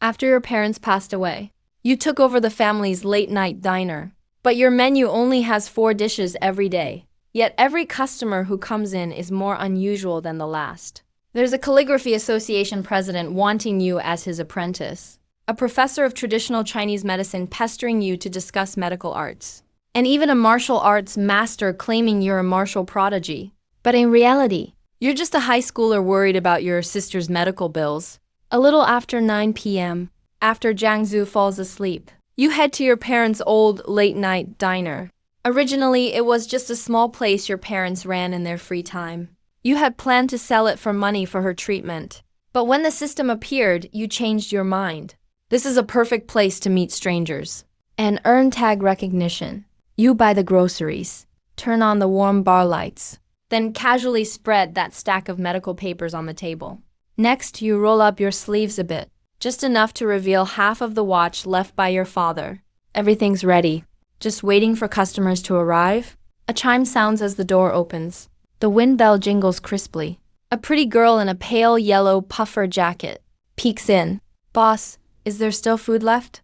after your parents passed away. You took over the family's late-night diner. But your menu only has 4 dishes every day. Yet every customer who comes in is more unusual than the last. There's a Calligraphy Association president wanting you as his apprentice. A professor of traditional Chinese medicine pestering you to discuss medical arts. And even a martial arts master claiming you're a martial prodigy. But in reality, you're just a high schooler worried about your sister's medical bills. A little after 9 p.m., after Jiang Zhu falls asleep, you head to your parents' old late-night diner. Originally, it was just a small place your parents ran in their free time. You had planned to sell it for money for her treatment. But when the system appeared, you changed your mind. This is a perfect place to meet strangers. And earn tag recognition. You buy the groceries, turn on the warm bar lights, then casually spread that stack of medical papers on the table. Next, you roll up your sleeves a bit, just enough to reveal half of the watch left by your father. Everything's ready, just waiting for customers to arrive. A chime sounds as the door opens. The wind bell jingles crisply. A pretty girl in a pale yellow puffer jacket peeks in. Boss, is there still food left?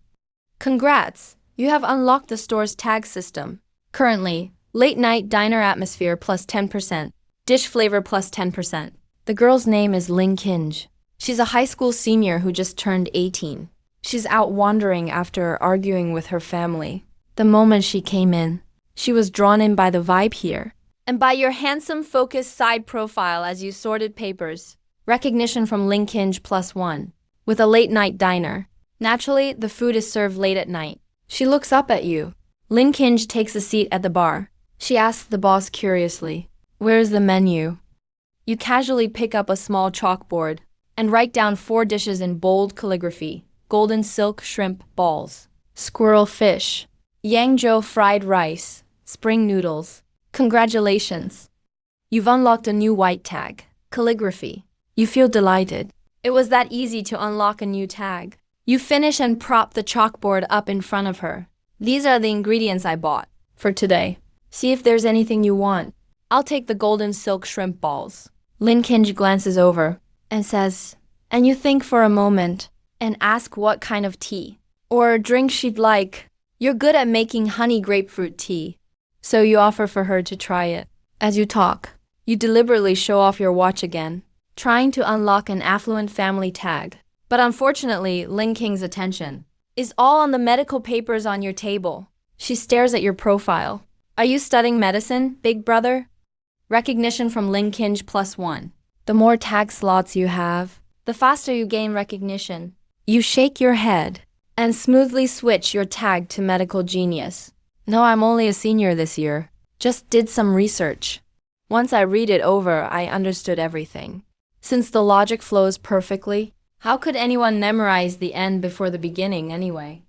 Congrats! You have unlocked the store's tag system. Currently, late-night diner atmosphere plus 10%, dish flavor plus 10%. The girl's name is Lin Qingge. She's a high school senior who just turned 18. She's out wandering after arguing with her family. The moment she came in, she was drawn in by the vibe here. And by your handsome, focused side profile as you sorted papers. Recognition from Lin Qingge plus 1. With a late-night diner. Naturally, the food is served late at night. She looks up at you. Lin Qingge takes a seat at the bar. She asks the boss curiously, "Where's the menu?" You casually pick up a small chalkboard and write down 4 dishes in bold calligraphy. Golden silk shrimp balls, squirrel fish, Yangzhou fried rice, spring noodles. Congratulations! You've unlocked a new white tag, calligraphy. You feel delighted. It was that easy to unlock a new tag. You finish and prop the chalkboard up in front of her. These are the ingredients I bought for today. See if there's anything you want. I'll take the golden silk shrimp balls. Lin Qingge glances over and says, and you think for a moment and ask what kind of tea or drink she'd like. You're good at making honey grapefruit tea, so you offer for her to try it. As you talk, you deliberately show off your watch again, trying to unlock an affluent family tag. But unfortunately, Lin Qingge's attention is all on the medical papers on your table. She stares at your profile. Are you studying medicine, big brother? Recognition from Lin Qingge plus 1. The more tag slots you have, the faster you gain recognition. You shake your head and smoothly switch your tag to medical genius. No, I'm only a senior this year. Just did some research. Once I read it over, I understood everything. Since the logic flows perfectly, how could anyone memorize the end before the beginning anyway?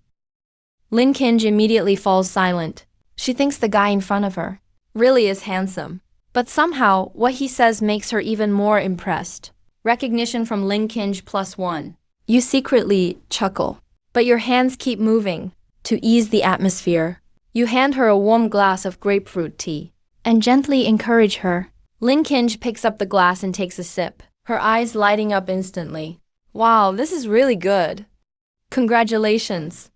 Lin Qingge immediately falls silent. She thinks the guy in front of her really is handsome. But somehow, what he says makes her even more impressed. Recognition from Lin Qingge plus 1. You secretly chuckle, but your hands keep moving to ease the atmosphere. You hand her a warm glass of grapefruit tea and gently encourage her. Lin Qingge picks up the glass and takes a sip, her eyes lighting up instantly. Wow, this is really good. Congratulations.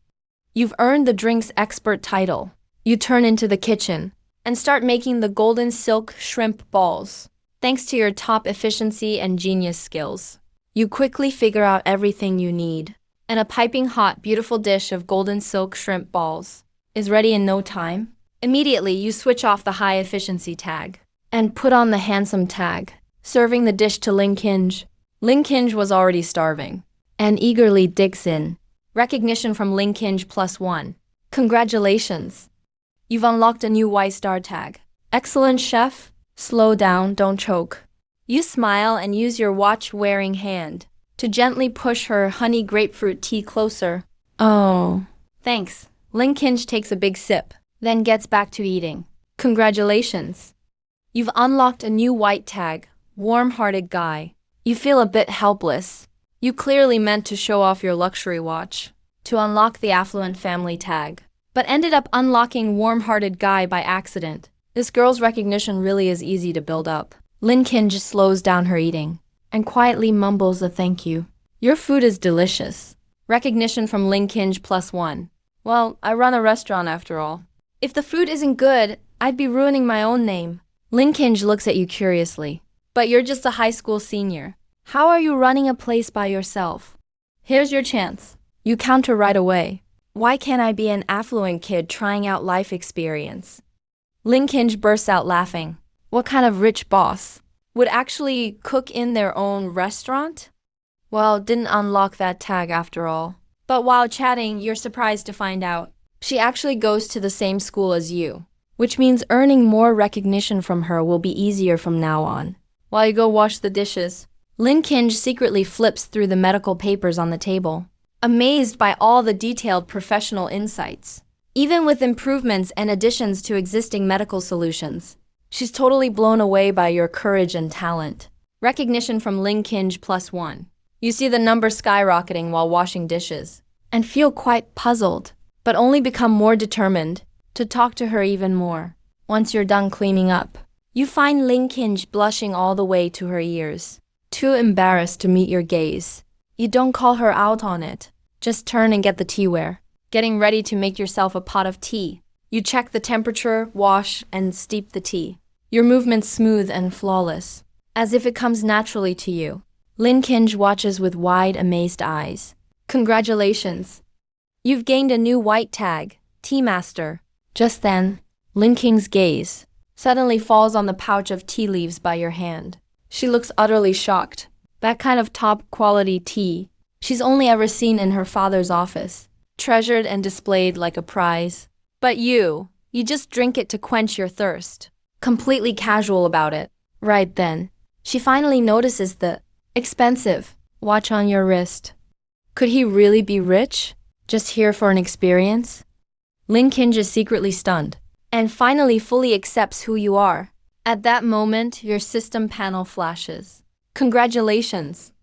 You've earned the drink's expert title. You turn into the kitchen and start making the golden silk shrimp balls. Thanks to your top efficiency and genius skills, you quickly figure out everything you need. And a piping hot, beautiful dish of golden silk shrimp balls is ready in no time. Immediately, you switch off the high efficiency tag and put on the handsome tag, serving the dish to Lin Qingge. Lin Qingge was already starving and eagerly digs in. Recognition from Lin Qingge plus 1. Congratulations! You've unlocked a new white star tag. Excellent, chef. Slow down, don't choke. You smile and use your watch-wearing hand to gently push her honey grapefruit tea closer. Oh, thanks. Lin Qingge takes a big sip, then gets back to eating. Congratulations! You've unlocked a new white tag, warm-hearted guy. You feel a bit helpless. You clearly meant to show off your luxury watch to unlock the affluent family tag, but ended up unlocking warm-hearted guy by accident. This girl's recognition really is easy to build up. Lin Qingge slows down her eating and quietly mumbles a thank you. Your food is delicious. Recognition from Lin Qingge +1. Well, I run a restaurant after all. If the food isn't good, I'd be ruining my own name. Lin Qingge looks at you curiously. But you're just a high school senior. How are you running a place by yourself? Here's your chance. You counter right away. Why can't I be an affluent kid trying out life experience? Lin Qingge bursts out laughing. What kind of rich boss would actually cook in their own restaurant? Well, didn't unlock that tag after all. But while chatting, you're surprised to find out she actually goes to the same school as you, which means earning more recognition from her will be easier from now on. While you go wash the dishes, Lin Qingge secretly flips through the medical papers on the table, amazed by all the detailed professional insights. Even with improvements and additions to existing medical solutions, she's totally blown away by your courage and talent. Recognition from Lin Qingge +1. You see the number skyrocketing while washing dishes, and feel quite puzzled, but only become more determined to talk to her even more. Once you're done cleaning up, you find Lin Qingge blushing all the way to her ears, too embarrassed to meet your gaze. You don't call her out on it, just turn and get the teaware. Getting ready to make yourself a pot of tea. You check the temperature, wash, and steep the tea. Your movements smooth and flawless, as if it comes naturally to you. Lin Qingge watches with wide, amazed eyes. Congratulations! You've gained a new white tag, Tea Master. Just then, Lin Qingge's gaze suddenly falls on the pouch of tea leaves by your hand. She looks utterly shocked. That kind of top-quality tea she's only ever seen in her father's office, treasured and displayed like a prize. But you just drink it to quench your thirst. Completely casual about it. Right then, she finally notices the expensive watch on your wrist. Could he really be rich? Just here for an experience? Lin Qingge is secretly stunned, and finally fully accepts who you are. At that moment, your system panel flashes. Congratulations!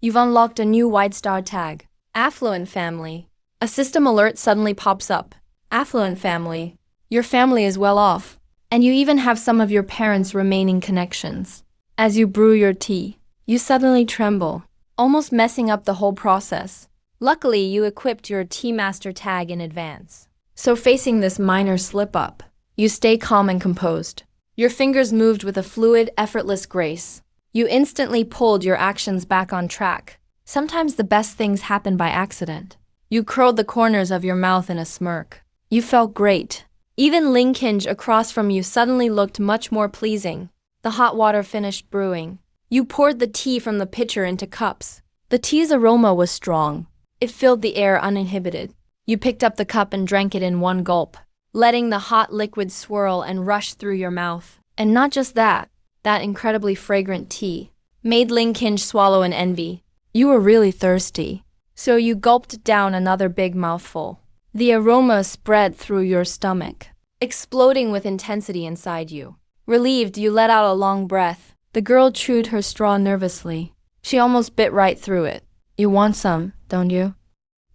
You've unlocked a new white star tag. Affluent family. A system alert suddenly pops up. Affluent family. Your family is well off, and you even have some of your parents' remaining connections. As you brew your tea, you suddenly tremble, almost messing up the whole process. Luckily, you equipped your Tea Master tag in advance. So facing this minor slip-up, you stay calm and composed. Your fingers moved with a fluid, effortless grace. You instantly pulled your actions back on track. Sometimes the best things happen by accident. You curled the corners of your mouth in a smirk. You felt great. Even Lin Qingge across from you suddenly looked much more pleasing. The hot water finished brewing. You poured the tea from the pitcher into cups. The tea's aroma was strong. It filled the air uninhibited. You picked up the cup and drank it in one gulp, letting the hot liquid swirl and rush through your mouth. And not just that incredibly fragrant tea made Lin Qingge swallow in envy. You were really thirsty, so you gulped down another big mouthful. The aroma spread through your stomach, exploding with intensity inside you. Relieved, you let out a long breath. The girl chewed her straw nervously. She almost bit right through it. You want some, don't you?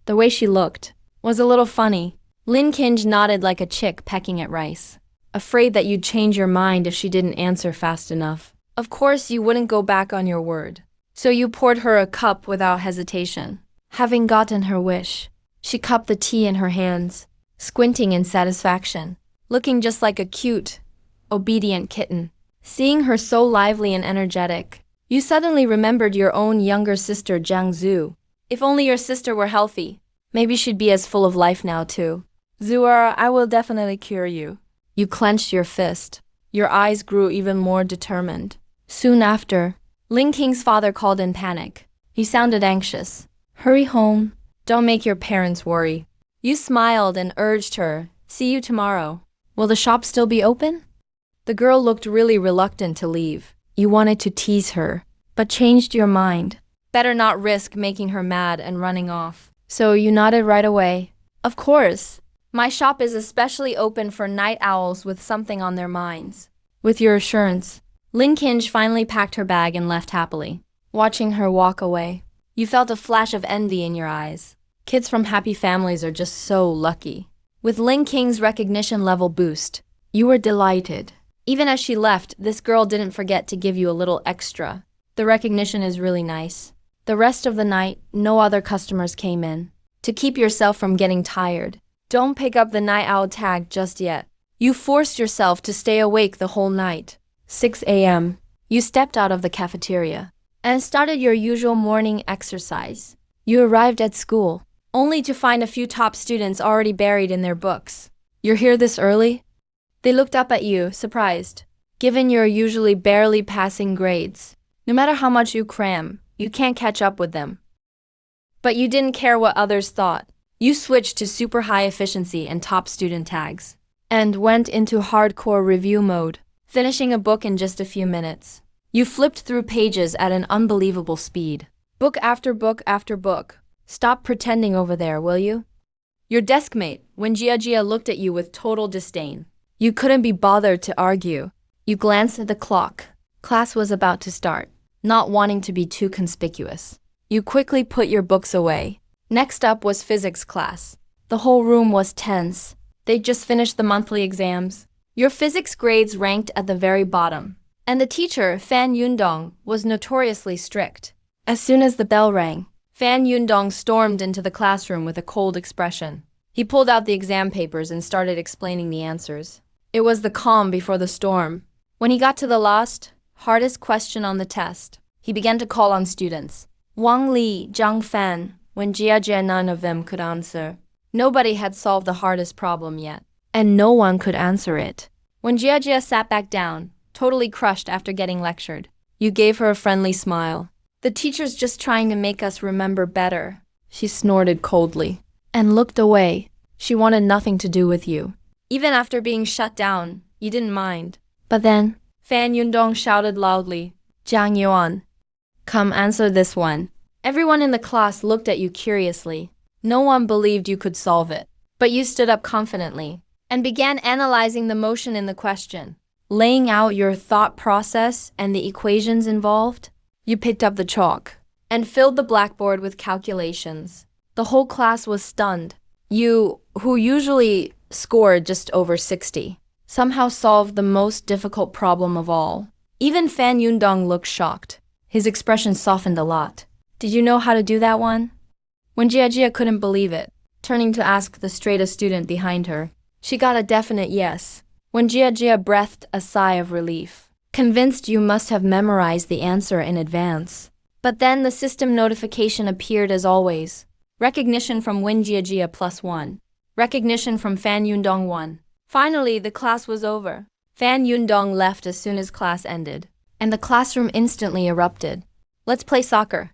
The way she looked was a little funny. Lin Qingge nodded like a chick pecking at rice, afraid that you'd change your mind if she didn't answer fast enough. Of course, you wouldn't go back on your word. So you poured her a cup without hesitation. Having gotten her wish, she cupped the tea in her hands, squinting in satisfaction, looking just like a cute, obedient kitten. Seeing her so lively and energetic, you suddenly remembered your own younger sister Jiang Zhu. If only your sister were healthy, maybe she'd be as full of life now too. Zhuer, I will definitely cure you. You clenched your fist. Your eyes grew even more determined. Soon after, Lin Qingge's father called in panic. He sounded anxious. Hurry home. Don't make your parents worry. You smiled and urged her, see you tomorrow. Will the shop still be open? The girl looked really reluctant to leave. You wanted to tease her, but changed your mind. Better not risk making her mad and running off. So you nodded right away. Of course. My shop is especially open for night owls with something on their minds. With your assurance, Lin Qingge finally packed her bag and left happily. Watching her walk away, you felt a flash of envy in your eyes. Kids from happy families are just so lucky. With Lin Qingge's recognition level boost, you were delighted. Even as she left, this girl didn't forget to give you a little extra. The recognition is really nice. The rest of the night, no other customers came in. to keep yourself from getting tired. Don't pick up the night owl tag just yet. You forced yourself to stay awake the whole night. 6 a.m. You stepped out of the cafeteria and started your usual morning exercise. You arrived at school, only to find a few top students already buried in their books. You're here this early? They looked up at you, surprised. Given your usually barely passing grades, no matter how much you cram, you can't catch up with them. But you didn't care what others thought. You switched to super high efficiency and top student tags, and went into hardcore review mode, finishing a book in just a few minutes. You flipped through pages at an unbelievable speed. Book after book after book. Stop pretending over there, will you? Your deskmate, Wang Qingge, looked at you with total disdain. You couldn't be bothered to argue. You glanced at the clock. Class was about to start, not wanting to be too conspicuous. You quickly put your books away. Next up was physics class. The whole room was tense. They'd just finished the monthly exams. Your physics grades ranked at the very bottom. And the teacher, Fan Yundong, was notoriously strict. As soon as the bell rang, Fan Yundong stormed into the classroom with a cold expression. He pulled out the exam papers and started explaining the answers. It was the calm before the storm. When he got to the last, hardest question on the test, he began to call on students. Wang Li, Zhang Fan, Wang Qingge, none of them could answer. Nobody had solved the hardest problem yet, and no one could answer it. When Qingge sat back down, totally crushed after getting lectured, you gave her a friendly smile. The teacher's just trying to make us remember better. She snorted coldly and looked away. She wanted nothing to do with you. Even after being shut down, you didn't mind. But then, Fan Yundong shouted loudly, Zhang Yuan, come answer this one. Everyone in the class looked at you curiously. No one believed you could solve it. But you stood up confidently and began analyzing the motion in the question, laying out your thought process and the equations involved. You picked up the chalk and filled the blackboard with calculations. The whole class was stunned. You, who usually scored just over 60, somehow solved the most difficult problem of all. Even Fan Yundong looked shocked. His expression softened a lot. Did you know how to do that one? When Qingge couldn't believe it, turning to ask the straightest student behind her, she got a definite yes. When Qingge breathed a sigh of relief, convinced you must have memorized the answer in advance. But then the system notification appeared as always. Recognition from Wang Qingge +1. Recognition from Fan Yundong 1. Finally, the class was over. Fan Yundong left as soon as class ended, and the classroom instantly erupted. Let's play soccer.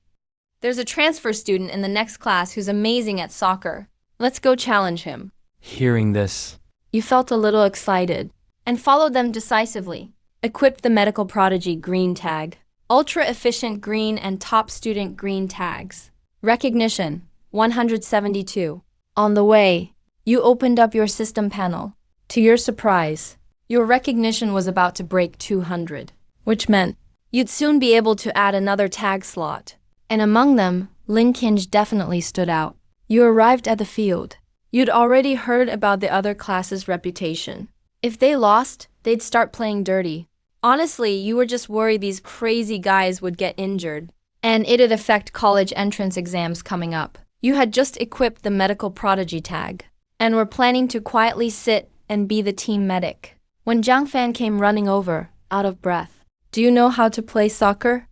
There's a transfer student in the next class who's amazing at soccer. Let's go challenge him. Hearing this, You felt a little excited and followed them decisively. Equipped the medical prodigy green tag, ultra efficient green and top student green tags. Recognition 172. On the way, you opened up your system panel. To your surprise, your recognition was about to break 200, which meant you'd soon be able to add another tag slot. And among them, Lin Qingge definitely stood out. You arrived at the field. You'd already heard about the other class's reputation. If they lost, they'd start playing dirty. Honestly, you were just worried these crazy guys would get injured, and it'd affect college entrance exams coming up. You had just equipped the medical prodigy tag, and were planning to quietly sit and be the team medic, when Zhang Fan came running over, out of breath. Do you know how to play soccer?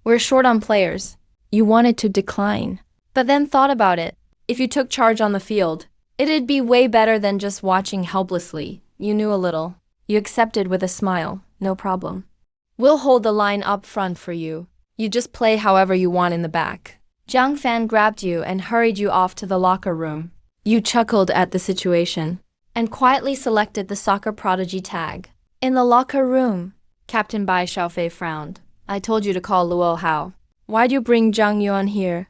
We're short on players. You wanted to decline, but then thought about it. If you took charge on the field, it'd be way better than just watching helplessly. You knew a little. You accepted with a smile. No problem. We'll hold the line up front for you. You just play however you want in the back. Zhang Fan grabbed you and hurried you off to the locker room. You chuckled at the situation and quietly selected the soccer prodigy tag. In the locker room, Captain Bai Xiaofei frowned. I told you to call Luo Hao. Why'd you bring Zhang Yuan here?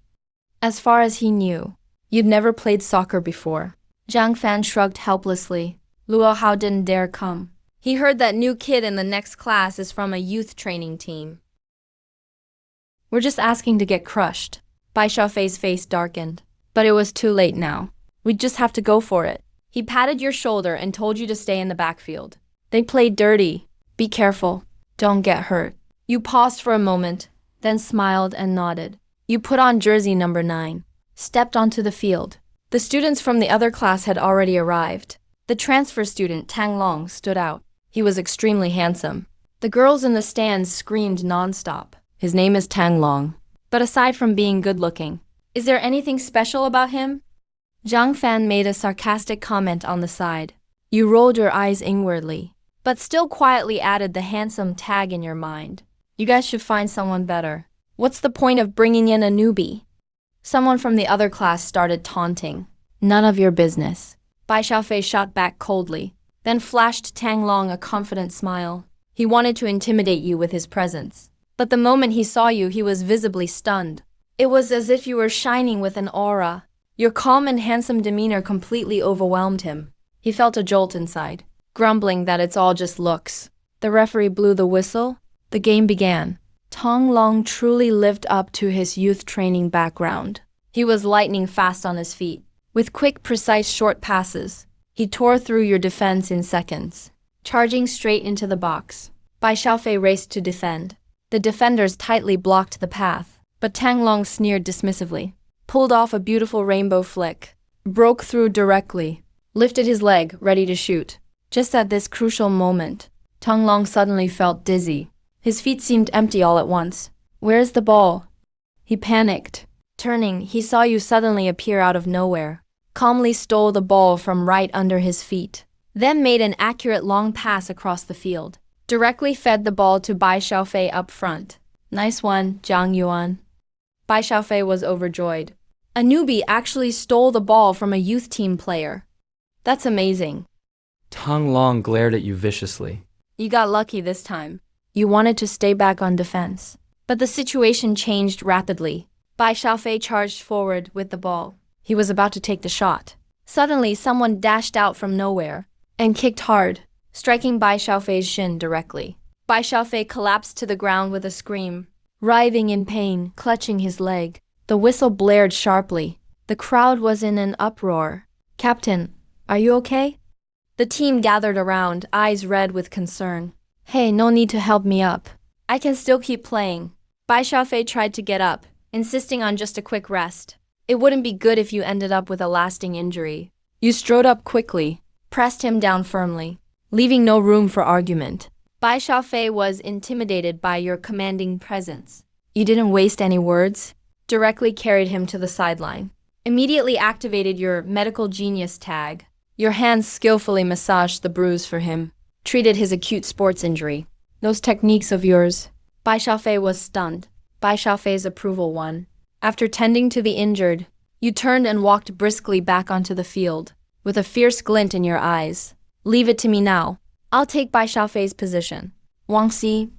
As far as he knew, you'd never played soccer before. Zhang Fan shrugged helplessly. Luo Hao didn't dare come. He heard that new kid in the next class is from a youth training team. We're just asking to get crushed. Bai Xiaofei's face darkened. But it was too late now. We'd just have to go for it. He patted your shoulder and told you to stay in the backfield. They played dirty. Be careful. Don't get hurt. You paused for a moment, then smiled and nodded. You put on jersey number 9, stepped onto the field. The students from the other class had already arrived. The transfer student, Tang Long, stood out. He was extremely handsome. The girls in the stands screamed nonstop. His name is Tang Long. But aside from being good-looking, is there anything special about him? Zhang Fan made a sarcastic comment on the side. You rolled your eyes inwardly, but still quietly added the handsome tag in your mind. You guys should find someone better. What's the point of bringing in a newbie? Someone from the other class started taunting. None of your business. Bai Xiaofei shot back coldly, then flashed Tang Long a confident smile. He wanted to intimidate you with his presence. But the moment he saw you, he was visibly stunned. It was as if you were shining with an aura. Your calm and handsome demeanor completely overwhelmed him. He felt a jolt inside, grumbling that it's all just looks. The referee blew the whistle. The game began. Tang Long truly lived up to his youth training background. He was lightning fast on his feet. With quick, precise short passes, he tore through your defense in seconds, charging straight into the box. Bai Xiaofei raced to defend. The defenders tightly blocked the path, but Tang Long sneered dismissively, pulled off a beautiful rainbow flick, broke through directly, lifted his leg, ready to shoot. Just at this crucial moment, Tang Long suddenly felt dizzy. His feet seemed empty all at once. Where's the ball? He panicked. Turning, he saw you suddenly appear out of nowhere, calmly stole the ball from right under his feet, then made an accurate long pass across the field, directly fed the ball to Bai Xiaofei up front. Nice one, Zhang Yuan. Bai Xiaofei was overjoyed. A newbie actually stole the ball from a youth team player. That's amazing. Tang Long glared at you viciously. You got lucky this time. You wanted to stay back on defense. But the situation changed rapidly. Bai Xiaofei charged forward with the ball. He was about to take the shot. Suddenly, someone dashed out from nowhere and kicked hard, striking Bai Xiaofei's shin directly. Bai Xiaofei collapsed to the ground with a scream, writhing in pain, clutching his leg. The whistle blared sharply. The crowd was in an uproar. Captain, are you okay? The team gathered around, eyes red with concern. Hey, no need to help me up. I can still keep playing. Bai Xiaofei tried to get up, insisting on just a quick rest. It wouldn't be good if you ended up with a lasting injury. You strode up quickly, pressed him down firmly, leaving no room for argument. Bai Xiaofei was intimidated by your commanding presence. You didn't waste any words, directly carried him to the sideline. Immediately activated your medical genius tag. Your hands skillfully massaged the bruise for him, treated his acute sports injury. Those techniques of yours. Bai Xiaofei was stunned. Bai Xiaofei's approval won. After tending to the injured, you turned and walked briskly back onto the field, with a fierce glint in your eyes. Leave it to me now. I'll take Bai Xiaofei's position. Wang,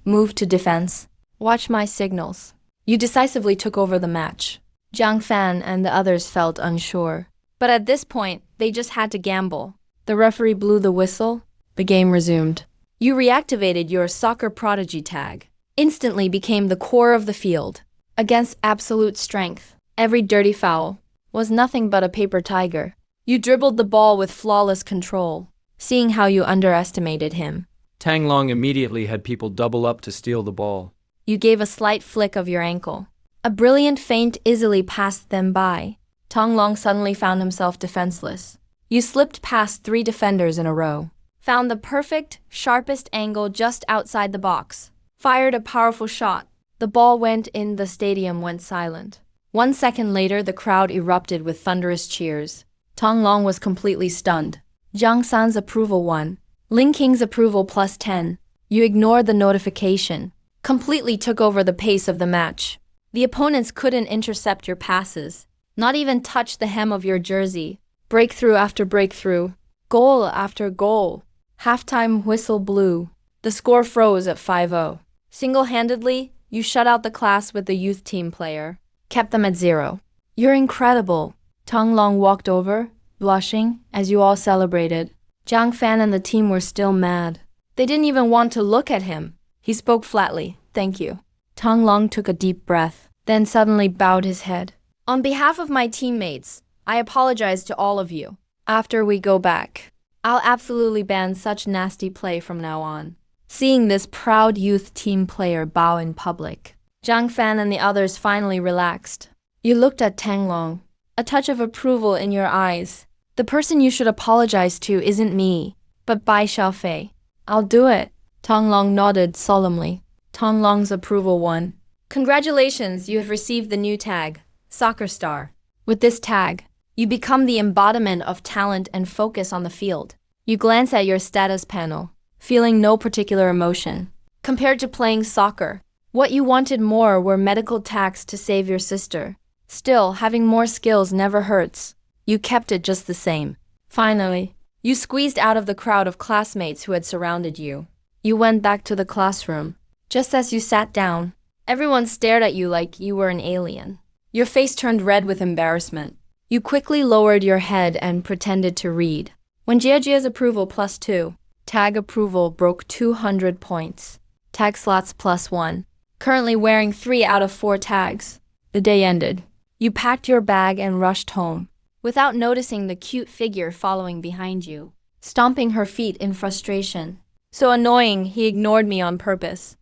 move to defense. Watch my signals. You decisively took over the match. Zhang Fan and the others felt unsure. But at this point, they just had to gamble. The referee blew the whistle. The game resumed. You reactivated your soccer prodigy tag. Instantly became the core of the field. Against absolute strength, every dirty foul was nothing but a paper tiger. You dribbled the ball with flawless control, seeing how you underestimated him. Tang Long immediately had people double up to steal the ball. You gave a slight flick of your ankle. A brilliant feint easily passed them by. Tang Long suddenly found himself defenseless. You slipped past 3 defenders in a row, found the perfect, sharpest angle just outside the box, fired a powerful shot. The ball went in, the stadium went silent. 1 second later, the crowd erupted with thunderous cheers. Tang Long was completely stunned. Zhang San's approval won. Lin Qingge's approval plus 10. You ignored the notification. Completely took over the pace of the match. The opponents couldn't intercept your passes, not even touch the hem of your jersey. Breakthrough after breakthrough, goal after goal. Halftime whistle blew. The score froze at 5-0. Single-handedly, you shut out the class with the youth team player, kept them at 0. You're incredible. Tang Long walked over, blushing, as you all celebrated. Zhang Fan and the team were still mad. They didn't even want to look at him. He spoke flatly, "Thank you." Tang Long took a deep breath, then suddenly bowed his head. On behalf of my teammates, I apologize to all of you. After we go back, I'll absolutely ban such nasty play from now on. Seeing this proud youth team player bow in public, Zhang Fan and the others finally relaxed. You looked at Tang Long. a touch of approval in your eyes. The person you should apologize to isn't me, but Bai Xiaofei. I'll do it. Tong Long nodded solemnly. Tong Long's approval won. Congratulations, you have received the new tag, Soccer Star. With this tag, you become the embodiment of talent and focus on the field. You glance at your status panel, feeling no particular emotion. Compared to playing soccer, what you wanted more were medical tags to save your sister. Still, having more skills never hurts. You kept it just the same. Finally, you squeezed out of the crowd of classmates who had surrounded you. You went back to the classroom. Just as you sat down, everyone stared at you like you were an alien. Your face turned red with embarrassment. You quickly lowered your head and pretended to read. When Jie's approval +2, tag approval broke 200 points. Tag slots +1. Currently wearing 3 out of 4 tags. The day ended. You packed your bag and rushed home, without noticing the cute figure following behind you, stomping her feet in frustration. So annoying, he ignored me on purpose.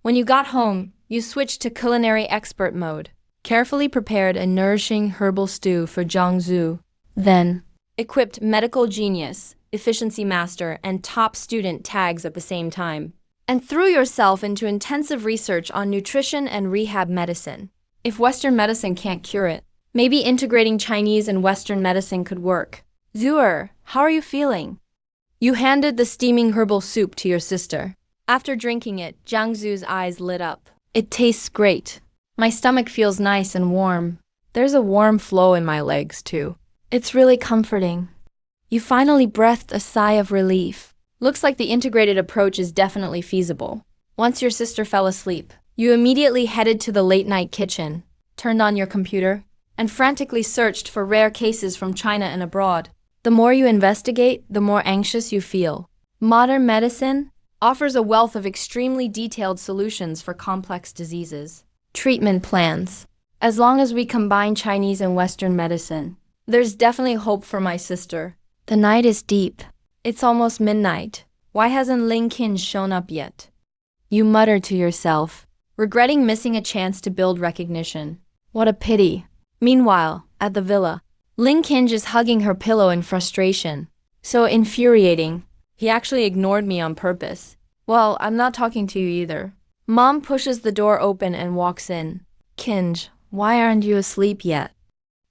When you got home, you switched to culinary expert mode, carefully prepared a nourishing herbal stew for Jiangzu. Then, equipped medical genius, efficiency master, and top student tags at the same time, and threw yourself into intensive research on nutrition and rehab medicine. If Western medicine can't cure it, maybe integrating Chinese and Western medicine could work. Zuer, how are you feeling? You handed the steaming herbal soup to your sister. After drinking it, Jiangzu's eyes lit up. It tastes great. My stomach feels nice and warm. There's a warm flow in my legs, too. It's really comforting. You finally breathed a sigh of relief. Looks like the integrated approach is definitely feasible. Once your sister fell asleep, you immediately headed to the late-night kitchen, turned on your computer, and frantically searched for rare cases from China and abroad. The more you investigate, the more anxious you feel. Modern medicine offers a wealth of extremely detailed solutions for complex diseases. Treatment plans. As long as we combine Chinese and Western medicine, there's definitely hope for my sister. The night is deep. It's almost midnight. Why hasn't Lin Qingge shown up yet? You mutter to yourself, regretting missing a chance to build recognition. What a pity. Meanwhile, at the villa, Lin Qingge is hugging her pillow in frustration. So infuriating. He actually ignored me on purpose. Well, I'm not talking to you either. Mom pushes the door open and walks in. Qingge, why aren't you asleep yet?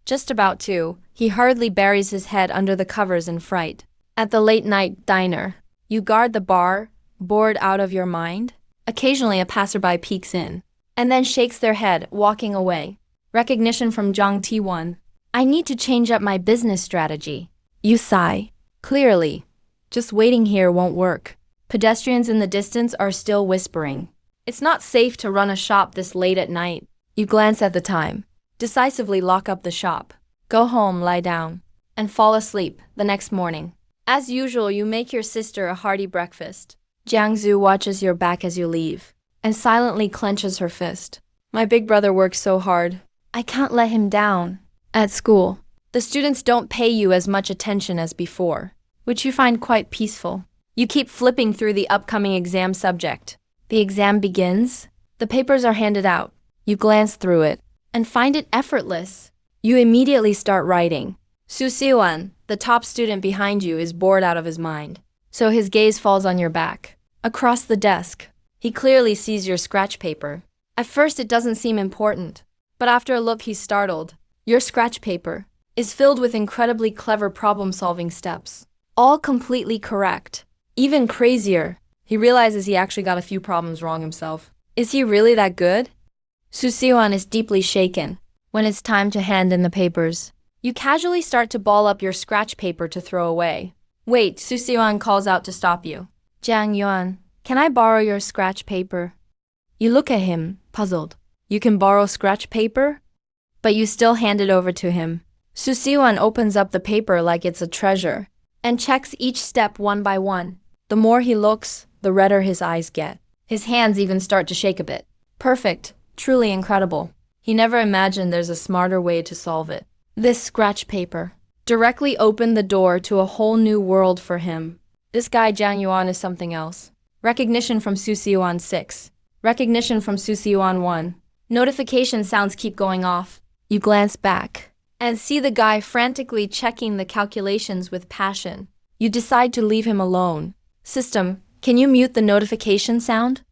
Just about to. He hurriedly buries his head under the covers in fright. At the late-night diner, you guard the bar, bored out of your mind? Occasionally a passerby peeks in, and then shakes their head, walking away. Recognition from Zhang T1. I need to change up my business strategy. You sigh. Clearly. Just waiting here won't work. Pedestrians in the distance are still whispering. It's not safe to run a shop this late at night. You glance at the time. Decisively lock up the shop. Go home, lie down, and fall asleep the next morning. As usual, you make your sister a hearty breakfast. Jiangzu watches your back as you leave, and silently clenches her fist. My big brother works so hard. I can't let him down. At school, the students don't pay you as much attention as before, which you find quite peaceful. You keep flipping through the upcoming exam subject. The exam begins. The papers are handed out. You glance through it, and find it effortless. You immediately start writing. Su Siwan, the top student behind you, is bored out of his mind, so his gaze falls on your back. Across the desk, he clearly sees your scratch paper. At first it doesn't seem important, but after a look he's startled. Your scratch paper is filled with incredibly clever problem-solving steps, all completely correct. Even crazier, he realizes he actually got a few problems wrong himself. Is he really that good? Su Siwan is deeply shaken. When it's time to hand in the papers, you casually start to ball up your scratch paper to throw away. Wait, Su Siwan calls out to stop you. Jiang Yuan, can I borrow your scratch paper? You look at him, puzzled. You can borrow scratch paper? But you still hand it over to him. Su Siwan opens up the paper like it's a treasure, and checks each step one by one. The more he looks, the redder his eyes get. His hands even start to shake a bit. Perfect. Truly incredible. He never imagined there's a smarter way to solve it. This scratch paper directly opened the door to a whole new world for him. This guy Jiang Yuan is something else. Recognition from Su Siwan 6. Recognition from Su Siwan 1. Notification sounds keep going off. You glance back. and see the guy frantically checking the calculations with passion. You decide to leave him alone. System, can you mute the notification sound?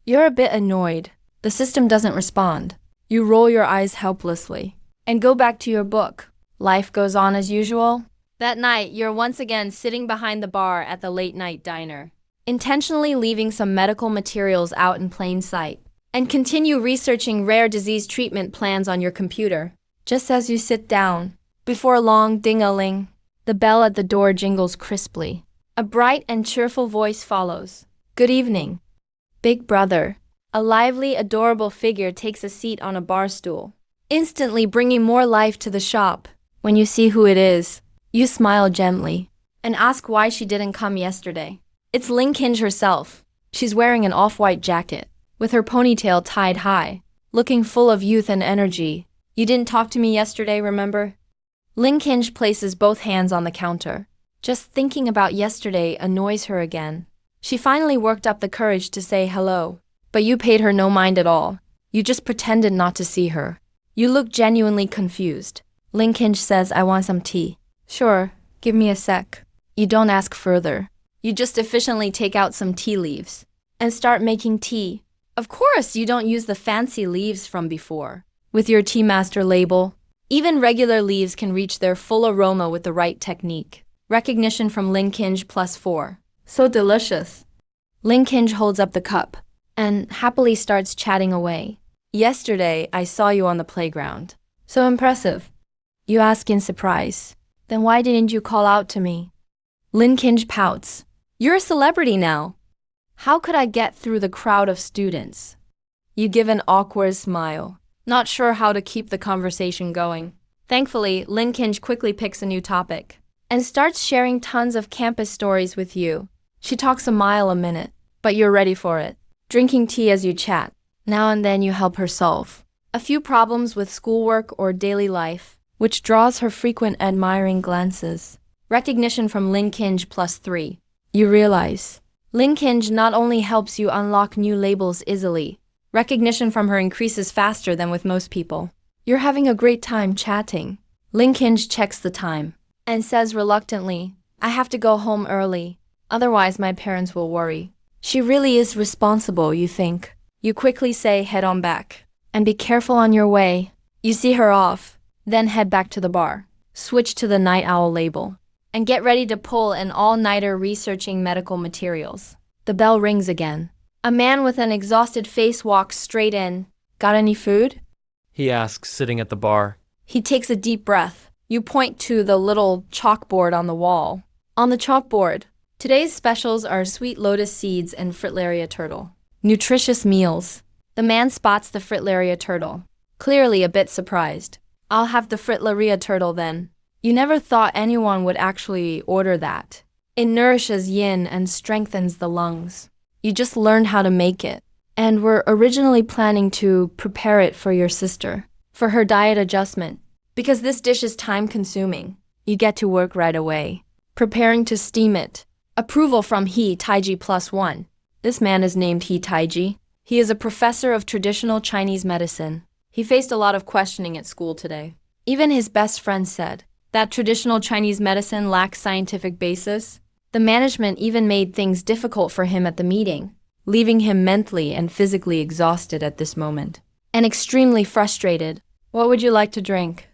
You're a bit annoyed. The system doesn't respond. You roll your eyes helplessly and go back to your book. Life goes on as usual. That night, you're once again sitting behind the bar at the late-night diner, intentionally leaving some medical materials out in plain sight, and continue researching rare disease treatment plans on your computer. Just as you sit down, before long ding-a-ling, the bell at the door jingles crisply. A bright and cheerful voice follows. Good evening. Big brother. A lively, adorable figure takes a seat on a bar stool, instantly bringing more life to the shop. When you see who it is, you smile gently and ask why she didn't come yesterday. It's Lin Qingge herself. She's wearing an off-white jacket, with her ponytail tied high, looking full of youth and energy. You didn't talk to me yesterday, remember? Lin Qingge places both hands on the counter. Just thinking about yesterday annoys her again. She finally worked up the courage to say hello, but you paid her no mind at all. You just pretended not to see her. You look genuinely confused. Lin Qingge says, I want some tea. Sure, give me a sec. You don't ask further. You just efficiently take out some tea leaves and start making tea. Of course, you don't use the fancy leaves from before. With your Tea Master label, even regular leaves can reach their full aroma with the right technique. Recognition from Lin Qingge +4. So delicious. Lin Qingge holds up the cup and happily starts chatting away. Yesterday, I saw you on the playground. So impressive. You ask in surprise. Then why didn't you call out to me? Lin Qingge pouts. You're a celebrity now. How could I get through the crowd of students? You give an awkward smile, not sure how to keep the conversation going. Thankfully, Lin Qingge quickly picks a new topic and starts sharing tons of campus stories with you. She talks a mile a minute, but you're ready for it, drinking tea as you chat. Now and then you help her solve a few problems with schoolwork or daily life, which draws her frequent admiring glances. Recognition from Lin Qingge +3. You realize Lin Qingge not only helps you unlock new labels easily, recognition from her increases faster than with most people. You're having a great time chatting. Lin Qingge checks the time and says reluctantly, I have to go home early, otherwise my parents will worry. She really is responsible, you think. You quickly say head on back and be careful on your way. You see her off, then head back to the bar, switch to the night owl label, and get ready to pull an all-nighter researching medical materials. The bell rings again. A man with an exhausted face walks straight in. Got any food? He asks, sitting at the bar. He takes a deep breath. You point to the little chalkboard on the wall. On the chalkboard, today's specials are sweet lotus seeds and fritillaria turtle. Nutritious meals. The man spots the fritillaria turtle, clearly a bit surprised. I'll have the fritillaria turtle then. You never thought anyone would actually order that. It nourishes yin and strengthens the lungs. You just learned how to make it, and were originally planning to prepare it for your sister, for her diet adjustment. Because this dish is time-consuming, you get to work right away, preparing to steam it. Approval from He Taiji +1. This man is named He Taiji. He is a professor of traditional Chinese medicine. He faced a lot of questioning at school today. Even his best friend said that traditional Chinese medicine lacks scientific basis. The management even made things difficult for him at the meeting, leaving him mentally and physically exhausted at this moment, and extremely frustrated. What would you like to drink?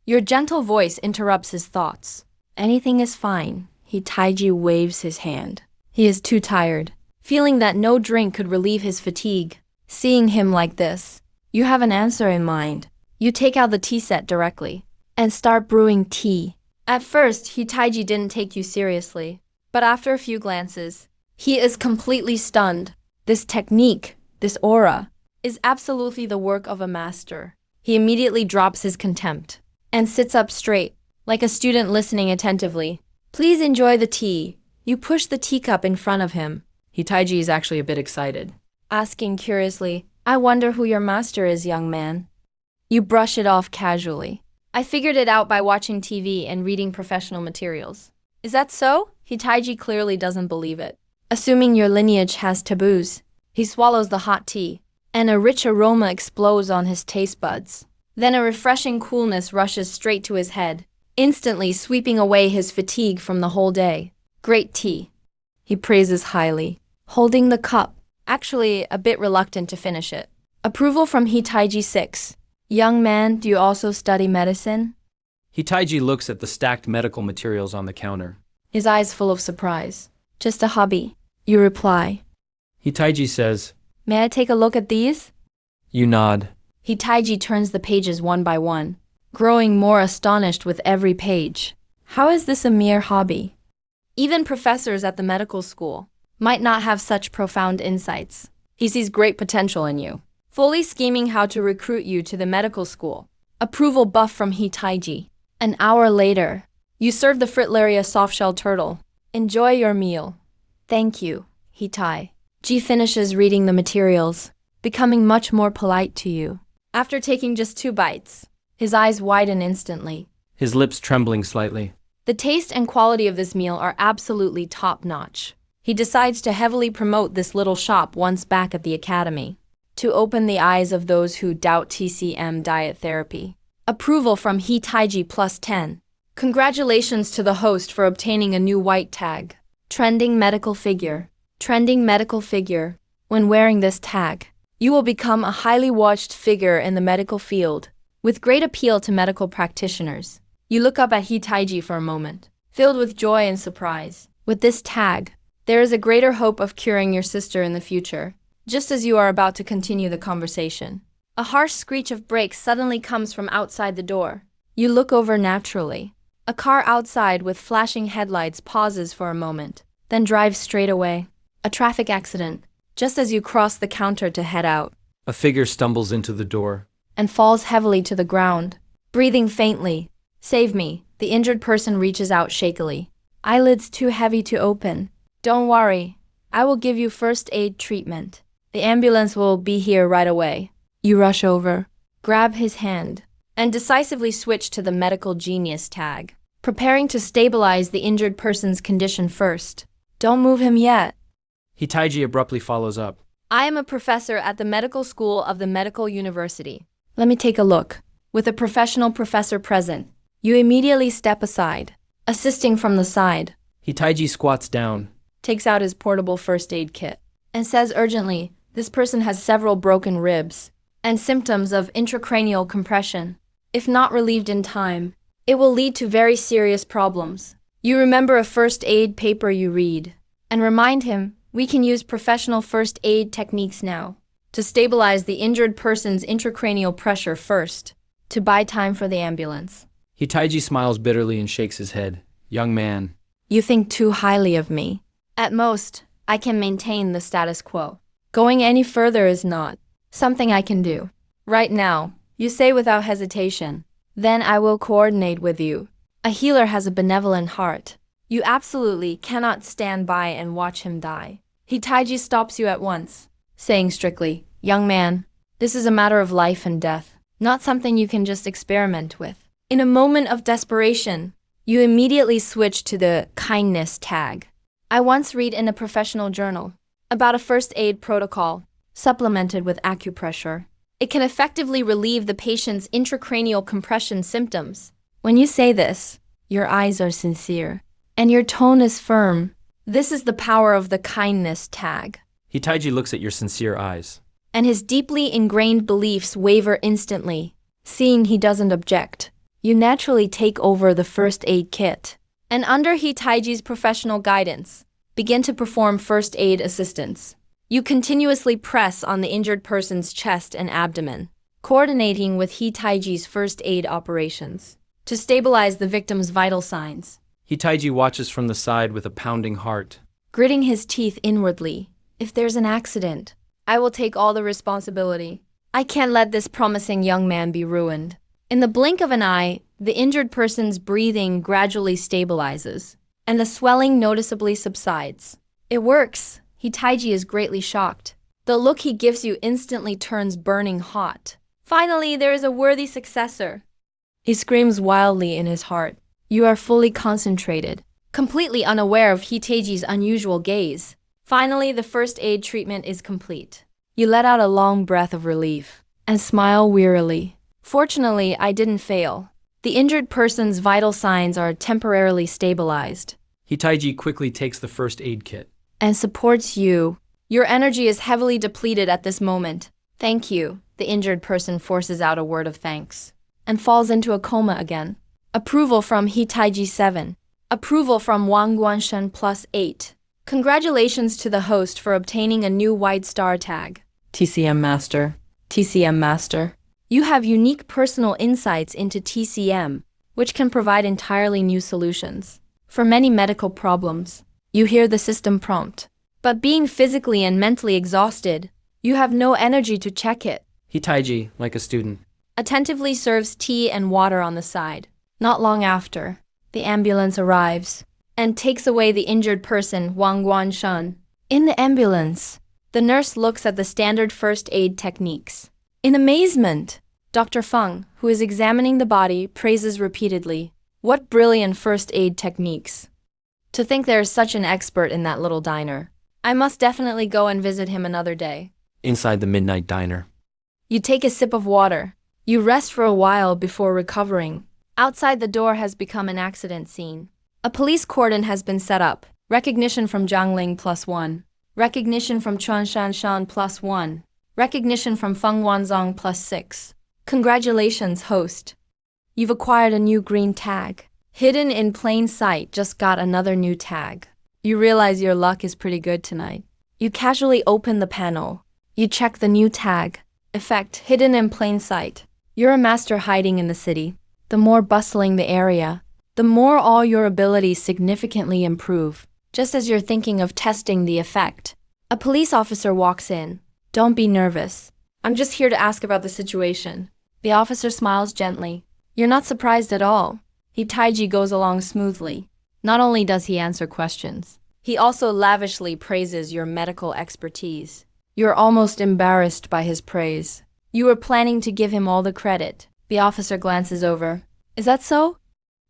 Your gentle voice interrupts his thoughts. Anything is fine. He Taiji waves his hand. He is too tired, feeling that no drink could relieve his fatigue. Seeing him like this, you have an answer in mind. You take out the tea set directly and start brewing tea. At first, He Taiji didn't take you seriously, but after a few glances, he is completely stunned. This technique, this aura, is absolutely the work of a master. He immediately drops his contempt and sits up straight, like a student listening attentively. Please enjoy the tea. You push the teacup in front of him. He Taiji is actually a bit excited, asking curiously, I wonder who your master is, young man. You brush it off casually. I figured it out by watching TV and reading professional materials. Is that so? He Taiji clearly doesn't believe it. Assuming your lineage has taboos, he swallows the hot tea, and a rich aroma explodes on his taste buds. Then a refreshing coolness rushes straight to his head, instantly sweeping away his fatigue from the whole day. Great tea. He praises highly, holding the cup, actually a bit reluctant to finish it. Approval from Hitaiji 6. Young man, do you also study medicine? Hitaiji looks at the stacked medical materials on the counter. His eyes full of surprise. Just a hobby, you reply. Hitaiji says, May I take a look at these? You nod. Hitaiji turns the pages one by one, growing more astonished with every page. How is this a mere hobby? Even professors at the medical school might not have such profound insights. He sees great potential in you, fully scheming how to recruit you to the medical school. Approval buff from Hitaiji. An hour later, you serve the Fritlaria softshell turtle. Enjoy your meal. Thank you, Hitaiji finishes reading the materials, becoming much more polite to you. After taking just 2 bites, his eyes widen instantly, His lips trembling slightly. the taste and quality of this meal are absolutely top-notch. He decides to heavily promote this little shop once back at the academy, to open the eyes of those who doubt TCM diet therapy. Approval from Hitaiji plus 10. Congratulations to the host for obtaining a new white tag. Trending medical figure. Trending medical figure. When wearing this tag, you will become a highly watched figure in the medical field, with great appeal to medical practitioners. You look up at Hitaiji for a moment, filled with joy and surprise. With this tag, there is a greater hope of curing your sister in the future, just as you are about to continue the conversation. A harsh screech of brakes suddenly comes from outside the door. You look over naturally. A car outside with flashing headlights pauses for a moment, then drives straight away. A traffic accident, just as you cross the counter to head out, A figure stumbles into the door. and falls heavily to the ground, breathing faintly. Save me, the injured person reaches out shakily. Eyelids too heavy to open. Don't worry, I will give you first aid treatment. The ambulance will be here right away. You rush over, grab his hand, and decisively switch to the medical genius tag, preparing to stabilize the injured person's condition first. Don't move him yet. Hitaiji abruptly follows up. I am a professor at the medical school of the medical university. Let me take a look. With a professional professor present, you immediately step aside, assisting from the side, Hitaiji squats down. takes out his portable first aid kit, and says urgently, this person has several broken ribs and symptoms of intracranial compression. If not relieved in time, it will lead to very serious problems. You remember a first aid paper you read, and remind him, we can use professional first aid techniques now to stabilize the injured person's intracranial pressure first, to buy time for the ambulance. Hitaiji smiles bitterly and shakes his head. Young man. You think too highly of me. At most, I can maintain the status quo. Going any further is not something I can do. Right now, you say without hesitation. Then I will coordinate with you. A healer has a benevolent heart. You absolutely cannot stand by and watch him die. Hitaiji stops you at once, saying strictly, young man, this is a matter of life and death, not something you can just experiment with. In a moment of desperation, you immediately switch to the kindness tag. I once read in a professional journal about a first aid protocol supplemented with acupressure. It can effectively relieve the patient's intracranial compression symptoms. When you say this, your eyes are sincere, and your tone is firm. This is the power of the kindness tag. Hitaiji looks at your sincere eyes. And his deeply ingrained beliefs waver instantly. Seeing he doesn't object, you naturally take over the first aid kit, and under Hitaiji's professional guidance, begin to perform first aid assistance. You continuously press on the injured person's chest and abdomen, coordinating with Hitaiji's first aid operations to stabilize the victim's vital signs. Hitaiji watches from the side with a pounding heart. Gritting his teeth inwardly, if there's an accident, I will take all the responsibility. I can't let this promising young man be ruined. In the blink of an eye, the injured person's breathing gradually stabilizes, and the swelling noticeably subsides. It works. Hitaiji is greatly shocked. The look he gives you instantly turns burning hot. Finally, there is a worthy successor. He screams wildly in his heart. You are fully concentrated, completely unaware of Hitaiji's unusual gaze. Finally, the first aid treatment is complete. You let out a long breath of relief and smile wearily. Fortunately, I didn't fail. The injured person's vital signs are temporarily stabilized Hitaiji quickly takes the first aid kit. and supports you. Your energy is heavily depleted at this moment. Thank you. The injured person forces out a word of thanks and falls into a coma again. Approval from Hitaiji 7. Approval from Wang Guanshen +8. Congratulations to the host for obtaining a new white star tag. TCM Master. TCM Master. You have unique personal insights into TCM, which can provide entirely new solutions for many medical problems. You hear the system prompt. But being physically and mentally exhausted, you have no energy to check it. Hitaiji, like a student. Attentively serves tea and water on the side. Not long after, the ambulance arrives and takes away the injured person, Wang Guanshan. In the ambulance, the nurse looks at the standard first aid techniques. In amazement, Dr. Feng, who is examining the body, praises repeatedly. What brilliant first aid techniques. To think there is such an expert in that little diner. I must definitely go and visit him another day. Inside the midnight diner. You take a sip of water. You rest for a while before recovering. Outside the door has become an accident scene. A police cordon has been set up. Recognition from Zhangling +1. Recognition from Chuan Shanshan +1. Recognition from Feng Wanzong +6. Congratulations, host. You've acquired a new green tag. Hidden in plain sight, just got another new tag. You realize your luck is pretty good tonight. You casually open the panel. You check the new tag. Effect, hidden in plain sight. You're a master hiding in the city. The more bustling the area, the more all your abilities significantly improve. Just as you're thinking of testing the effect, a police officer walks in. Don't be nervous. I'm just here to ask about the situation. The officer smiles gently. You're not surprised at all. Hitaiji goes along smoothly. Not only does he answer questions, he also lavishly praises your medical expertise. You're almost embarrassed by his praise. You were planning to give him all the credit. The officer glances over. Is that so?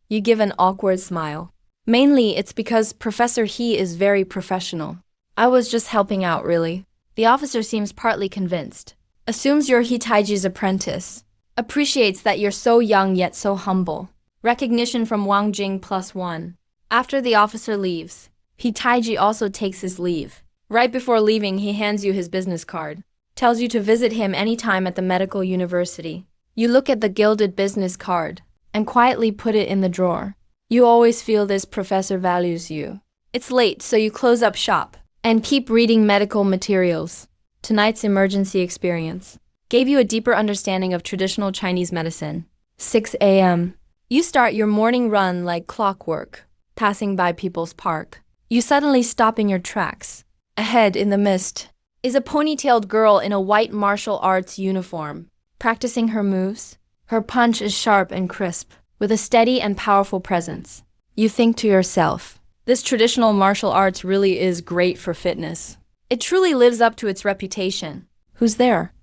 You give an awkward smile. Mainly, it's because Professor He is very professional. I was just helping out, really. The officer seems partly convinced. Assumes you're Hitaiji's apprentice. Appreciates that you're so young yet so humble. Recognition from Wang Jing +1. After the officer leaves, Hitaiji also takes his leave. Right before leaving, he hands you his business card. Tells you to visit him anytime at the medical university. You look at the gilded business card and quietly put it in the drawer. You always feel this professor values you. It's late, so you close up shop and keep reading medical materials. Tonight's emergency experience gave you a deeper understanding of traditional Chinese medicine. 6 a.m. You start your morning run like clockwork, passing by People's Park. You suddenly stop in your tracks. Ahead in the mist is a ponytailed girl in a white martial arts uniform, practicing her moves. Her punch is sharp and crisp, with a steady and powerful presence. You think to yourself, this traditional martial arts really is great for fitness. It truly lives up to its reputation. Who's there?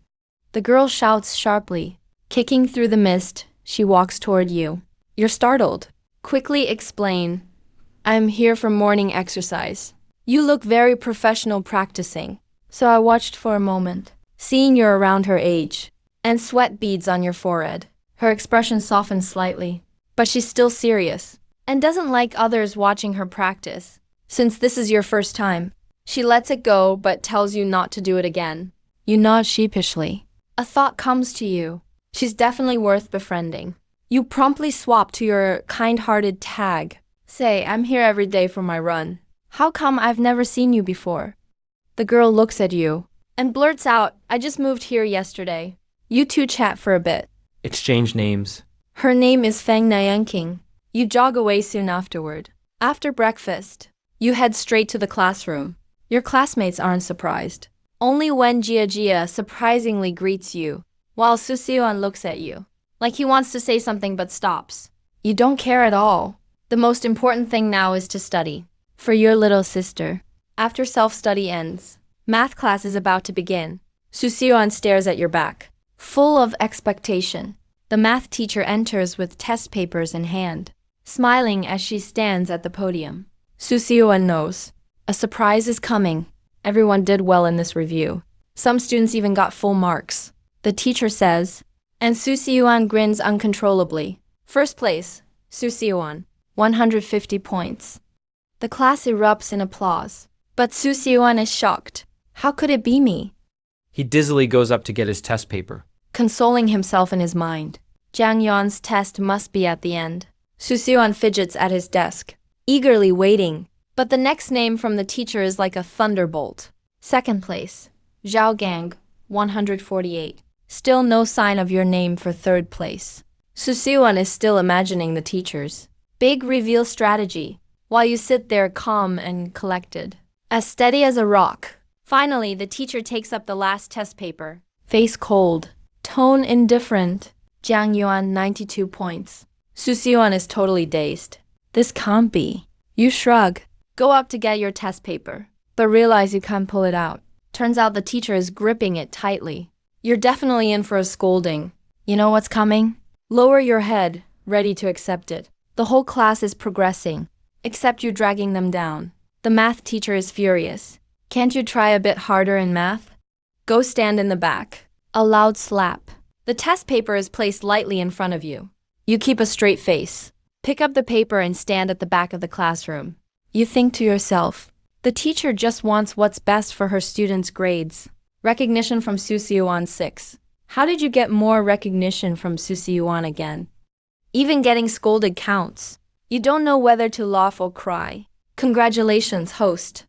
The girl shouts sharply. Kicking through the mist, she walks toward you. You're startled. Quickly explain. I'm here for morning exercise. You look very professional practicing, so I watched for a moment, seeing you're around her age, and sweat beads on your forehead. Her expression softens slightly, but she's still serious, and doesn't like others watching her practice. Since this is your first time, she lets it go but tells you not to do it again. You nod sheepishly. A thought comes to you. She's definitely worth befriending. You promptly swap to your kind-hearted tag. Say, I'm here every day for my run. How come I've never seen you before? The girl looks at you and blurts out, I just moved here yesterday. You two chat for a bit. Exchange names. Her name is Feng Nianqing. You jog away soon afterward. After breakfast, you head straight to the classroom. Your classmates aren't surprised. Only Wen Jia surprisingly greets you, while Su Xiuan looks at you, like he wants to say something but stops. You don't care at all. The most important thing now is to study. For your little sister. After self-study ends, math class is about to begin. Su Xiuan stares at your back, full of expectation. The math teacher enters with test papers in hand, smiling as she stands at the podium. Su Xiuan knows. A surprise is coming. Everyone did well in this review. Some students even got full marks. The teacher says, And Su Xiuan grins uncontrollably. First place, Su Xiuan, 150 points. The class erupts in applause. But Su Xiuan is shocked. How could it be me? He dizzily goes up to get his test paper. Consoling himself in his mind. Jiang Yuan's test must be at the end. Su Xiuan fidgets at his desk, eagerly waiting. But the next name from the teacher is like a thunderbolt. Second place, Zhao Gang, 148. Still no sign of your name for third place. Su Xiuan is still imagining the teacher's big reveal strategy, while you sit there calm and collected, as steady as a rock. Finally, the teacher takes up the last test paper. Face cold, tone indifferent. Jiang Yuan, 92 points. Su Xiuan is totally dazed. This can't be. You shrug. Go up to get your test paper, but realize you can't pull it out. Turns out the teacher is gripping it tightly. You're definitely in for a scolding. You know what's coming? Lower your head, ready to accept it. The whole class is progressing, except you dragging them down. The math teacher is furious. Can't you try a bit harder in math? Go stand in the back. A loud slap. The test paper is placed lightly in front of you. You keep a straight face. Pick up the paper and stand at the back of the classroom. You think to yourself, the teacher just wants what's best for her students' grades. Recognition from Su Xiuan 6. How did you get more recognition from Su Xiuan again? Even getting scolded counts. You don't know whether to laugh or cry. Congratulations, host.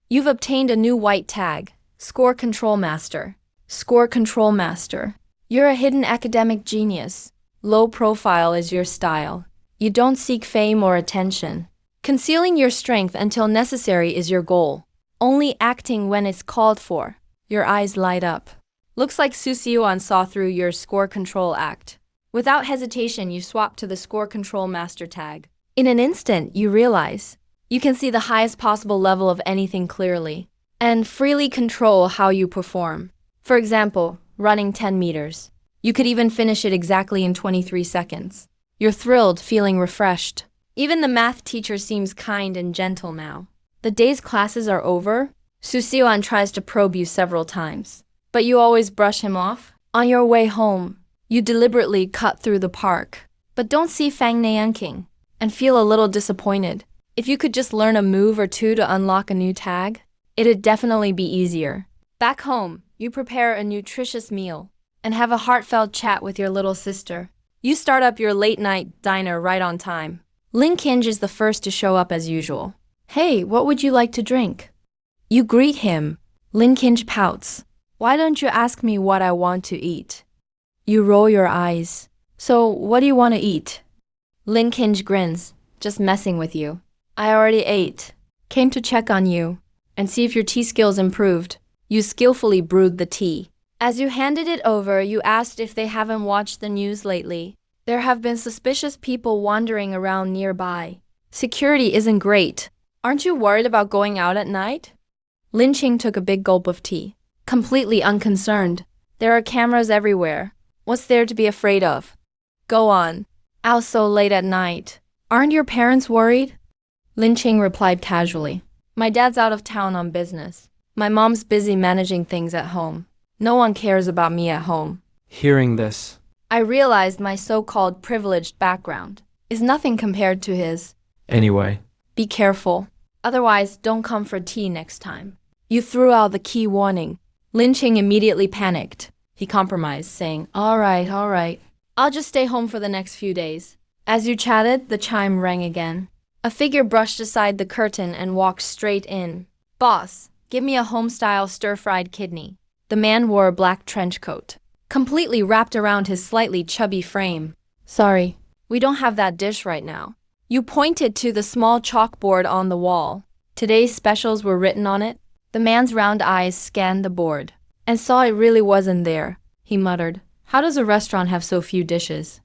You've obtained a new white tag, Score Control Master. Score Control Master. You're a hidden academic genius. Low profile is your style. You don't seek fame or attention. Concealing your strength until necessary is your goal. Only acting when it's called for. Your eyes light up. Looks like Su Xiuan saw through your Score Control act. Without hesitation, you swap to the Score Control Master tag. In an instant, you realize you can see the highest possible level of anything clearly and freely control how you perform. For example, running 10 meters. You could even finish it exactly in 23 seconds. You're thrilled, feeling refreshed. Even the math teacher seems kind and gentle now. The day's classes are over. Su Xiuan tries to probe you several times, but you always brush him off. On your way home, you deliberately cut through the park, but don't see Fang Nianqing and feel a little disappointed. If you could just learn a move or two to unlock a new tag, it'd definitely be easier. Back home, you prepare a nutritious meal and have a heartfelt chat with your little sister. You start up your late-night diner right on time. Lin Qingge is the first to show up as usual. Hey, what would you like to drink? You greet him. Lin Qingge pouts. Why don't you ask me what I want to eat? You roll your eyes. So, what do you want to eat? Lin Qingge grins. Just messing with you. I already ate. Came to check on you and see if your tea skills improved. You skillfully brewed the tea. As you handed it over, you asked if they haven't watched the news lately. There have been suspicious people wandering around nearby. Security isn't great. Aren't you worried about going out at night? Lin Qingge took a big gulp of tea, completely unconcerned. There are cameras everywhere. What's there to be afraid of? Go on. Out so late at night. Aren't your parents worried? Lin Qingge replied casually. My dad's out of town on business. My mom's busy managing things at home. No one cares about me at home. Hearing this, I realized my so-called privileged background is nothing compared to his. anyway, Be careful. Otherwise, don't come for tea next time. You threw out the key warning. Lin Qingge immediately panicked. He compromised, saying, all right. I'll just stay home for the next few days. As you chatted, the chime rang again. A figure brushed aside the curtain and walked straight in. Boss, give me a home-style stir-fried kidney. The man wore a black trench coat, completely wrapped around his slightly chubby frame. Sorry, we don't have that dish right now. You pointed to the small chalkboard on the wall. Today's specials were written on it. The man's round eyes scanned the board and saw it really wasn't there. He muttered, how does a restaurant have so few dishes?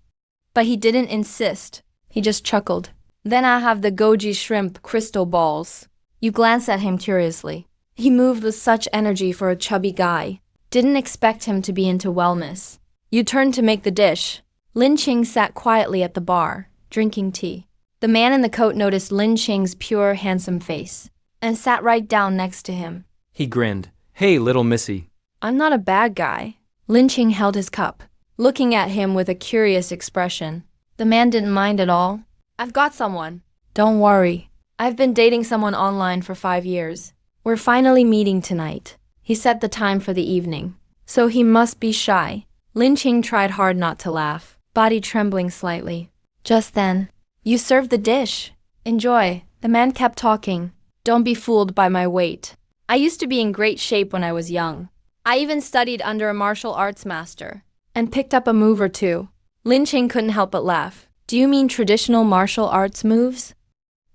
But he didn't insist. He just chuckled. Then I have the goji shrimp crystal balls. You glanced at him curiously. He moved with such energy for a chubby guy. Didn't expect him to be into wellness. You turned to make the dish. Lin Qingge sat quietly at the bar, drinking tea. The man in the coat noticed Lin Qingge's pure, handsome face and sat right down next to him. he grinned. Hey, little missy. I'm not a bad guy. Lin Qingge held his cup. looking at him with a curious expression. The man didn't mind at all. I've got someone. Don't worry. I've been dating someone online for 5 years. We're finally meeting tonight. He set the time for the evening. So he must be shy. Lin Qingge tried hard not to laugh, body trembling slightly. Just then, you served the dish. Enjoy. The man kept talking. Don't be fooled by my weight. I used to be in great shape when I was young. I even studied under a martial arts master and picked up a move or two. Lin Qingge couldn't help but laugh. Do you mean traditional martial arts moves?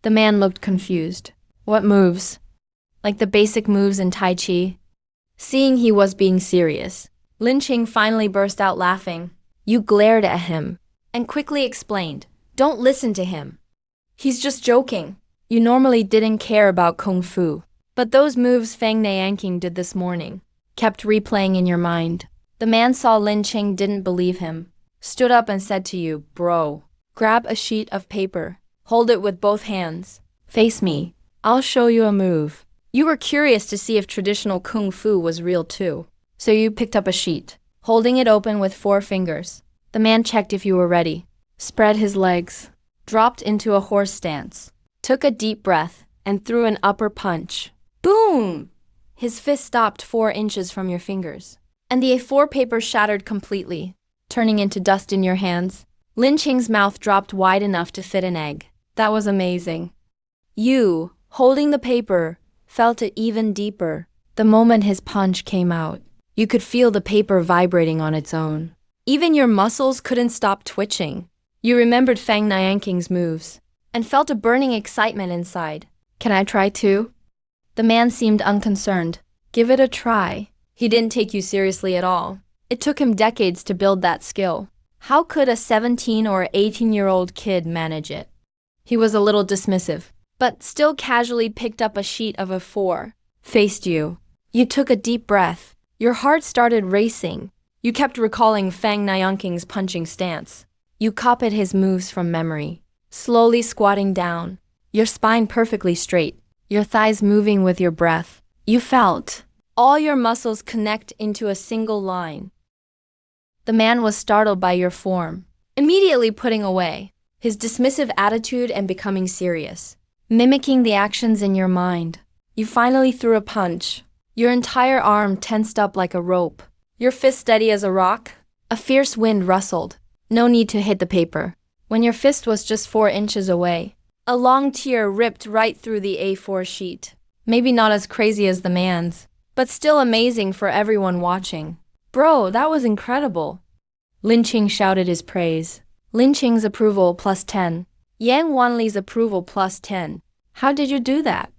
The man looked confused. What moves? Like the basic moves in Tai Chi? Seeing he was being serious, Lin Qingge finally burst out laughing. You glared at him and quickly explained, don't listen to him. He's just joking. You normally didn't care about Kung Fu, but those moves Fang Nianqing did this morning kept replaying in your mind. The man saw Lin Qingge didn't believe him, stood up and said to you, bro, grab a sheet of paper, hold it with both hands, face me, I'll show you a move. You were curious to see if traditional Kung Fu was real too, so you picked up a sheet, holding it open with 4 fingers. The man checked if you were ready, spread his legs, dropped into a horse stance, took a deep breath, and threw an upper punch. Boom! His fist stopped 4 inches from your fingers, and the A4 paper shattered completely, turning into dust in your hands. Lin Qingge's mouth dropped wide enough to fit an egg. That was amazing. You, holding the paper, felt it even deeper. The moment his punch came out, you could feel the paper vibrating on its own. Even your muscles couldn't stop twitching. You remembered Fang Nianqing's moves and felt a burning excitement inside. Can I try too? The man seemed unconcerned. Give it a try. He didn't take you seriously at all. It took him decades to build that skill. How could a 17 or 18-year-old kid manage it? He was a little dismissive, but still casually picked up a sheet of A4, faced you. You took a deep breath. Your heart started racing. You kept recalling Fang Nianqing's punching stance. You copied his moves from memory, slowly squatting down, your spine perfectly straight, your thighs moving with your breath. You felt all your muscles connect into a single line. The man was startled by your form, immediately putting away his dismissive attitude and becoming serious, mimicking the actions in your mind. You finally threw a punch. Your entire arm tensed up like a rope, your fist steady as a rock. A fierce wind rustled. No need to hit the paper. When your fist was just 4 inches away, a long tear ripped right through the A4 sheet. Maybe not as crazy as the man's, but still amazing for everyone watching. Bro, that was incredible. Lin Qingge shouted his praise. Lin Qingge's approval plus 10. Yang Wanli's approval plus 10. How did you do that?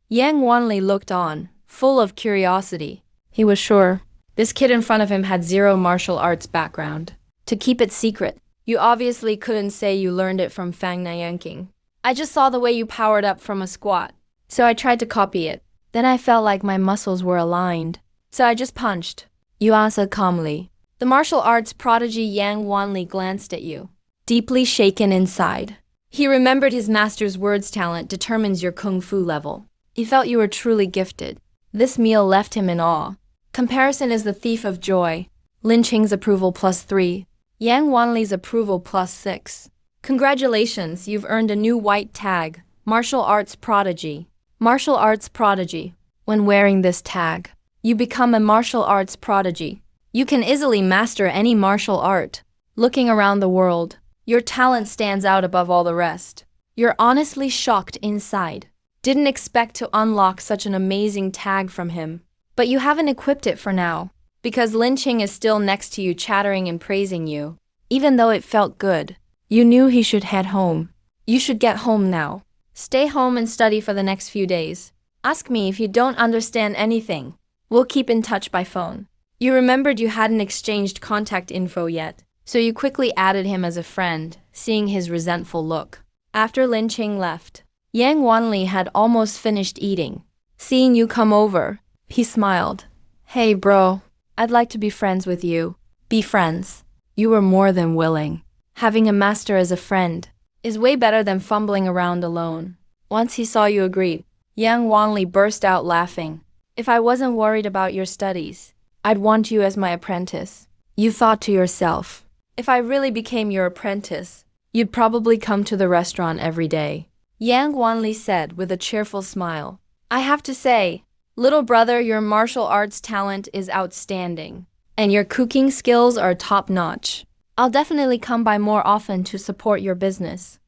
Yang Wanli looked on, full of curiosity. He was sure this kid in front of him had 0 martial arts background. To keep it secret, you obviously couldn't say you learned it from Fang Nianqing. I just saw the way you powered up from a squat, so I tried to copy it. Then I felt like my muscles were aligned, so I just punched. You answered calmly. The martial arts prodigy Yang Wanli glanced at you, deeply shaken inside. He remembered his master's words talent determines your kung fu level. He felt you were truly gifted. This meal left him in awe. Comparison is the thief of joy. Lin Qingge's approval plus 3. Yang Wanli's approval plus 6. Congratulations, you've earned a new white tag, Martial Arts Prodigy. Martial Arts Prodigy. When wearing this tag, you become a martial arts prodigy. You can easily master any martial art. Looking around the world, your talent stands out above all the rest. You're honestly shocked inside. Didn't expect to unlock such an amazing tag from him. But you haven't equipped it for now, because Lin Qingge is still next to you chattering and praising you. Even though it felt good, you knew he should head home. You should get home now. Stay home and study for the next few days. Ask me if you don't understand anything. We'll keep in touch by phone. You remembered you hadn't exchanged contact info yet, so you quickly added him as a friend, seeing his resentful look. After Lin Qingge left, Yang Wanli had almost finished eating. Seeing you come over, he smiled. Hey bro, I'd like to be friends with you. Be friends. You were more than willing. Having a master as a friend is way better than fumbling around alone. Once he saw you agreed, Yang Wanli burst out laughing. If I wasn't worried about your studies, I'd want you as my apprentice. You thought to yourself, if I really became your apprentice, you'd probably come to the restaurant every day. Yang Wanli said with a cheerful smile. I have to say, little brother, your martial arts talent is outstanding, and your cooking skills are top-notch. I'll definitely come by more often to support your business.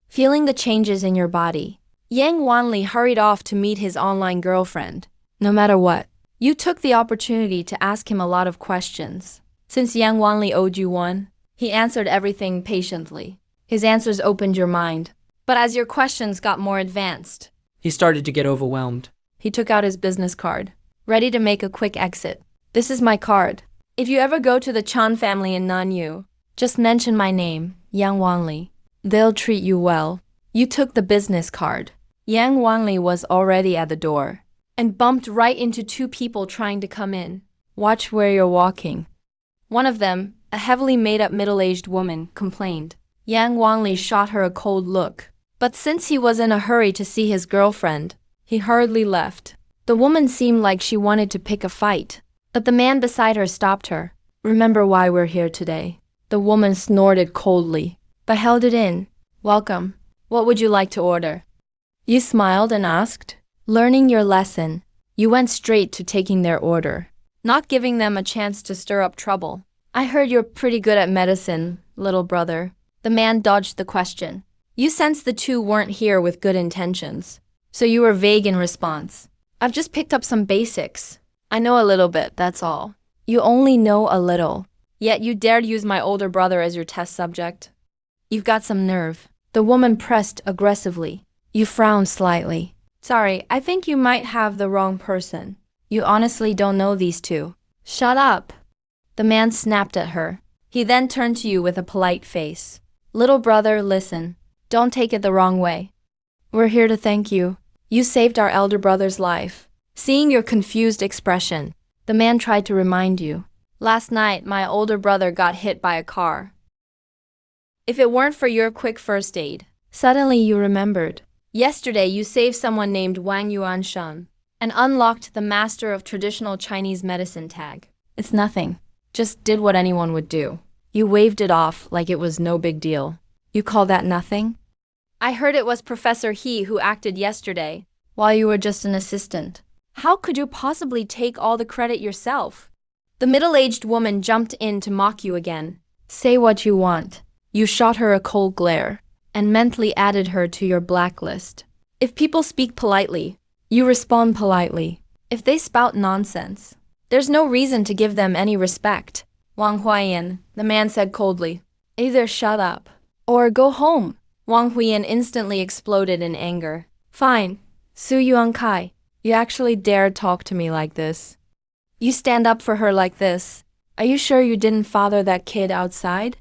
Feeling the changes in your body, Yang Wanli hurried off to meet his online girlfriend. No matter what, you took the opportunity to ask him a lot of questions. Since Yang Wanli owed you one, he answered everything patiently. His answers opened your mind. But as your questions got more advanced, he started to get overwhelmed. He took out his business card, ready to make a quick exit. This is my card. If you ever go to the Chan family in Nanyu, just mention my name, Yang Wanli. They'll treat you well. You took the business card. Yang Wanli was already at the door and bumped right into two people trying to come in. Watch where you're walking. One of them, a heavily made-up middle-aged woman, complained. Yang Wanli shot her a cold look. But since he was in a hurry to see his girlfriend, he hurriedly left. The woman seemed like she wanted to pick a fight, but the man beside her stopped her. Remember why we're here today. The woman snorted coldly, but held it in. Welcome. What would you like to order? You smiled and asked. Learning your lesson, you went straight to taking their order, not giving them a chance to stir up trouble. I heard you're pretty good at medicine, little brother. The man dodged the question. You sensed the two weren't here with good intentions, so you were vague in response. I've just picked up some basics. I know a little bit, that's all. You only know a little, yet you dared use my older brother as your test subject. You've got some nerve. The woman pressed aggressively. You frowned slightly. Sorry, I think you might have the wrong person. You honestly don't know these two. Shut up. The man snapped at her. He then turned to you with a polite face. Little brother, listen. Don't take it the wrong way. We're here to thank you. You saved our elder brother's life. Seeing your confused expression, the man tried to remind you. Last night, my older brother got hit by a car. If it weren't for your quick first aid, suddenly you remembered. Yesterday, you saved someone named Wang Yuanshan and unlocked the Master of Traditional Chinese Medicine tag. It's nothing. Just did what anyone would do. You waved it off like it was no big deal. You call that nothing? I heard it was Professor He who acted yesterday, while you were just an assistant. How could you possibly take all the credit yourself? The middle-aged woman jumped in to mock you again. Say what you want. You shot her a cold glare, and mentally added her to your blacklist. If people speak politely, you respond politely. If they spout nonsense, there's no reason to give them any respect. Wang Huiyan, the man said coldly. Either shut up, or go home. Wang Huiyan instantly exploded in anger. Fine, Su Yuankai, you actually dare talk to me like this. You stand up for her like this. Are you sure you didn't father that kid outside?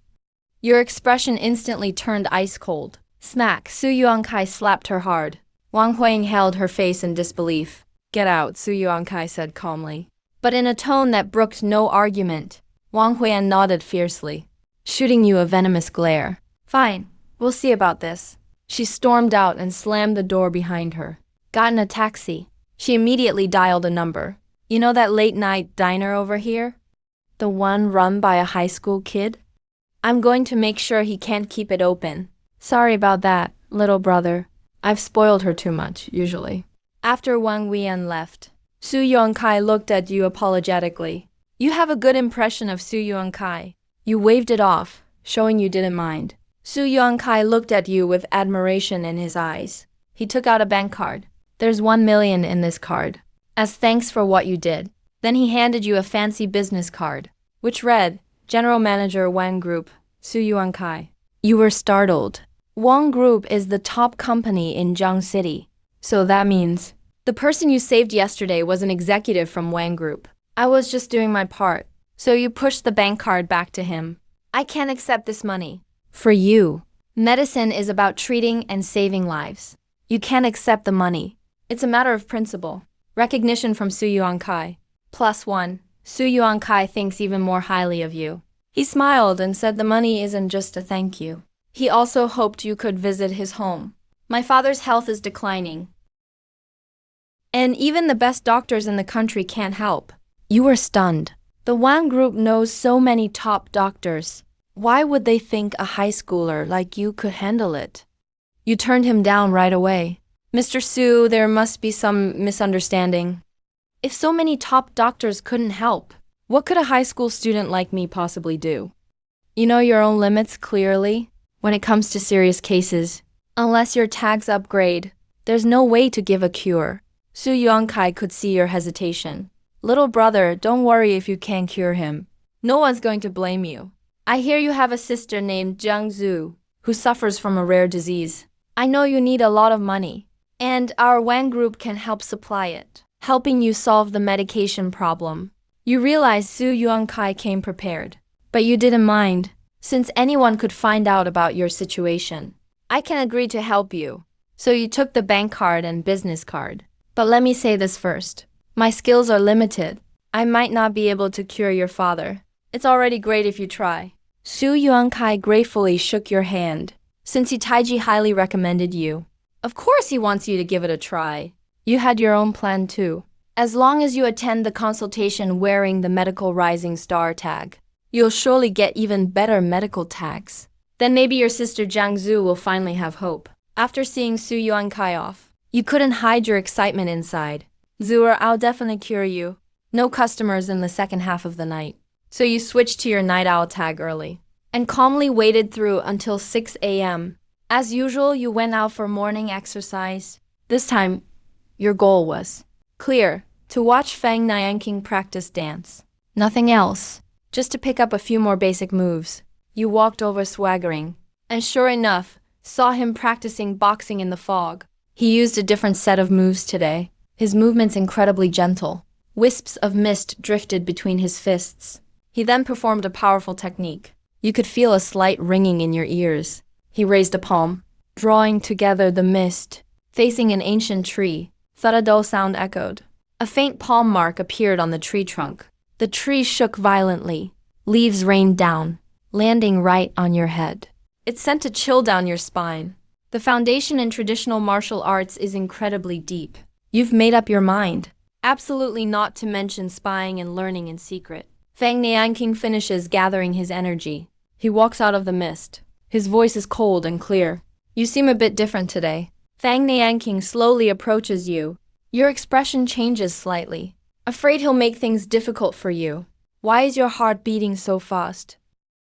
Your expression instantly turned ice cold. Smack, Su Yuankai slapped her hard. Wang Huiyan held her face in disbelief. Get out, Su Yuankai said calmly. But in a tone that brooked no argument, Wang Huiyan nodded fiercely, shooting you a venomous glare. Fine, we'll see about this. She stormed out and slammed the door behind her. Got in a taxi. She immediately dialed a number. You know that late-night diner over here? The one run by a high school kid? I'm going to make sure he can't keep it open. Sorry about that, little brother. I've spoiled her too much, usually. After Wang Huiyan left, Su Yuankai looked at you apologetically. You have a good impression of Su Yuankai. You waved it off, showing you didn't mind. Su Yuankai looked at you with admiration in his eyes. He took out a bank card. There's 1 million in this card, as thanks for what you did. Then he handed you a fancy business card, which read, General Manager Wang Group, Su Yuankai. You were startled. Wang Group is the top company in Zhang City. So that means the person you saved yesterday was an executive from Wang Group. I was just doing my part. So you pushed the bank card back to him. I can't accept this money. For you, medicine is about treating and saving lives. You can't accept the money. It's a matter of principle. Recognition from Su Yuankai. +1. Su Yuankai thinks even more highly of you. He smiled and said the money isn't just a thank you. He also hoped you could visit his home. My father's health is declining, and even the best doctors in the country can't help. You were stunned. The Wang group knows so many top doctors. Why would they think a high schooler like you could handle it? You turned him down right away. Mr. Su, there must be some misunderstanding. If so many top doctors couldn't help, what could a high school student like me possibly do? You know your own limits clearly when it comes to serious cases. Unless your tags upgrade, there's no way to give a cure. Su Yongkai could see your hesitation. Little brother, don't worry if you can't cure him. No one's going to blame you. I hear you have a sister named Jiang Zhu who suffers from a rare disease. I know you need a lot of money, and our Wang group can help supply it, helping you solve the medication problem. You realize Su Yongkai came prepared, but you didn't mind, since anyone could find out about your situation. I can agree to help you. So you took the bank card and business card. But let me say this first. My skills are limited. I might not be able to cure your father. It's already great if you try. Su Yongkai gratefully shook your hand, since Taiji highly recommended you. Of course he wants you to give it a try. You had your own plan too. As long as you attend the consultation wearing the medical rising star tag, you'll surely get even better medical tags. Then maybe your sister Jiang Zhu will finally have hope. After seeing Su Yongkai off, you couldn't hide your excitement inside. Zhuer, I'll definitely cure you. No customers in the second half of the night. So you switched to your night owl tag early and calmly waited through until 6 a.m. As usual, you went out for morning exercise. This time, your goal was clear, to watch Fang Nianqing practice dance. Nothing else, just to pick up a few more basic moves. You walked over swaggering, and sure enough, saw him practicing boxing in the fog. He used a different set of moves today. His movements incredibly gentle. Wisps of mist drifted between his fists. He then performed a powerful technique. You could feel a slight ringing in your ears. He raised a palm, drawing together the mist. Facing an ancient tree, thud a dull sound echoed. A faint palm mark appeared on the tree trunk. The tree shook violently. Leaves rained down, landing right on your head. It sent a chill down your spine. The foundation in traditional martial arts is incredibly deep. You've made up your mind. Absolutely not to mention spying and learning in secret. Fang Nianqing finishes gathering his energy. He walks out of the mist. His voice is cold and clear. You seem a bit different today. Fang Nianqing slowly approaches you. Your expression changes slightly. Afraid he'll make things difficult for you. Why is your heart beating so fast?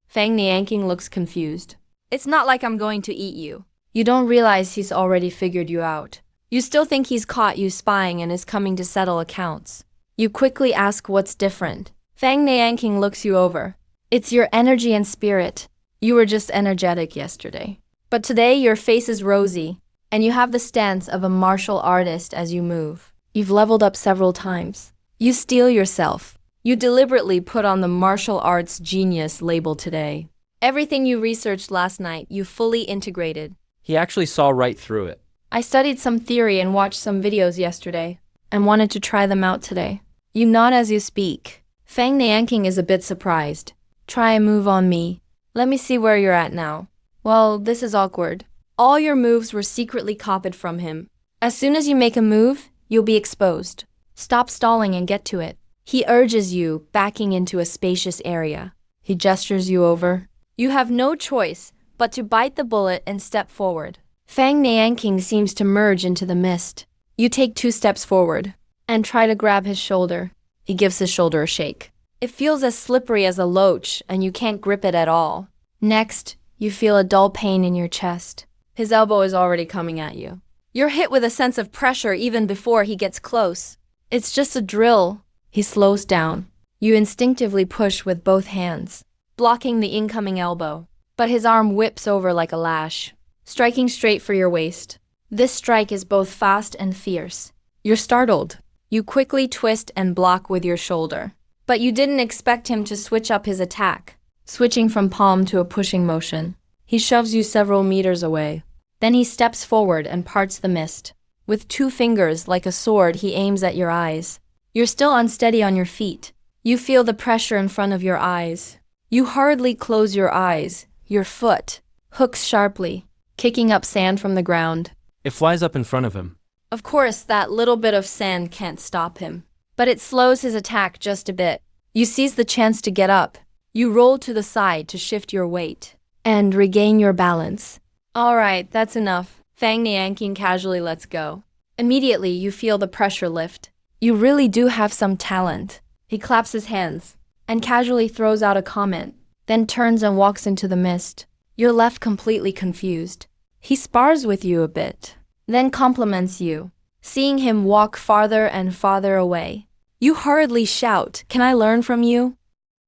Fang Nianqing looks confused. It's not like I'm going to eat you. You don't realize he's already figured you out. You still think he's caught you spying and is coming to settle accounts. You quickly ask what's different. Fang Nianqing looks you over. It's your energy and spirit. You were just energetic yesterday. But today your face is rosy, and you have the stance of a martial artist as you move. You've leveled up several times. You steel yourself. You deliberately put on the martial arts genius label today. Everything you researched last night, you fully integrated. He actually saw right through it. I studied some theory and watched some videos yesterday, and wanted to try them out today. You nod as you speak. Fang Nianqing is a bit surprised. Try a move on me. Let me see where you're at now. Well, this is awkward. All your moves were secretly copied from him. As soon as you make a move, you'll be exposed. Stop stalling and get to it. He urges you, backing into a spacious area. He gestures you over. You have no choice but to bite the bullet and step forward. Fang Nianqing seems to merge into the mist. You take 2 steps forward and try to grab his shoulder. He gives his shoulder a shake. It feels as slippery as a loach and you can't grip it at all. Next, you feel a dull pain in your chest. His elbow is already coming at you. You're hit with a sense of pressure even before he gets close. It's just a drill. He slows down. You instinctively push with both hands, blocking the incoming elbow. But his arm whips over like a lash, striking straight for your waist. This strike is both fast and fierce. You're startled. You quickly twist and block with your shoulder. But you didn't expect him to switch up his attack, switching from palm to a pushing motion. He shoves you several meters away. Then he steps forward and parts the mist. With 2 fingers, like a sword, he aims at your eyes. You're still unsteady on your feet. You feel the pressure in front of your eyes. You hurriedly close your eyes. Your foot hooks sharply, kicking up sand from the ground. It flies up in front of him. Of course, that little bit of sand can't stop him, but it slows his attack just a bit. You seize the chance to get up. You roll to the side to shift your weight and regain your balance. All right, that's enough. Fang Nianqing casually lets go. Immediately, you feel the pressure lift. You really do have some talent. He claps his hands and casually throws out a comment, then turns and walks into the mist. You're left completely confused. He spars with you a bit, then compliments you. Seeing him walk farther and farther away, you hurriedly shout, "Can I learn from you?"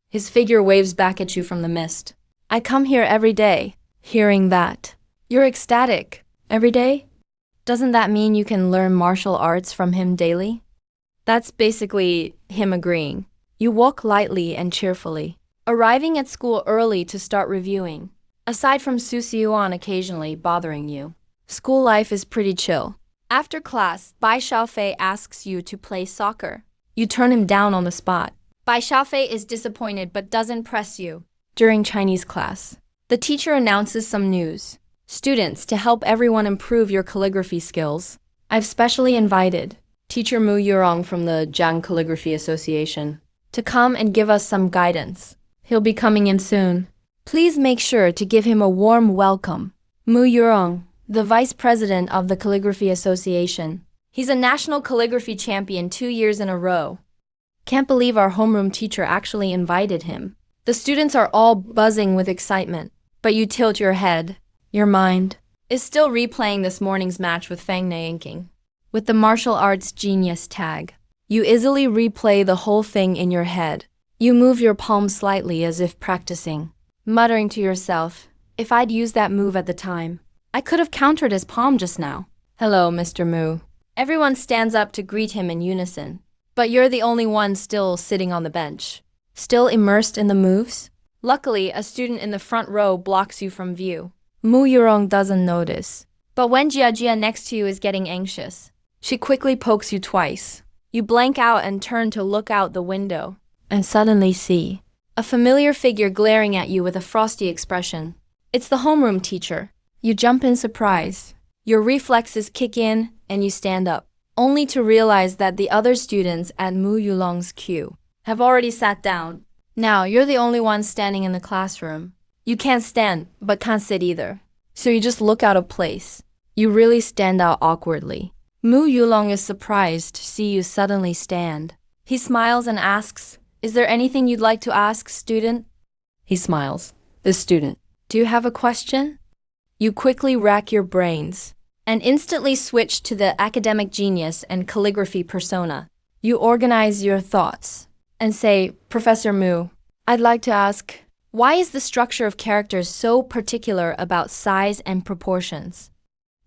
His figure waves back at you from the mist. "I come here every day." Hearing that, you're ecstatic. Every day? Doesn't that mean you can learn martial arts from him daily? That's basically him agreeing. You walk lightly and cheerfully, arriving at school early to start reviewing. Aside from Su Xiuan occasionally bothering you, school life is pretty chill. After class, Bai Xiaofei asks you to play soccer. You turn him down on the spot. Bai Xiaofei is disappointed but doesn't press you. During Chinese class, the teacher announces some news. Students, to help everyone improve your calligraphy skills, I've specially invited Teacher Mu Yurong from the Jiang Calligraphy Association to come and give us some guidance. He'll be coming in soon. Please make sure to give him a warm welcome. Mu Yurong, the vice president of the Calligraphy Association. He's a national calligraphy champion 2 years in a row. Can't believe our homeroom teacher actually invited him. The students are all buzzing with excitement, but you tilt your head. Your mind is still replaying this morning's match with Fang Nianqing. With the martial arts genius tag, you easily replay the whole thing in your head. You move your palm slightly as if practicing, muttering to yourself, "If I'd used that move at the time, I could have countered his palm just now." "Hello, Mr. Mu." Everyone stands up to greet him in unison, but you're the only one still sitting on the bench, still immersed in the moves. Luckily, a student in the front row blocks you from view. Mu Yurong doesn't notice, but when Jia next to you is getting anxious, she quickly pokes you twice. You blank out and turn to look out the window, and suddenly see a familiar figure glaring at you with a frosty expression. It's the homeroom teacher. You jump in surprise. Your reflexes kick in, and you stand up, only to realize that the other students at Mu Yulong's queue have already sat down. Now you're the only one standing in the classroom. You can't stand, but can't sit either. So you just look out of place. You really stand out awkwardly. Mu Yulong is surprised to see you suddenly stand. He smiles and asks, "Is there anything you'd like to ask, student?" He smiles. The student, "Do you have a question?" You quickly rack your brains and instantly switch to the academic genius and calligraphy persona. You organize your thoughts and say, "Professor Mu, I'd like to ask, why is the structure of characters so particular about size and proportions?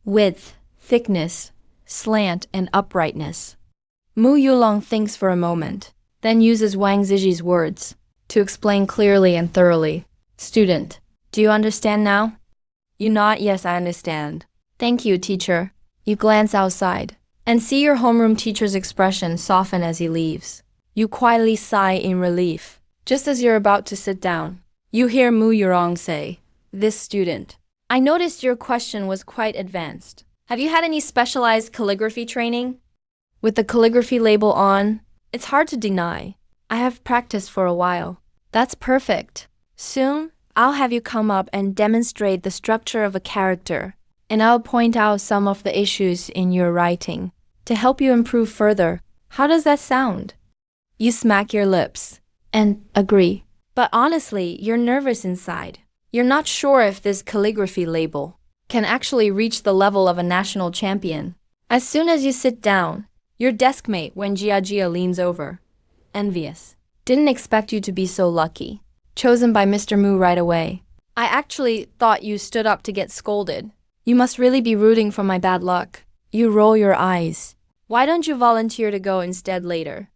Width, thickness, slant, and uprightness?" Mu Yulong thinks for a moment, then uses Wang Ziji's words to explain clearly and thoroughly. "Student, do you understand now?" You nod, "Yes, I understand." "Thank you, teacher." You glance outside and see your homeroom teacher's expression soften as he leaves. You quietly sigh in relief. Just as you're about to sit down, you hear Mu Yurong say, "This student, I noticed your question was quite advanced. Have you had any specialized calligraphy training?" With the calligraphy label on, it's hard to deny. "I have practiced for a while." "That's perfect. Soon, I'll have you come up and demonstrate the structure of a character, and I'll point out some of the issues in your writing to help you improve further. How does that sound?" You smack your lips and agree. But honestly, you're nervous inside. You're not sure if this calligraphy label can actually reach the level of a national champion. As soon as you sit down, your deskmate Wen Jia leans over, envious. "Didn't expect you to be so lucky. Chosen by Mr. Mu right away. I actually thought you stood up to get scolded. You must really be rooting for my bad luck." You roll your eyes. "Why don't you volunteer to go instead later?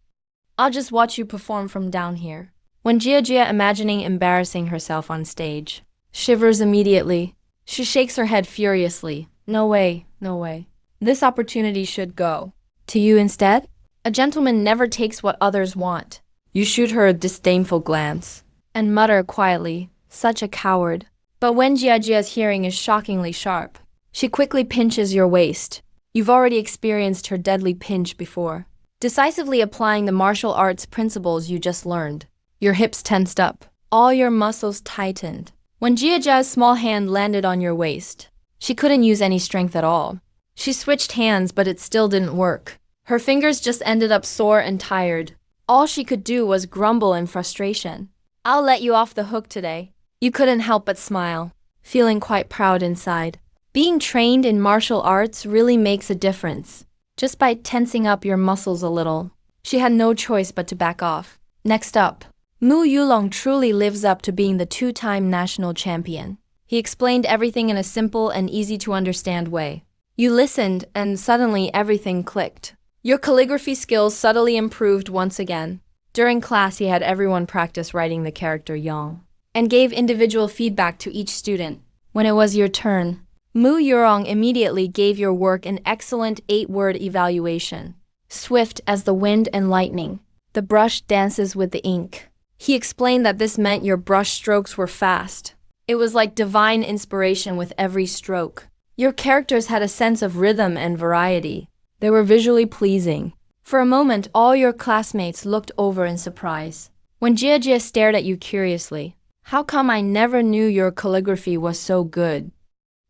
I'll just watch you perform from down here." When Jia, imagining embarrassing herself on stage, shivers immediately. She shakes her head furiously. "No way, no way. This opportunity should go to you instead." A gentleman never takes what others want. You shoot her a disdainful glance and mutter quietly, "Such a coward." But when Jia's hearing is shockingly sharp, she quickly pinches your waist. You've already experienced her deadly pinch before. Decisively applying the martial arts principles you just learned, Your hips tensed up. All your muscles tightened. When Jiajia's small hand landed on your waist, she couldn't use any strength at all. She switched hands, but it still didn't work. Her fingers just ended up sore and tired. All she could do was grumble in frustration. I'll let you off the hook today. You couldn't help but smile, feeling quite proud inside. Being trained in martial arts really makes a difference. Just by tensing up your muscles a little, she had no choice but to back off. Next up, Mu Yulong truly lives up to being the two-time national champion. He explained everything in a simple and easy-to-understand way. You listened, and suddenly everything clicked. Your calligraphy skills subtly improved once again. During class, he had everyone practice writing the character Yang, and gave individual feedback to each student. When it was your turn, Mu Yurong immediately gave your work an excellent 8-word evaluation. Swift as the wind and lightning, the brush dances with the ink. He explained that this meant your brush strokes were fast. It was like divine inspiration with every stroke. Your characters had a sense of rhythm and variety. They were visually pleasing. For a moment, all your classmates looked over in surprise. When Jia stared at you curiously, "How come I never knew your calligraphy was so good?"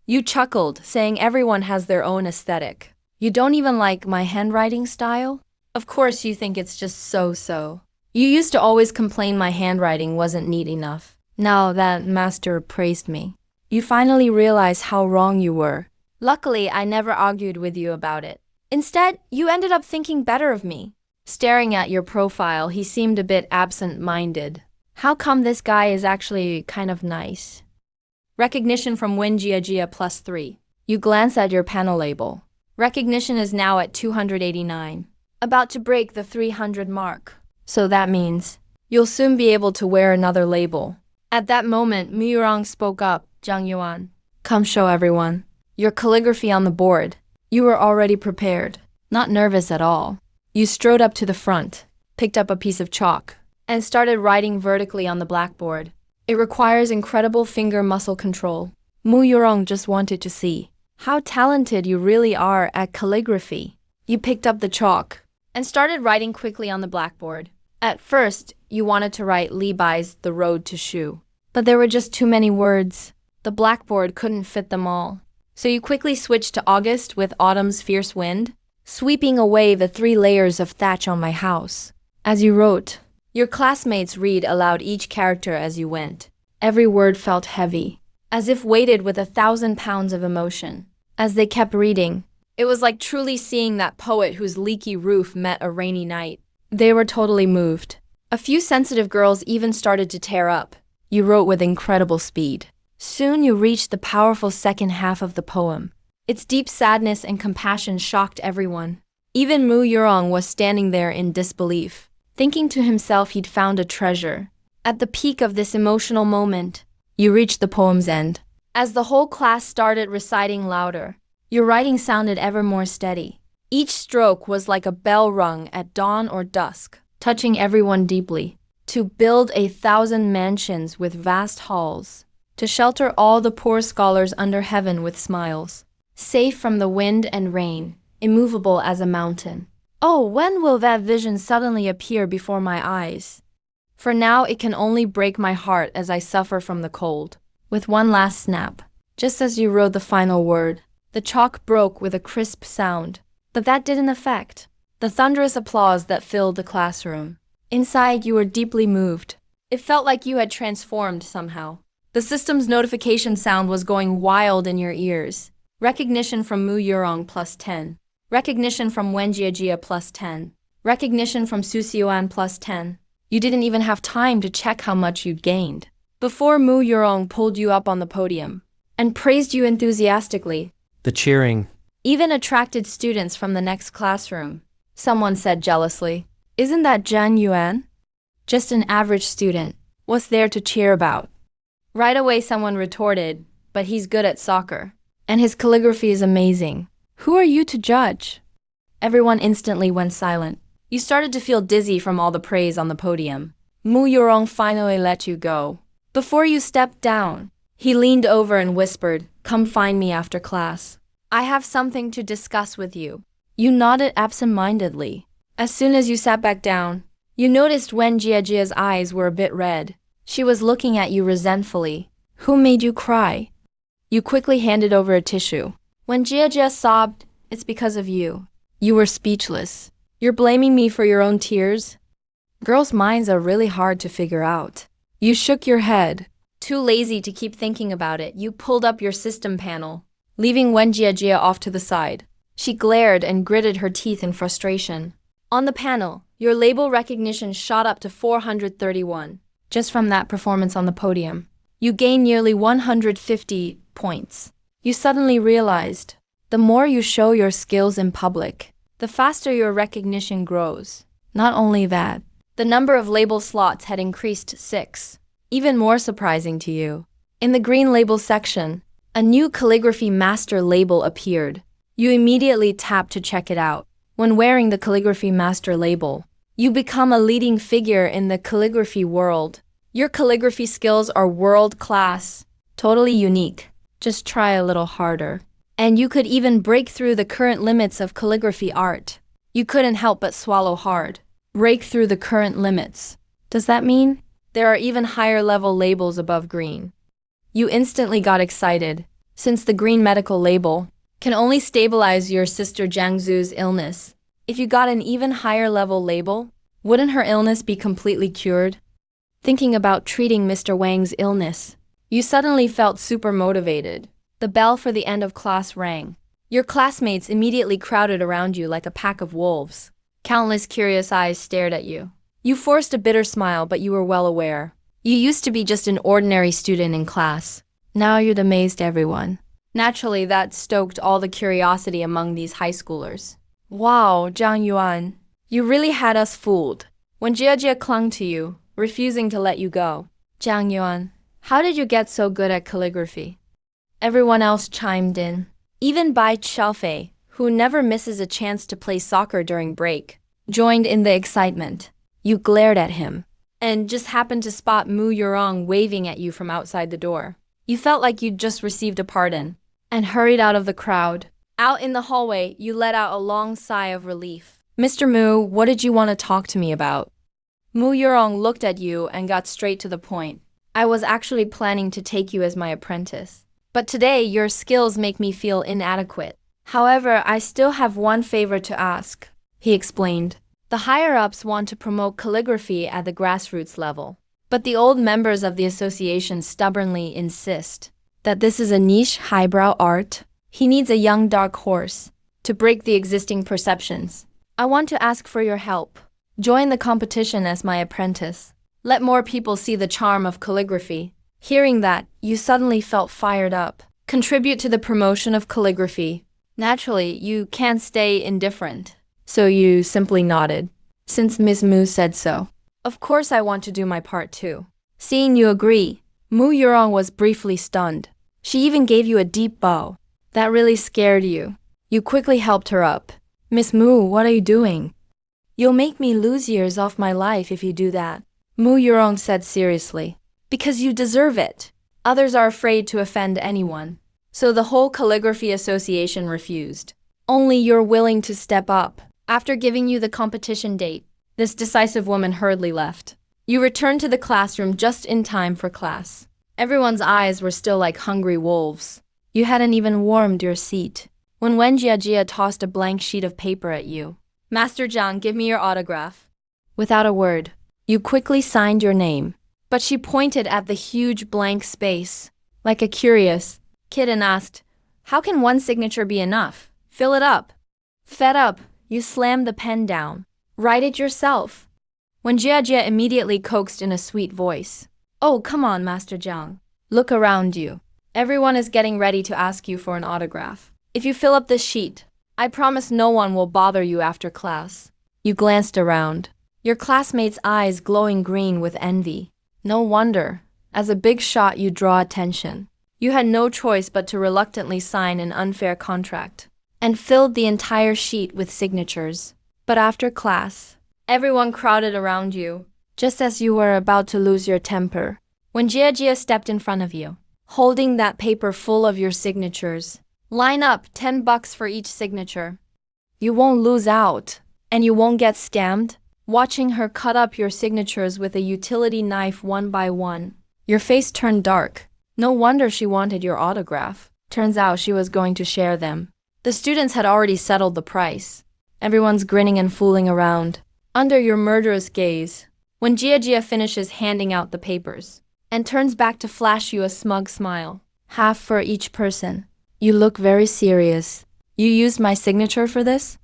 You chuckled, saying everyone has their own aesthetic. You don't even like my handwriting style? Of course you think it's just so-so. You used to always complain my handwriting wasn't neat enough. Now that master praised me, you finally realize how wrong you were. Luckily, I never argued with you about it. Instead, you ended up thinking better of me. Staring at your profile, he seemed a bit absent-minded. How come this guy is actually kind of nice? Recognition from Win Jia +3. You glance at your panel label. Recognition is now at 289. About to break the 300 mark. So that means you'll soon be able to wear another label. At that moment, Muyurong spoke up, Zhang Yuan. Come show everyone your calligraphy on the board. You were already prepared, not nervous at all. You strode up to the front, picked up a piece of chalk, and started writing vertically on the blackboard. It requires incredible finger muscle control. Mu Yurong just wanted to see how talented you really are at calligraphy. You picked up the chalk and started writing quickly on the blackboard. At first, you wanted to write Li Bai's The Road to Shu, but there were just too many words. The blackboard couldn't fit them all. So you quickly switched to August with Autumn's Fierce Wind, sweeping away the 3 layers of thatch on my house. As you wrote, your classmates read aloud each character as you went. Every word felt heavy, as if weighted with 1,000 pounds of emotion. As they kept reading, it was like truly seeing that poet whose leaky roof met a rainy night. They were totally moved. A few sensitive girls even started to tear up. You wrote with incredible speed. Soon you reached the powerful second half of the poem. Its deep sadness and compassion shocked everyone. Even Mu Yurong was standing there in disbelief, thinking to himself he'd found a treasure. At the peak of this emotional moment, you reached the poem's end. As the whole class started reciting louder, your writing sounded ever more steady. Each stroke was like a bell rung at dawn or dusk, touching everyone deeply. To build 1,000 mansions with vast halls, to shelter all the poor scholars under heaven with smiles, safe from the wind and rain, immovable as a mountain. Oh, when will that vision suddenly appear before my eyes? For now it can only break my heart as I suffer from the cold. With one last snap, just as you wrote the final word, the chalk broke with a crisp sound. But that didn't affect the thunderous applause that filled the classroom. Inside, you were deeply moved. It felt like you had transformed somehow. The system's notification sound was going wild in your ears. Recognition from Mu Yurong +10. Recognition from Wen Jiajia +10. Recognition from Su Xiuan +10. You didn't even have time to check how much you'd gained before Mu Yurong pulled you up on the podium and praised you enthusiastically. The cheering. Even attracted students from the next classroom. Someone said jealously, "Isn't that Zhang Yuan? Just an average student. What's there to cheer about?" Right away someone retorted, "But he's good at soccer. And his calligraphy is amazing. Who are you to judge?" Everyone instantly went silent. You started to feel dizzy from all the praise on the podium. Mu Yurong finally let you go. Before you stepped down, he leaned over and whispered, "Come find me after class. I have something to discuss with you." You nodded absent-mindedly. As soon as you sat back down, You noticed Wen Jiajia's eyes were a bit red. She was looking at you resentfully. Who made you cry? You quickly handed over a tissue. When Jiajia sobbed, it's because of you. You were speechless. You're blaming me for your own tears? Girls' minds are really hard to figure out. You shook your head. Too lazy to keep thinking about it, you pulled up your system panel, leaving Wen Jiajia off to the side. She glared and gritted her teeth in frustration. On the panel, your label recognition shot up to 431. Just from that performance on the podium, you gained nearly 150 points. You suddenly realized, the more you show your skills in public, the faster your recognition grows. Not only that, the number of label slots had increased 6. Even more surprising to you, in the green label section, a new calligraphy master label appeared. You immediately tapped to check it out. When wearing the calligraphy master label, you become a leading figure in the calligraphy world. Your calligraphy skills are world-class, totally unique. Just try a little harder. And you could even break through the current limits of calligraphy art. You couldn't help but swallow hard. Break through the current limits. Does that mean there are even higher level labels above green? You instantly got excited, since the green medical label can only stabilize your sister Jiangzu's illness. If you got an even higher level label, wouldn't her illness be completely cured? Thinking about treating Mr. Wang's illness, you suddenly felt super motivated. The bell for the end of class rang. Your classmates immediately crowded around you like a pack of wolves. Countless curious eyes stared at you. You forced a bitter smile, but you were well aware. You used to be just an ordinary student in class. Now you'd amazed everyone. Naturally, that stoked all the curiosity among these high schoolers. Wow, Zhang Yuan, you really had us fooled. When Jiajia clung to you, refusing to let you go. Zhang Yuan, how did you get so good at calligraphy? Everyone else chimed in. Even Bai Xiaofei, who never misses a chance to play soccer during break, joined in the excitement. You glared at him, and just happened to spot Mu Yurong waving at you from outside the door. You felt like you'd just received a pardon, and hurried out of the crowd. Out in the hallway, you let out a long sigh of relief. Mr. Mu, what did you want to talk to me about? Mu Yurong looked at you and got straight to the point. I was actually planning to take you as my apprentice. But today, your skills make me feel inadequate. However, I still have one favor to ask, he explained. The higher-ups want to promote calligraphy at the grassroots level. But the old members of the association stubbornly insist that this is a niche highbrow art. He needs a young dark horse to break the existing perceptions. I want to ask for your help. Join the competition as my apprentice. Let more people see the charm of calligraphy. Hearing that, you suddenly felt fired up. Contribute to the promotion of calligraphy. Naturally, you can't stay indifferent. So you simply nodded, since Miss Mu said so. Of course I want to do my part too. Seeing you agree, Mu Yurong was briefly stunned. She even gave you a deep bow. That really scared you. You quickly helped her up. Miss Mu, what are you doing? You'll make me lose years off my life if you do that, Mu Yurong said seriously. Because you deserve it. Others are afraid to offend anyone. So the whole calligraphy association refused. Only you're willing to step up. After giving you the competition date, this decisive woman hurriedly left. You returned to the classroom just in time for class. Everyone's eyes were still like hungry wolves. You hadn't even warmed your seat when Wen Jiajia tossed a blank sheet of paper at you. Master Zhang, give me your autograph. Without a word, you quickly signed your name. But she pointed at the huge blank space, like a curious kid, and asked, how can one signature be enough? Fill it up. Fed up, you slammed the pen down. Write it yourself. When Jiajia immediately coaxed in a sweet voice. Oh, come on, Master Zhang. Look around you. Everyone is getting ready to ask you for an autograph. If you fill up this sheet, I promise no one will bother you after class. You glanced around, your classmates' eyes glowing green with envy. No wonder. As a big shot, you draw attention. You had no choice but to reluctantly sign an unfair contract and filled the entire sheet with signatures. But after class, everyone crowded around you, just as you were about to lose your temper, when Jiajia stepped in front of you, holding that paper full of your signatures. Line up, $10 for each signature. You won't lose out, and you won't get scammed. watching her cut up your signatures with a utility knife one by one. Your face turned dark. No wonder she wanted your autograph. Turns out she was going to share them. The students had already settled the price. Everyone's grinning and fooling around, under your murderous gaze. When Jia finishes handing out the papers, and turns back to flash you a smug smile. Half for each person. You look very serious. You used my signature for this?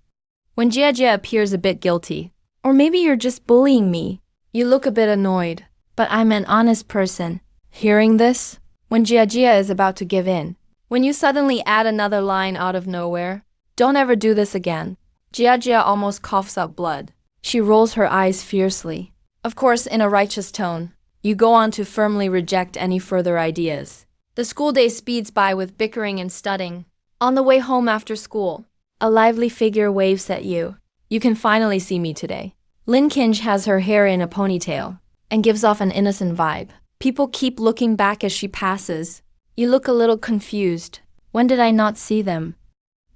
When Jia appears a bit guilty. Or maybe you're just bullying me. You look a bit annoyed. But I'm an honest person. Hearing this? When Jia is about to give in. When you suddenly add another line out of nowhere. Don't ever do this again. Jia almost coughs up blood. She rolls her eyes fiercely. Of course, in a righteous tone. You go on to firmly reject any further ideas. The school day speeds by with bickering and studying. On the way home after school, a lively figure waves at you. You can finally see me today. Lin Qingge has her hair in a ponytail and gives off an innocent vibe. People keep looking back as she passes. You look a little confused. When did I not see them?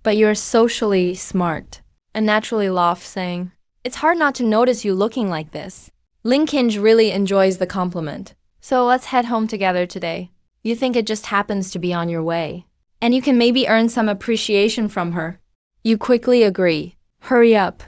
But you're socially smart and naturally laugh, saying, "It's hard not to notice you looking like this." Lin Qingge really enjoys the compliment. So let's head home together today. You think it just happens to be on your way. And you can maybe earn some appreciation from her. You quickly agree. Hurry up.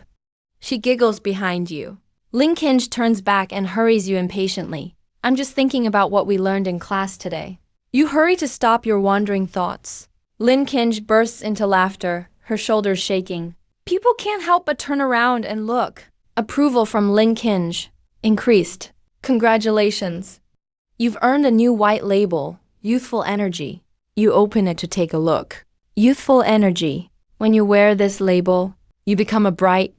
She giggles behind you. Lin Qingge turns back and hurries you impatiently. I'm just thinking about what we learned in class today. You hurry to stop your wandering thoughts. Lin Qingge bursts into laughter, her shoulders shaking. People can't help but turn around and look. Approval from Lin Qingge increased. Congratulations. You've earned a new white label, Youthful Energy. You open it to take a look. Youthful Energy. When you wear this label, you become a bright,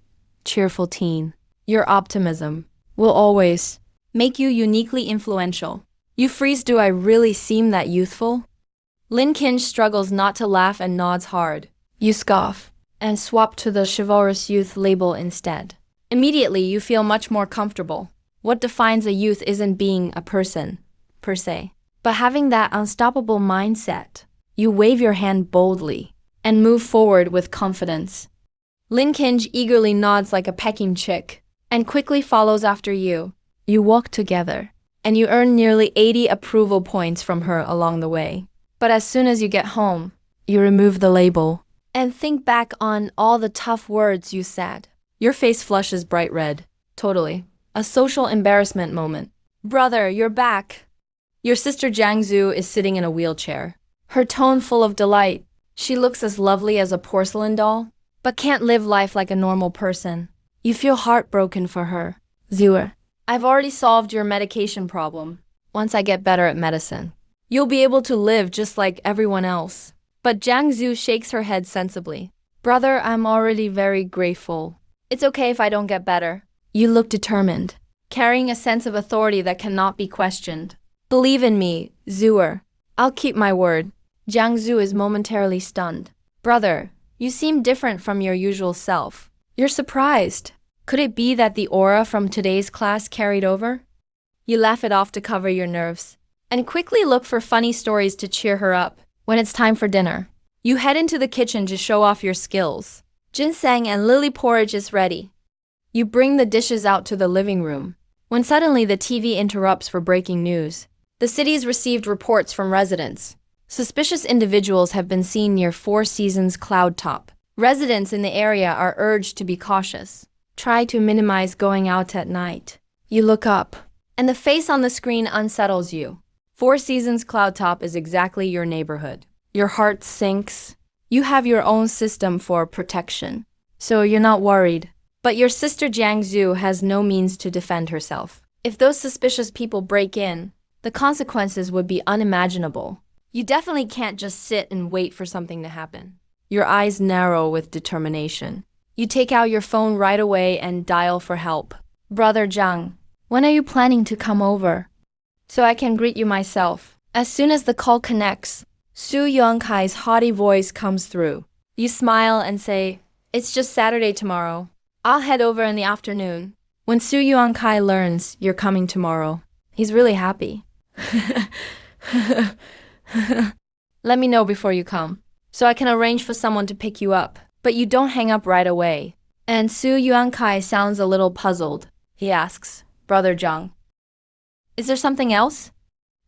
cheerful teen. Your optimism will always make you uniquely influential. You freeze. Do I really seem that youthful? Lin Qingge struggles not to laugh and nods hard. You scoff and swap to the chivalrous youth label instead. Immediately, you feel much more comfortable. What defines a youth isn't being a person, per se, but having that unstoppable mindset. You wave your hand boldly and move forward with confidence. Lin Qingge eagerly nods like a pecking chick and quickly follows after you. You walk together, and you earn nearly 80 approval points from her along the way. But as soon as you get home, you remove the label and think back on all the tough words you said. Your face flushes bright red. Totally. A social embarrassment moment. Brother, you're back. Your sister Jiangzu is sitting in a wheelchair. Her tone full of delight. She looks as lovely as a porcelain doll, but can't live life like a normal person. You feel heartbroken for her. Zure, I've already solved your medication problem. Once I get better at medicine, you'll be able to live just like everyone else. But Jiangzu shakes her head sensibly. Brother, I'm already very grateful. It's okay if I don't get better. You look determined, carrying a sense of authority that cannot be questioned. Believe in me, Zure. I'll keep my word. Jiangzu is momentarily stunned. Brother, you seem different from your usual self. You're surprised. Could it be that the aura from today's class carried over? You laugh it off to cover your nerves, and quickly look for funny stories to cheer her up. When it's time for dinner, you head into the kitchen to show off your skills. Ginseng and lily porridge is ready. You bring the dishes out to the living room, when suddenly the TV interrupts for breaking news. The city's received reports from residents. Suspicious individuals have been seen near Four Seasons Cloud Top. Residents in the area are urged to be cautious. Try to minimize going out at night. You look up, and the face on the screen unsettles you. Four Seasons Cloud Top is exactly your neighborhood. Your heart sinks. You have your own system for protection, so you're not worried. But your sister Jiangzu has no means to defend herself. If those suspicious people break in, the consequences would be unimaginable. You definitely can't just sit and wait for something to happen. Your eyes narrow with determination. You take out your phone right away and dial for help. Brother Zhang, when are you planning to come over? So I can greet you myself. As soon as the call connects, Su Yuankai's haughty voice comes through. You smile and say, "It's just Saturday tomorrow. I'll head over in the afternoon." When Su Yuankai learns you're coming tomorrow, he's really happy. Let me know before you come, so I can arrange for someone to pick you up. But you don't hang up right away. And Su Yuankai sounds a little puzzled. He asks, Brother Zhang, is there something else?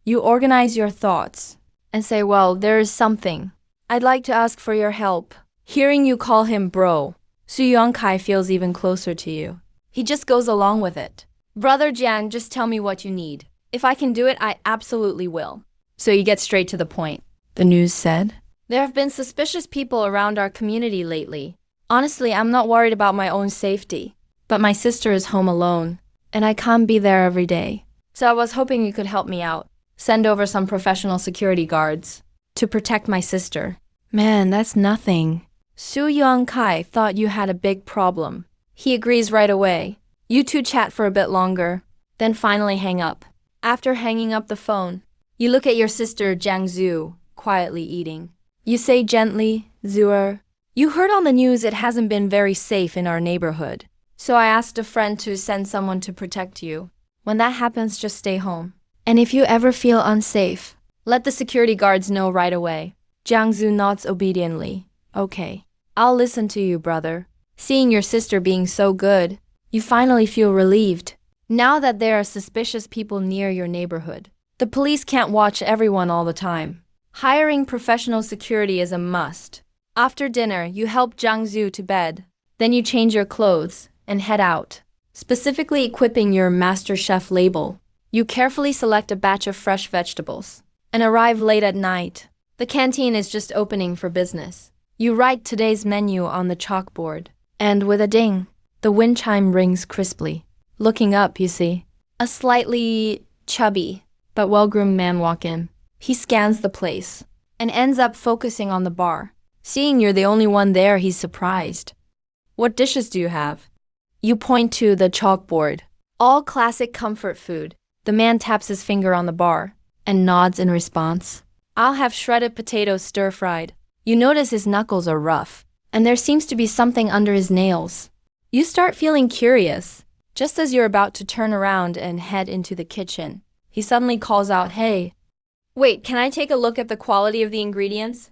You organize your thoughts and say, well, there is something. I'd like to ask for your help. Hearing you call him bro, Su Yuankai feels even closer to you. He just goes along with it. Brother Jian, just tell me what you need. If I can do it, I absolutely will. So you get straight to the point. The news said, there have been suspicious people around our community lately. Honestly, I'm not worried about my own safety. But my sister is home alone, and I can't be there every day. So I was hoping you could help me out. Send over some professional security guards to protect my sister. Man, that's nothing. Su Yuankai thought you had a big problem. He agrees right away. You two chat for a bit longer, then finally hang up. After hanging up the phone, you look at your sister Jiang Zhu, quietly eating. You say gently, Zuer, you heard on the news it hasn't been very safe in our neighborhood. So I asked a friend to send someone to protect you. When that happens, just stay home. And if you ever feel unsafe, let the security guards know right away. Jiang Zhu nods obediently. Okay, I'll listen to you, brother. Seeing your sister being so good, you finally feel relieved. Now that there are suspicious people near your neighborhood, the police can't watch everyone all the time. Hiring professional security is a must. After dinner, you help Jiang Zhu to bed. Then you change your clothes and head out, specifically equipping your Master Chef label. You carefully select a batch of fresh vegetables and arrive late at night. The canteen is just opening for business. You write today's menu on the chalkboard, and with a ding, the wind chime rings crisply. Looking up, you see a slightly chubby but well-groomed man walk in. He scans the place and ends up focusing on the bar. Seeing you're the only one there, he's surprised. What dishes do you have? You point to the chalkboard. All classic comfort food. The man taps his finger on the bar and nods in response. I'll have shredded potatoes stir-fried. You notice his knuckles are rough, and there seems to be something under his nails. You start feeling curious. Just as you're about to turn around and head into the kitchen, he suddenly calls out, hey, wait, can I take a look at the quality of the ingredients?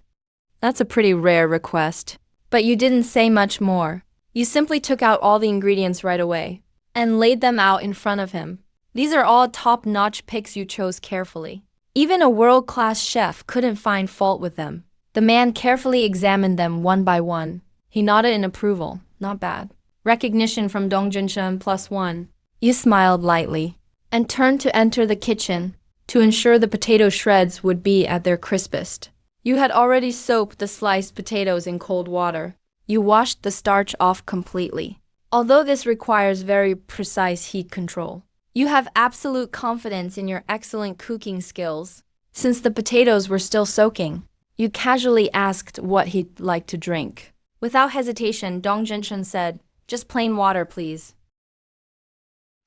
That's a pretty rare request. But you didn't say much more. You simply took out all the ingredients right away and laid them out in front of him. These are all top-notch picks you chose carefully. Even a world-class chef couldn't find fault with them. The man carefully examined them one by one. He nodded in approval. Not bad. Recognition from Dong Junshan +1. You smiled lightly and turned to enter the kitchen to ensure the potato shreds would be at their crispest. You had already soaked the sliced potatoes in cold water. You washed the starch off completely. Although this requires very precise heat control, you have absolute confidence in your excellent cooking skills. Since the potatoes were still soaking, you casually asked what he'd like to drink. Without hesitation, Dong Jinshan said, just plain water, please.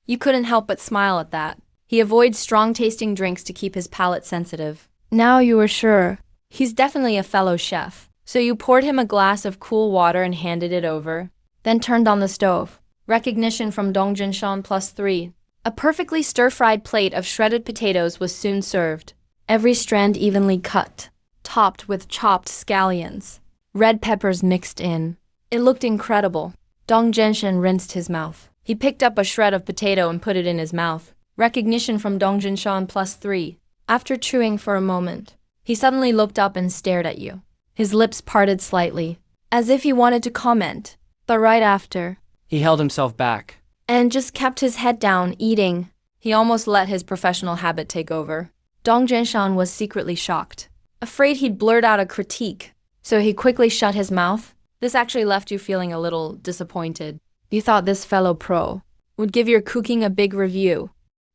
You couldn't help but smile at that. He avoids strong-tasting drinks to keep his palate sensitive. Now you were sure. He's definitely a fellow chef. So you poured him a glass of cool water and handed it over, then turned on the stove. Recognition from Dong Jinshan +3. A perfectly stir-fried plate of shredded potatoes was soon served, every strand evenly cut, topped with chopped scallions, red peppers mixed in. It looked incredible. Dong Jinshan rinsed his mouth. He picked up a shred of potato and put it in his mouth. Recognition from Dong Jinshan +3. After chewing for a moment, he suddenly looked up and stared at you. His lips parted slightly, as if he wanted to comment, but right after, He held himself back. and just kept his head down, eating. He almost let his professional habit take over. Dong Jinshan was secretly shocked, afraid he'd blurt out a critique, so he quickly shut his mouth. This actually left you feeling a little disappointed. You thought this fellow pro would give your cooking a big review.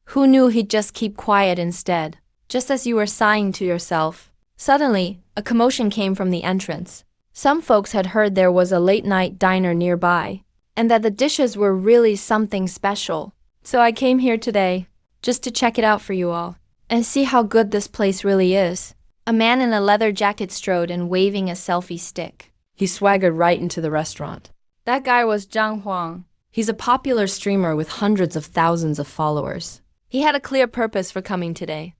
Who knew he'd just keep quiet instead? Just as you were sighing to yourself, suddenly, a commotion came from the entrance. Some folks had heard there was a late-night diner nearby, and that the dishes were really something special. So I came here today, just to check it out for you all, and see how good this place really is. A man in a leather jacket strode and waving a selfie stick. He swaggered right into the restaurant. That guy was Zhang Huang. He's a popular streamer with hundreds of thousands of followers. He had a clear purpose for coming today.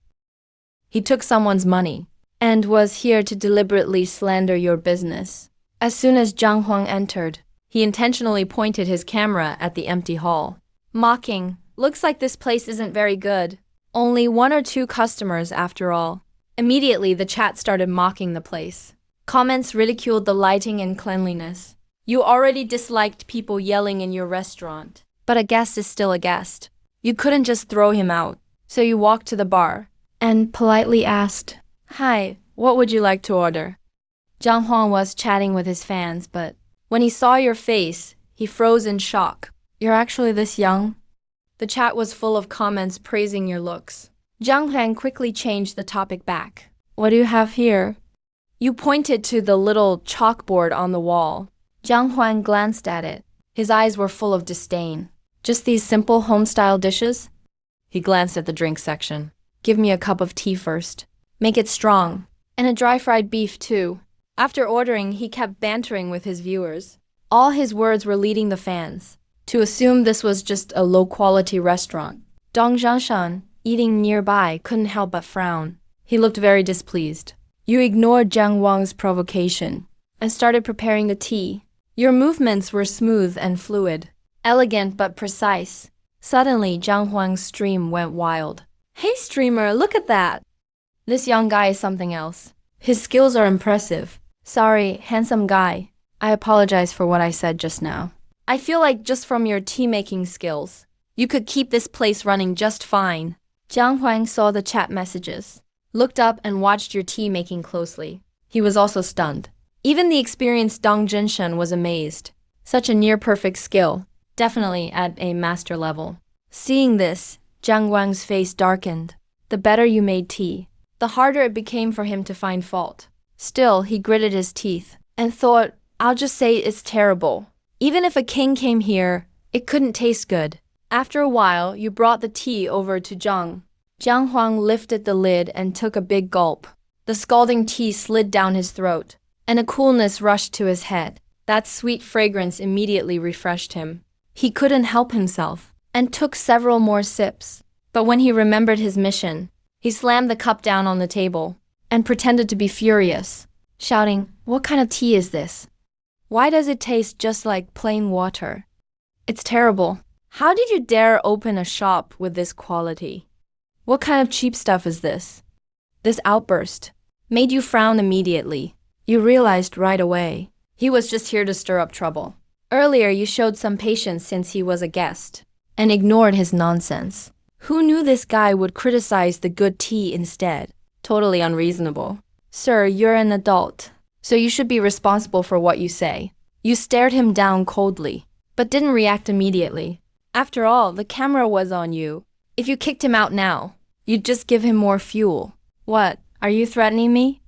He took someone's money and was here to deliberately slander your business. As soon as Zhang Huang entered, He intentionally pointed his camera at the empty hall. Mocking, looks like this place isn't very good. Only 1 or 2 customers after all. Immediately, the chat started mocking the place. Comments ridiculed the lighting and cleanliness. You already disliked people yelling in your restaurant. But a guest is still a guest. You couldn't just throw him out. So you walked to the bar and politely asked, "Hi, what would you like to order?" Zhang Huang was chatting with his fans, but when he saw your face, he froze in shock. You're actually this young? The chat was full of comments praising your looks. Zhang Huang quickly changed the topic back. What do you have here? You pointed to the little chalkboard on the wall. Zhang Huang glanced at it. His eyes were full of disdain. Just these simple home-style dishes? He glanced at the drink section. Give me a cup of tea first. Make it strong. And a dry-fried beef, too. After ordering, he kept bantering with his viewers. All his words were leading the fans to assume this was just a low-quality restaurant. Dong Zhangshan, eating nearby, couldn't help but frown. He looked very displeased. You ignored Zhang Wang's provocation and started preparing the tea. Your movements were smooth and fluid, elegant but precise. Suddenly, Zhang Huang's stream went wild. Hey streamer, look at that! This young guy is something else. His skills are impressive. Sorry, handsome guy. I apologize for what I said just now. I feel like just from your tea-making skills, you could keep this place running just fine. Zhang Huang saw the chat messages, looked up and watched your tea-making closely. He was also stunned. Even the experienced Dong Zhenshen was amazed. Such a near-perfect skill, definitely at a master level. Seeing this, Zhang Wang's face darkened. The better you made tea, the harder it became for him to find fault. Still, he gritted his teeth and thought, I'll just say it's terrible. Even if a king came here, it couldn't taste good. After a while, you brought the tea over to Zhang. Zhang Huang lifted the lid and took a big gulp. The scalding tea slid down his throat, and a coolness rushed to his head. That sweet fragrance immediately refreshed him. He couldn't help himself, and took several more sips. But when he remembered his mission, he slammed the cup down on the table and pretended to be furious, shouting, What kind of tea is this? Why does it taste just like plain water? It's terrible. How did you dare open a shop with this quality? What kind of cheap stuff is this? This outburst made you frown immediately. You realized right away he was just here to stir up trouble. Earlier, you showed some patience since he was a guest and ignored his nonsense. Who knew this guy would criticize the good tea instead? Totally unreasonable. Sir, you're an adult, so you should be responsible for what you say. You stared him down coldly, but didn't react immediately. After all, the camera was on you. If you kicked him out now, you'd just give him more fuel. What, are you threatening me?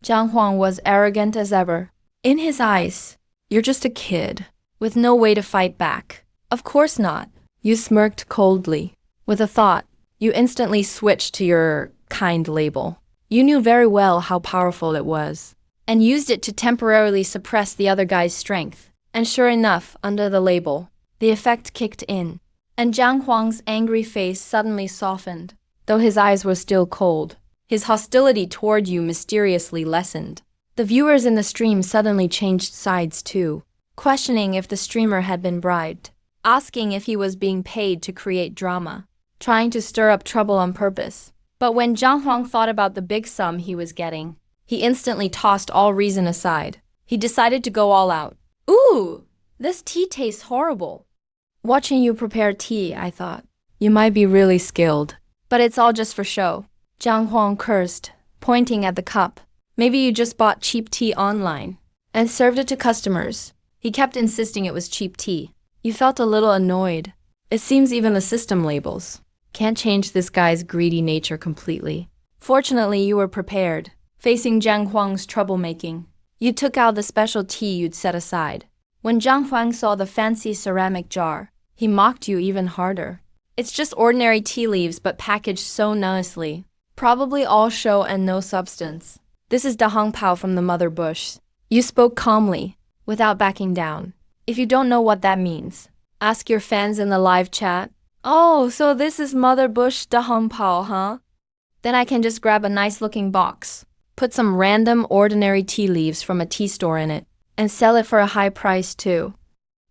Zhang Huang was arrogant as ever. In his eyes, you're just a kid, with no way to fight back. Of course not. You smirked coldly. With a thought, you instantly switched to your kind label. You knew very well how powerful it was, and used it to temporarily suppress the other guy's strength. And sure enough, under the label, the effect kicked in, and Zhang Huang's angry face suddenly softened. Though his eyes were still cold, his hostility toward you mysteriously lessened. The viewers in the stream suddenly changed sides too, questioning if the streamer had been bribed, asking if he was being paid to create drama, trying to stir up trouble on purpose. But when Zhang Huang thought about the big sum he was getting, he instantly tossed all reason aside. He decided to go all out. Ooh, this tea tastes horrible. Watching you prepare tea, I thought, you might be really skilled. But it's all just for show. Zhang Huang cursed, pointing at the cup. Maybe you just bought cheap tea online and served it to customers. He kept insisting it was cheap tea. You felt a little annoyed. It seems even the system labels can't change this guy's greedy nature completely. Fortunately, you were prepared. Facing Zhang Huang's troublemaking, you took out the special tea you'd set aside. When Zhang Huang saw the fancy ceramic jar, he mocked you even harder. It's just ordinary tea leaves but packaged so nicely. Probably all show and no substance. This is Da Hong Pao from the Mother Bush. You spoke calmly, without backing down. If you don't know what that means, ask your fans in the live chat. Oh, so this is Mother Bush Da Hong Pao, huh? Then I can just grab a nice-looking box, put some random ordinary tea leaves from a tea store in it, and sell it for a high price too.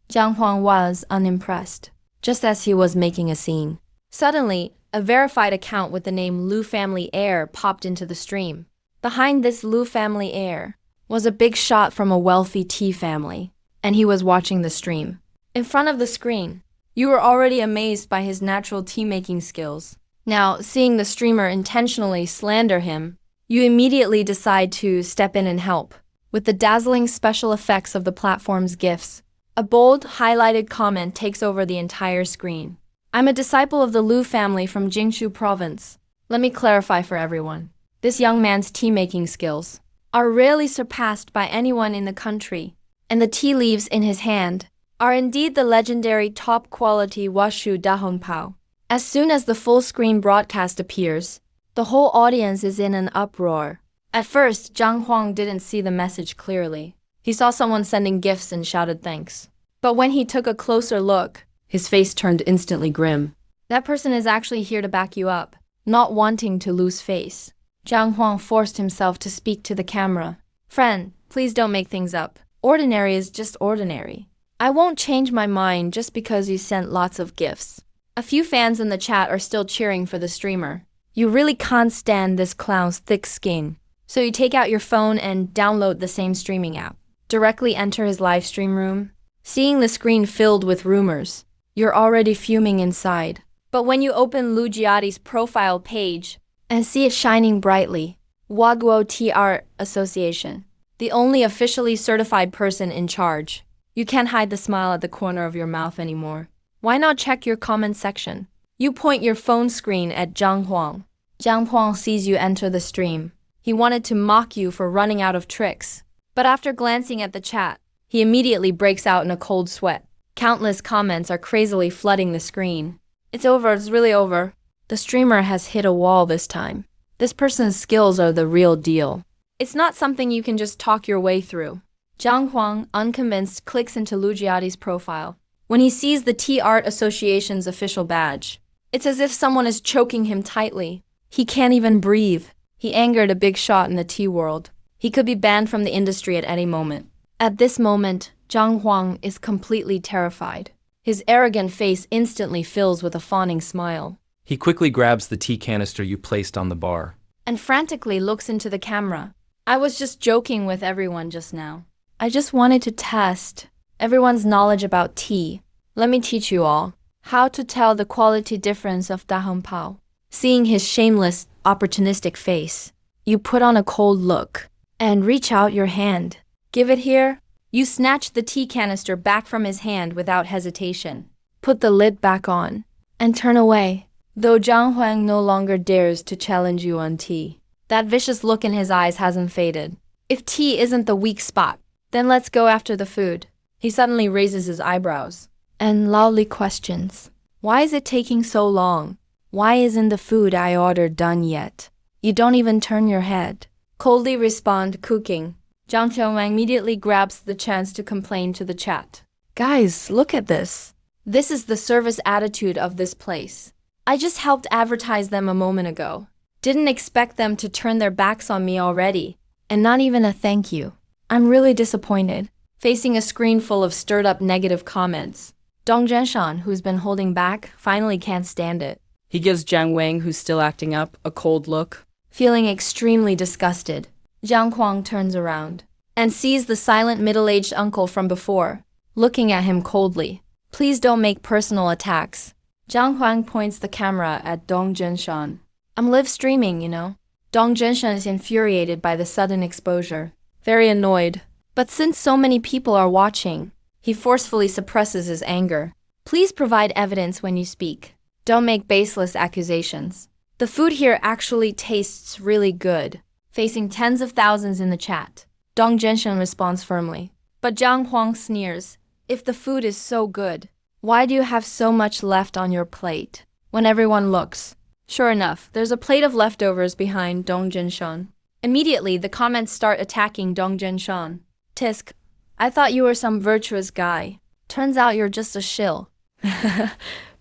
Jiang Huang was unimpressed, just as he was making a scene. Suddenly, a verified account with the name Lu Family Heir popped into the stream. Behind this Lu Family Heir was a big shot from a wealthy tea family, and he was watching the stream. In front of the screen, you were already amazed by his natural tea-making skills. Now, seeing the streamer intentionally slander him, you immediately decide to step in and help. With the dazzling special effects of the platform's GIFs, a bold, highlighted comment takes over the entire screen. I'm a disciple of the Lu family from Jingshu province. Let me clarify for everyone. This young man's tea-making skills are rarely surpassed by anyone in the country, and the tea leaves in his hand are indeed the legendary top-quality Washu Dahongpao. As soon as the full-screen broadcast appears, the whole audience is in an uproar. At first, Jiang Huang didn't see the message clearly. He saw someone sending gifts and shouted thanks. But when he took a closer look, his face turned instantly grim. That person is actually here to back you up, not wanting to lose face. Jiang Huang forced himself to speak to the camera. Friend, please don't make things up. Ordinary is just ordinary. I won't change my mind just because you sent lots of gifts. A few fans in the chat are still cheering for the streamer. You really can't stand this clown's thick skin. So you take out your phone and download the same streaming app. Directly enter his live stream room. Seeing the screen filled with rumors, you're already fuming inside. But when you open Lu Jiadi's profile page and see it shining brightly, Waguo Tea Art Association, the only officially certified person in charge, you can't hide the smile at the corner of your mouth anymore. Why not check your comment section? You point your phone screen at Jiang Huang. Jiang Huang sees you enter the stream. He wanted to mock you for running out of tricks. But after glancing at the chat, he immediately breaks out in a cold sweat. Countless comments are crazily flooding the screen. It's over, it's really over. The streamer has hit a wall this time. This person's skills are the real deal. It's not something you can just talk your way through. Jiang Huang, unconvinced, clicks into Lu Jiadi's profile. When he sees the Tea Art Association's official badge, it's as if someone is choking him tightly. He can't even breathe. He angered a big shot in the tea world. He could be banned from the industry at any moment. At this moment, Jiang Huang is completely terrified. His arrogant face instantly fills with a fawning smile. He quickly grabs the tea canister you placed on the bar And frantically looks into the camera. I was just joking with everyone just now. I just wanted to test everyone's knowledge about tea. Let me teach you all how to tell the quality difference of Dahongpao. Seeing his shameless, opportunistic face, you put on a cold look and reach out your hand. Give it here. You snatch the tea canister back from his hand without hesitation. Put the lid back on and turn away. Though Jiang Huang no longer dares to challenge you on tea, that vicious look in his eyes hasn't faded. If tea isn't the weak spot, then let's go after the food. He suddenly raises his eyebrows and loudly questions. Why is it taking so long? Why isn't the food I ordered done yet? You don't even turn your head. Coldly respond, cooking. Jiang Qianwang immediately grabs the chance to complain to the chat. Guys, look at this. This is the service attitude of this place. I just helped advertise them a moment ago. Didn't expect them to turn their backs on me already. And not even a thank you. I'm really disappointed. Facing a screen full of stirred up negative comments, Dong Zhenshan, who's been holding back, finally can't stand it. He gives Jiang Wang, who's still acting up, a cold look. Feeling extremely disgusted, Jiang Huang turns around and sees the silent middle-aged uncle from before, looking at him coldly. Please don't make personal attacks. Jiang Huang points the camera at Dong Zhenshan. I'm live streaming, you know. Dong Zhenshan is infuriated by the sudden exposure, very annoyed. But since so many people are watching, he forcefully suppresses his anger. Please provide evidence when you speak. Don't make baseless accusations. The food here actually tastes really good. Facing tens of thousands in the chat, Dong Zhenshan responds firmly. But Jiang Huang sneers. If the food is so good, why do you have so much left on your plate? When everyone looks. Sure enough, there's a plate of leftovers behind Dong Zhenshan. Immediately, the comments start attacking Dong Zhenshan. Tisk, I thought you were some virtuous guy. Turns out you're just a shill.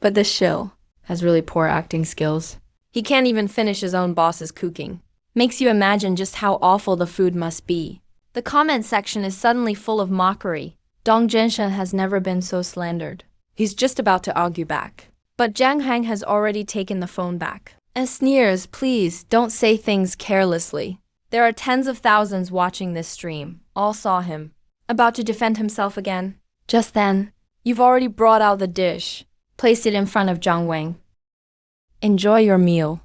But the shill has really poor acting skills. He can't even finish his own boss's cooking. Makes you imagine just how awful the food must be. The comment section is suddenly full of mockery. Dong Zhenshen has never been so slandered. He's just about to argue back. But Jiang Hang has already taken the phone back. And sneers, please don't say things carelessly. There are tens of thousands watching this stream. All saw him. About to defend himself again. Just then, you've already brought out the dish. Placed it in front of Zhang Wang. Enjoy your meal.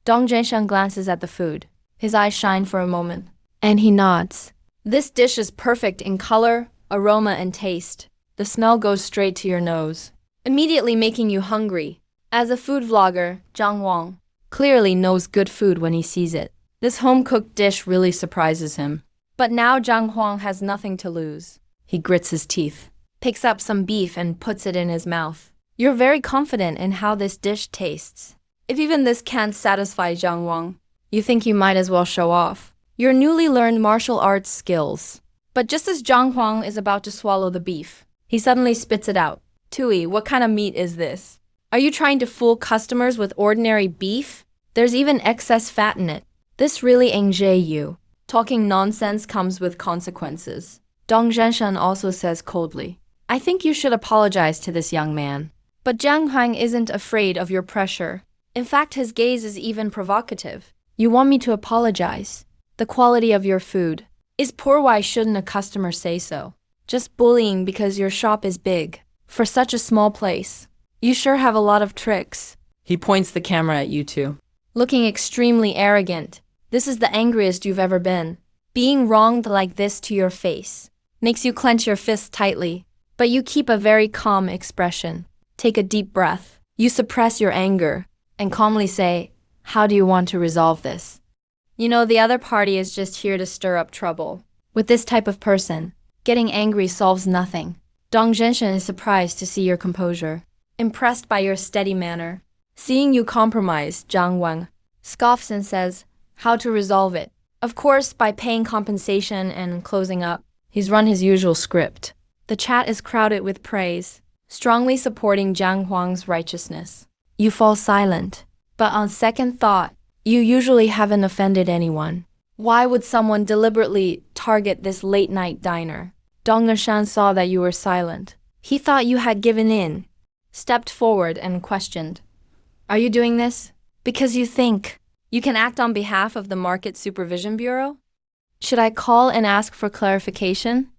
Dong Zhenshen glances at the food. His eyes shine for a moment. And he nods. This dish is perfect in color, aroma, and taste. The smell goes straight to your nose, immediately making you hungry. As a food vlogger, Zhang Wang clearly knows good food when he sees it. This home-cooked dish really surprises him. But now Zhang Huang has nothing to lose. He grits his teeth, picks up some beef and puts it in his mouth. You're very confident in how this dish tastes. If even this can't satisfy Zhang Wang, you think you might as well show off your newly learned martial arts skills. But just as Zhang Huang is about to swallow the beef, he suddenly spits it out. Tui, what kind of meat is this? Are you trying to fool customers with ordinary beef? There's even excess fat in it. This really engages you. Talking nonsense comes with consequences. Dong Zhenshen also says coldly, I think you should apologize to this young man. But Jiang Hang isn't afraid of your pressure. In fact, his gaze is even provocative. You want me to apologize? The quality of your food is poor. Why shouldn't a customer say so? Just bullying because your shop is big. For such a small place, you sure have a lot of tricks. He points the camera at you two. Looking extremely arrogant. This is the angriest you've ever been. Being wronged like this to your face makes you clench your fists tightly, but you keep a very calm expression. Take a deep breath. You suppress your anger and calmly say, how do you want to resolve this? You know, the other party is just here to stir up trouble. With this type of person, getting angry solves nothing. Dong Zhenshen is surprised to see your composure, impressed by your steady manner. Seeing you compromise, Zhang Wang scoffs and says, how to resolve it? Of course, by paying compensation and closing up. He's run his usual script. The chat is crowded with praise, strongly supporting Jiang Huang's righteousness. You fall silent, but on second thought, you usually haven't offended anyone. Why would someone deliberately target this late-night diner? Dong Zhenshen saw that you were silent. He thought you had given in, stepped forward and questioned. Are you doing this because you think you can act on behalf of the Market Supervision Bureau? Should I call and ask for clarification?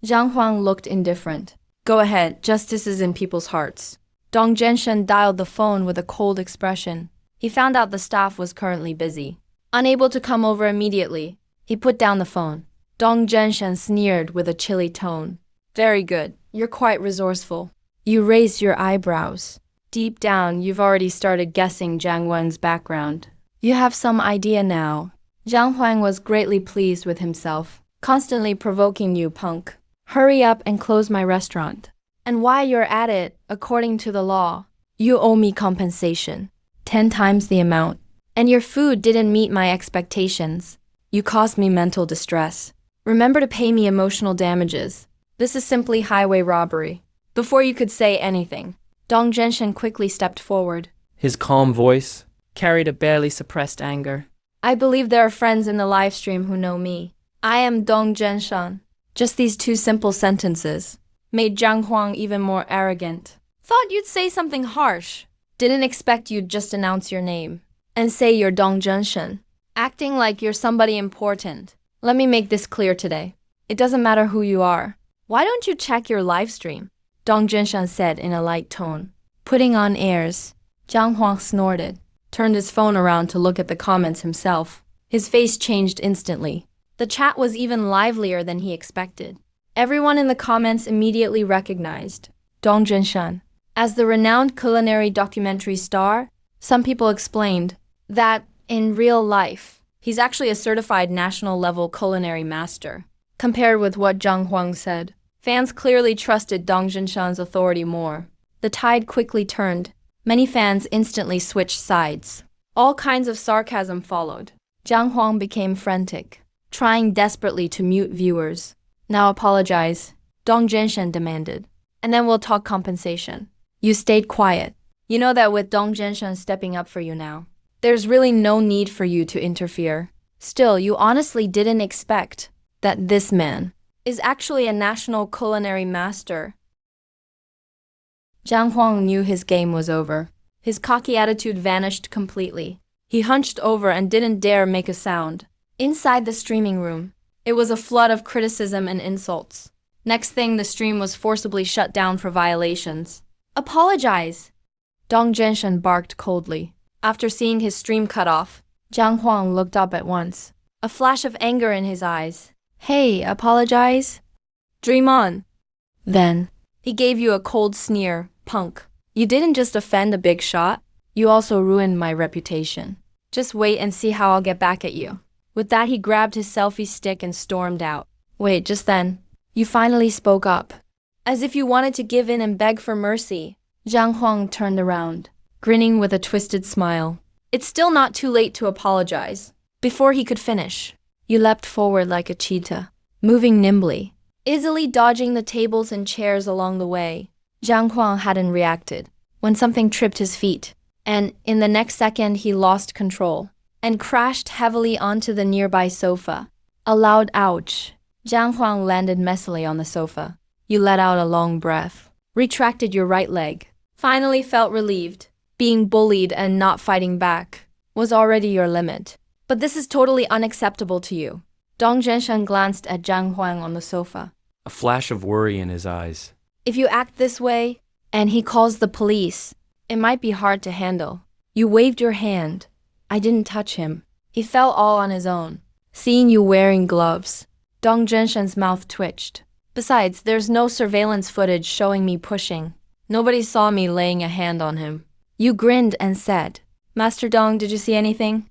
Zhang Huang looked indifferent. Go ahead, justice is in people's hearts. Dong Zhenshen dialed the phone with a cold expression. He found out the staff was currently busy. Unable to come over immediately, he put down the phone. Dong Zhenshen sneered with a chilly tone. Very good, you're quite resourceful. You raised your eyebrows. Deep down, you've already started guessing Jiang Wen's background. You have some idea now. Zhang Huang was greatly pleased with himself, constantly provoking you, punk. Hurry up and close my restaurant. And while you're at it, according to the law, you owe me compensation. 10 times the amount. And your food didn't meet my expectations. You caused me mental distress. Remember to pay me emotional damages. This is simply highway robbery. Before you could say anything, Dong Zhenshen quickly stepped forward. His calm voice Carried a barely suppressed anger. I believe there are friends in the live stream who know me. I am Dong Zhenshen. Just these 2 simple sentences made Jiang Huang even more arrogant. Thought you'd say something harsh. Didn't expect you'd just announce your name and say you're Dong Zhenshen, acting like you're somebody important. Let me make this clear today. It doesn't matter who you are. Why don't you check your live stream? Dong Zhenshen said in a light tone. Putting on airs, Jiang Huang snorted, turned his phone around to look at the comments himself. His face changed instantly. The chat was even livelier than he expected. Everyone in the comments immediately recognized Dong Zhenshen as the renowned culinary documentary star. Some people explained that, in real life, he's actually a certified national-level culinary master. Compared with what Zhang Huang said, fans clearly trusted Dong Zhenshen's authority more. The tide quickly turned. Many fans instantly switched sides. All kinds of sarcasm followed. Jiang Huang became frantic, trying desperately to mute viewers. Now apologize, Dong Zhenshen demanded. And then we'll talk compensation. You stayed quiet. You know that with Dong Zhenshen stepping up for you now, there's really no need for you to interfere. Still, you honestly didn't expect that this man is actually a national culinary master. Zhang Huang knew his game was over. His cocky attitude vanished completely. He hunched over and didn't dare make a sound. Inside the streaming room, it was a flood of criticism and insults. Next thing, the stream was forcibly shut down for violations. Apologize! Dong Zhenshen barked coldly. After seeing his stream cut off, Zhang Huang looked up at once, a flash of anger in his eyes. Hey, apologize? Dream on. Then, he gave you a cold sneer, punk. You didn't just offend a big shot, you also ruined my reputation. Just wait and see how I'll get back at you. With that, he grabbed his selfie stick and stormed out. Wait, just then, you finally spoke up. As if you wanted to give in and beg for mercy. Zhang Huang turned around, grinning with a twisted smile. It's still not too late to apologize. Before he could finish, you leapt forward like a cheetah, moving nimbly, easily dodging the tables and chairs along the way. Zhang Huang hadn't reacted when something tripped his feet, and in the next second he lost control and crashed heavily onto the nearby sofa. A loud ouch. Zhang Huang landed messily on the sofa. You let out a long breath, retracted your right leg, finally felt relieved. Being bullied and not fighting back was already your limit. But this is totally unacceptable to you. Dong Zhenshen glanced at Zhang Huang on the sofa. A flash of worry in his eyes. If you act this way, and he calls the police, it might be hard to handle. You waved your hand. I didn't touch him. He fell all on his own. Seeing you wearing gloves, Dong Zhenshen's mouth twitched. Besides, there's no surveillance footage showing me pushing. Nobody saw me laying a hand on him. You grinned and said, Master Dong, did you see anything?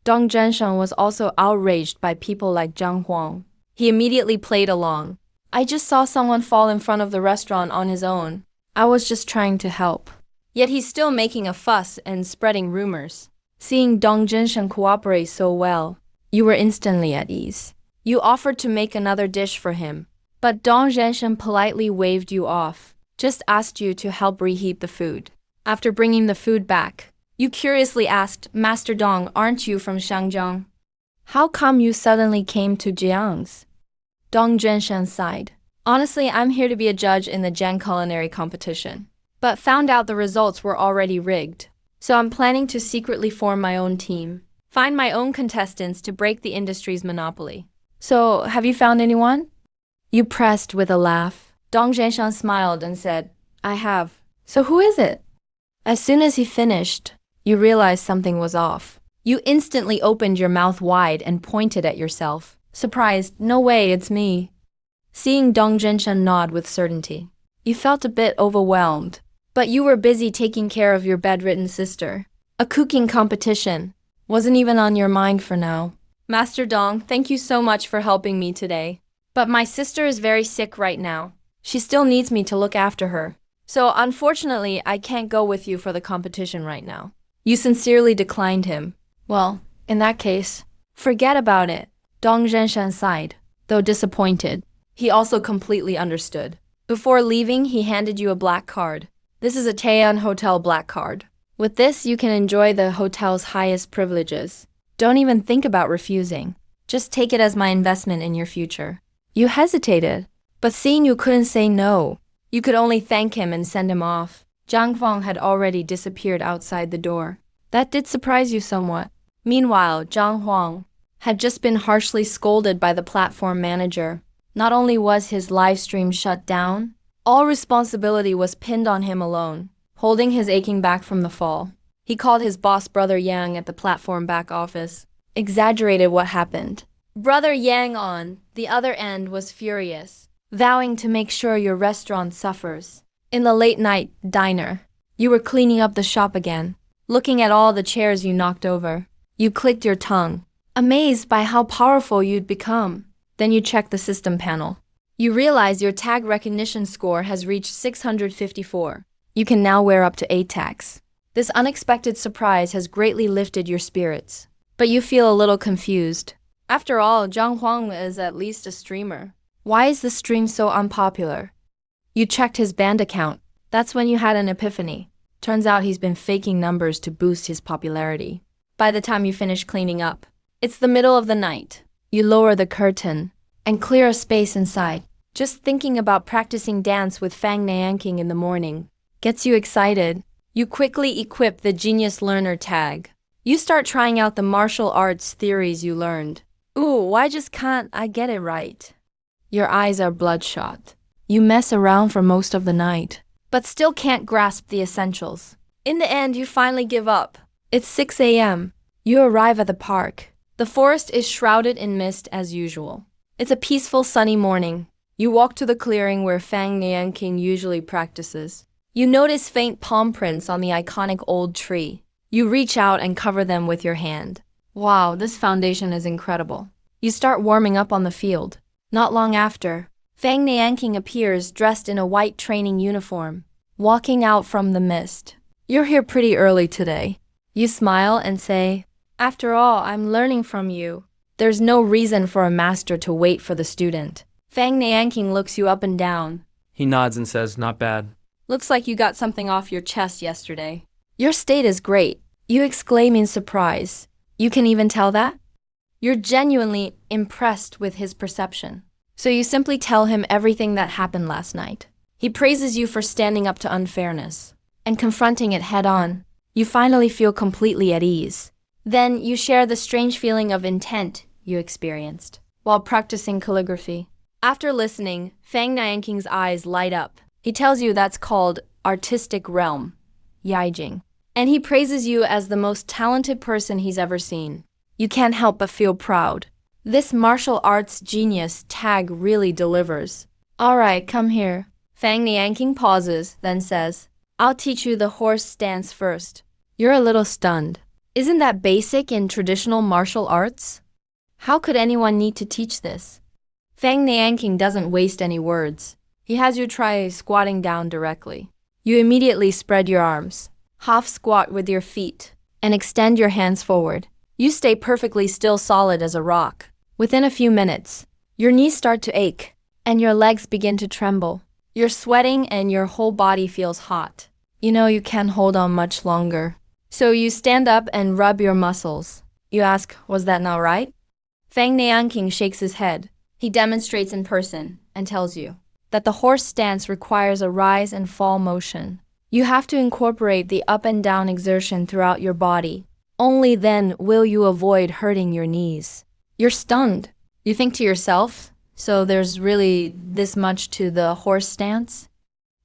Dong Zhenshen was also outraged by people like Zhang Huang. He immediately played along. I just saw someone fall in front of the restaurant on his own. I was just trying to help. Yet he's still making a fuss and spreading rumors. Seeing Dong Zhenshen cooperate so well, you were instantly at ease. You offered to make another dish for him, but Dong Zhenshen politely waved you off, just asked you to help reheat the food. After bringing the food back, you curiously asked, Master Dong, aren't you from Shangjiang? How come you suddenly came to Jiang's? Dong Zhenshen sighed. Honestly, I'm here to be a judge in the Jiang culinary competition, but found out the results were already rigged. So I'm planning to secretly form my own team, find my own contestants to break the industry's monopoly. So, have you found anyone? You pressed with a laugh. Dong Zhenshen smiled and said, I have. So who is it? As soon as he finished, you realized something was off. You instantly opened your mouth wide and pointed at yourself. Surprised, no way, it's me. Seeing Dong Zhenshen nod with certainty, you felt a bit overwhelmed. But you were busy taking care of your bedridden sister. A cooking competition wasn't even on your mind for now. Master Dong, thank you so much for helping me today. But my sister is very sick right now. She still needs me to look after her. So unfortunately, I can't go with you for the competition right now. You sincerely declined him. Well, in that case, forget about it. Dong Zhenshen sighed, though disappointed. He also completely understood. Before leaving, he handed you a black card. This is a Taean Hotel black card. With this, you can enjoy the hotel's highest privileges. Don't even think about refusing. Just take it as my investment in your future. You hesitated, but seeing you couldn't say no, you could only thank him and send him off. Zhang Feng had already disappeared outside the door. That did surprise you somewhat. Meanwhile, Zhang Huang had just been harshly scolded by the platform manager. Not only was his live stream shut down, all responsibility was pinned on him alone. Holding his aching back from the fall, he called his boss Brother Yang at the platform back office, exaggerated what happened. Brother Yang on the other end was furious, vowing to make sure your restaurant suffers. In the late-night diner, you were cleaning up the shop again, looking at all the chairs you knocked over. You clicked your tongue, amazed by how powerful you'd become. Then you checked the system panel. You realize your tag recognition score has reached 654. You can now wear up to 8 tags. This unexpected surprise has greatly lifted your spirits, but you feel a little confused. After all, Zhang Huang is at least a streamer. Why is the stream so unpopular? You checked his band account. That's when you had an epiphany. Turns out he's been faking numbers to boost his popularity. By the time you finish cleaning up, it's the middle of the night. You lower the curtain, and clear a space inside. Just thinking about practicing dance with Fang Nianqing in the morning gets you excited. You quickly equip the Genius Learner tag. You start trying out the martial arts theories you learned. Ooh, why just can't I get it right? Your eyes are bloodshot. You mess around for most of the night, but still can't grasp the essentials. In the end, you finally give up. It's 6 a.m. You arrive at the park. The forest is shrouded in mist as usual. It's a peaceful, sunny morning. You walk to the clearing where Fang Nianqing usually practices. You notice faint palm prints on the iconic old tree. You reach out and cover them with your hand. Wow, this foundation is incredible. You start warming up on the field. Not long after, Fang Nianqing appears dressed in a white training uniform, walking out from the mist. You're here pretty early today. You smile and say, "After all, I'm learning from you." There's no reason for a master to wait for the student. Fang Nianqing looks you up and down. He nods and says, "Not bad." Looks like you got something off your chest yesterday. Your state is great. You exclaim in surprise. You can even tell that? You're genuinely impressed with his perception. So you simply tell him everything that happened last night. He praises you for standing up to unfairness and confronting it head on. You finally feel completely at ease. Then you share the strange feeling of intent you experienced while practicing calligraphy. After listening, Fang Nianqing's eyes light up. He tells you that's called artistic realm, Yijing. And he praises you as the most talented person he's ever seen. You can't help but feel proud. This martial arts genius tag really delivers. Alright, come here. Fang Nianqing pauses, then says, "I'll teach you the horse stance first." You're a little stunned. Isn't that basic in traditional martial arts? How could anyone need to teach this? Fang Nianqing doesn't waste any words. He has you try squatting down directly. You immediately spread your arms, half squat with your feet, and extend your hands forward. You stay perfectly still, solid as a rock. Within a few minutes, your knees start to ache, and your legs begin to tremble. You're sweating and your whole body feels hot. You know you can't hold on much longer. So you stand up and rub your muscles. You ask, "Was that not right?" Fang Nianqing shakes his head. He demonstrates in person and tells you that the horse stance requires a rise and fall motion. You have to incorporate the up and down exertion throughout your body. Only then will you avoid hurting your knees. You're stunned. You think to yourself, so there's really this much to the horse stance?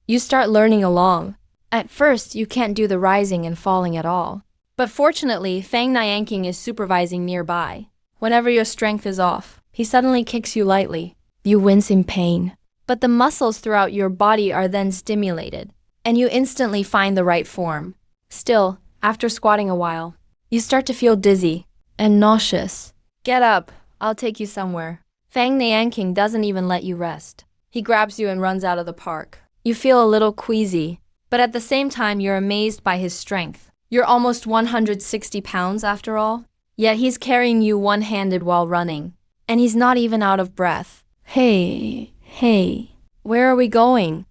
You start learning along. At first, you can't do the rising and falling at all. But fortunately, Fang Nianqing is supervising nearby. Whenever your strength is off, he suddenly kicks you lightly. You wince in pain. But the muscles throughout your body are then stimulated, and you instantly find the right form. Still, after squatting a while, you start to feel dizzy and nauseous. "Get up, I'll take you somewhere." Fang Nianqing doesn't even let you rest. He grabs you and runs out of the park. You feel a little queasy, but at the same time you're amazed by his strength. You're almost 160 pounds after all, yet he's carrying you one-handed while running, and he's not even out of breath. Hey, where are we going?"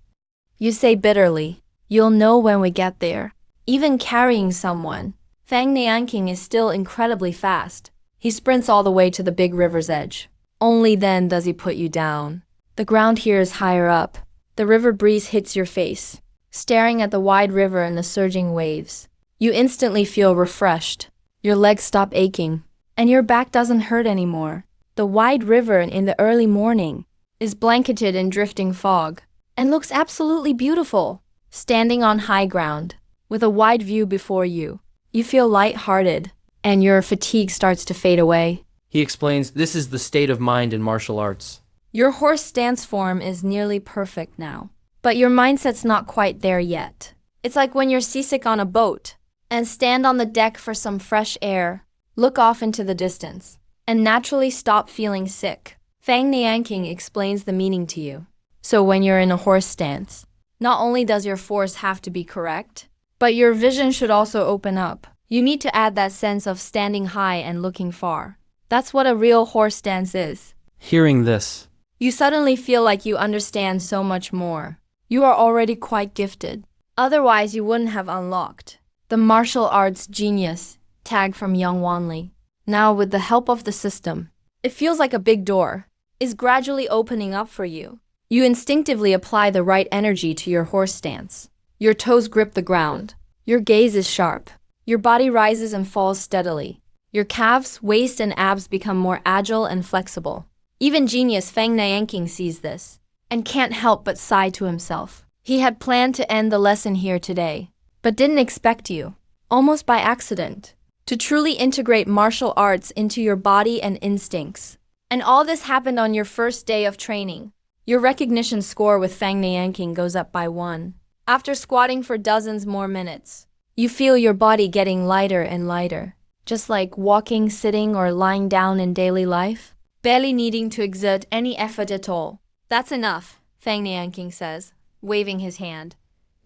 You say bitterly. "You'll know when we get there." Even carrying someone, Fang Nianqing is still incredibly fast. He sprints all the way to the big river's edge. Only then does he put you down. The ground here is higher up. The river breeze hits your face, staring at the wide river and the surging waves. You instantly feel refreshed. Your legs stop aching, and your back doesn't hurt anymore. The wide river in the early morning is blanketed in drifting fog and looks absolutely beautiful. Standing on high ground, with a wide view before you, you feel light-hearted, and your fatigue starts to fade away. He explains, "This is the state of mind in martial arts." Your horse stance form is nearly perfect now, but your mindset's not quite there yet. It's like when you're seasick on a boat and stand on the deck for some fresh air, look off into the distance, and naturally stop feeling sick. Fang Nianqing explains the meaning to you. So when you're in a horse stance, not only does your force have to be correct, but your vision should also open up. You need to add that sense of standing high and looking far. That's what a real horse stance is. Hearing this, You suddenly feel like you understand so much more. You are already quite gifted. Otherwise, you wouldn't have unlocked the martial arts genius tag from young Wanli. Now, with the help of the system, it feels like a big door. is gradually opening up for you. You instinctively apply the right energy to your horse stance. Your toes grip the ground. Your gaze is sharp. Your body rises and falls steadily. Your calves, waist, and abs become more agile and flexible. Even genius Feng Nianqing sees this and can't help but sigh to himself. He had planned to end the lesson here today, but didn't expect you, almost by accident, to truly integrate martial arts into your body and instincts. And all this happened on your first day of training. Your recognition score with Feng Nianqing goes up by 1. After squatting for dozens more minutes, you feel your body getting lighter and lighter, just like walking, sitting, or lying down in daily life, barely needing to exert any effort at all. That's enough, Feng Nianqing says, waving his hand.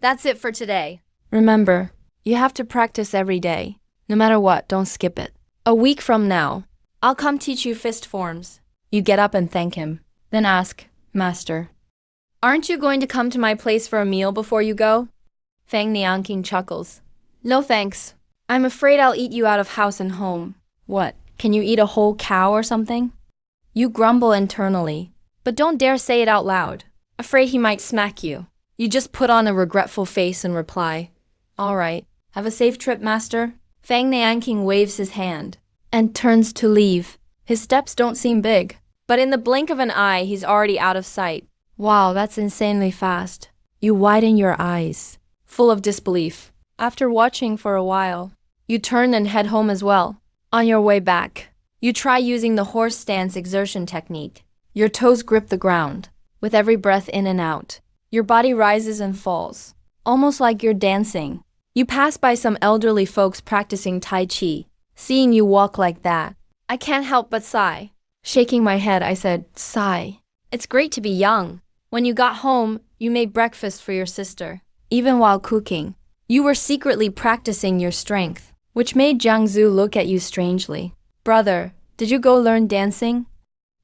That's it for today. Remember, you have to practice every day. No matter what, don't skip it. A week from now, I'll come teach you fist forms. You get up and thank him, then ask, Master, aren't you going to come to my place for a meal before you go? Feng Nianqing chuckles. No thanks. I'm afraid I'll eat you out of house and home. What, can you eat a whole cow or something? You grumble internally, but don't dare say it out loud. Afraid he might smack you. You just put on a regretful face and reply, all right, have a safe trip, Master. Feng Nianqing waves his hand and turns to leave. His steps don't seem big, but in the blink of an eye, he's already out of sight. Wow, that's insanely fast. You widen your eyes, full of disbelief. After watching for a while, you turn and head home as well. On your way back, you try using the horse stance exertion technique. Your toes grip the ground. With every breath in and out, your body rises and falls, almost like you're dancing. You pass by some elderly folks practicing Tai Chi. Seeing you walk like that, I can't help but sigh. Shaking my head, I said, sigh. It's great to be young. When you got home, you made breakfast for your sister. Even while cooking, you were secretly practicing your strength, which made Jiang Zhu look at you strangely. Brother, did you go learn dancing?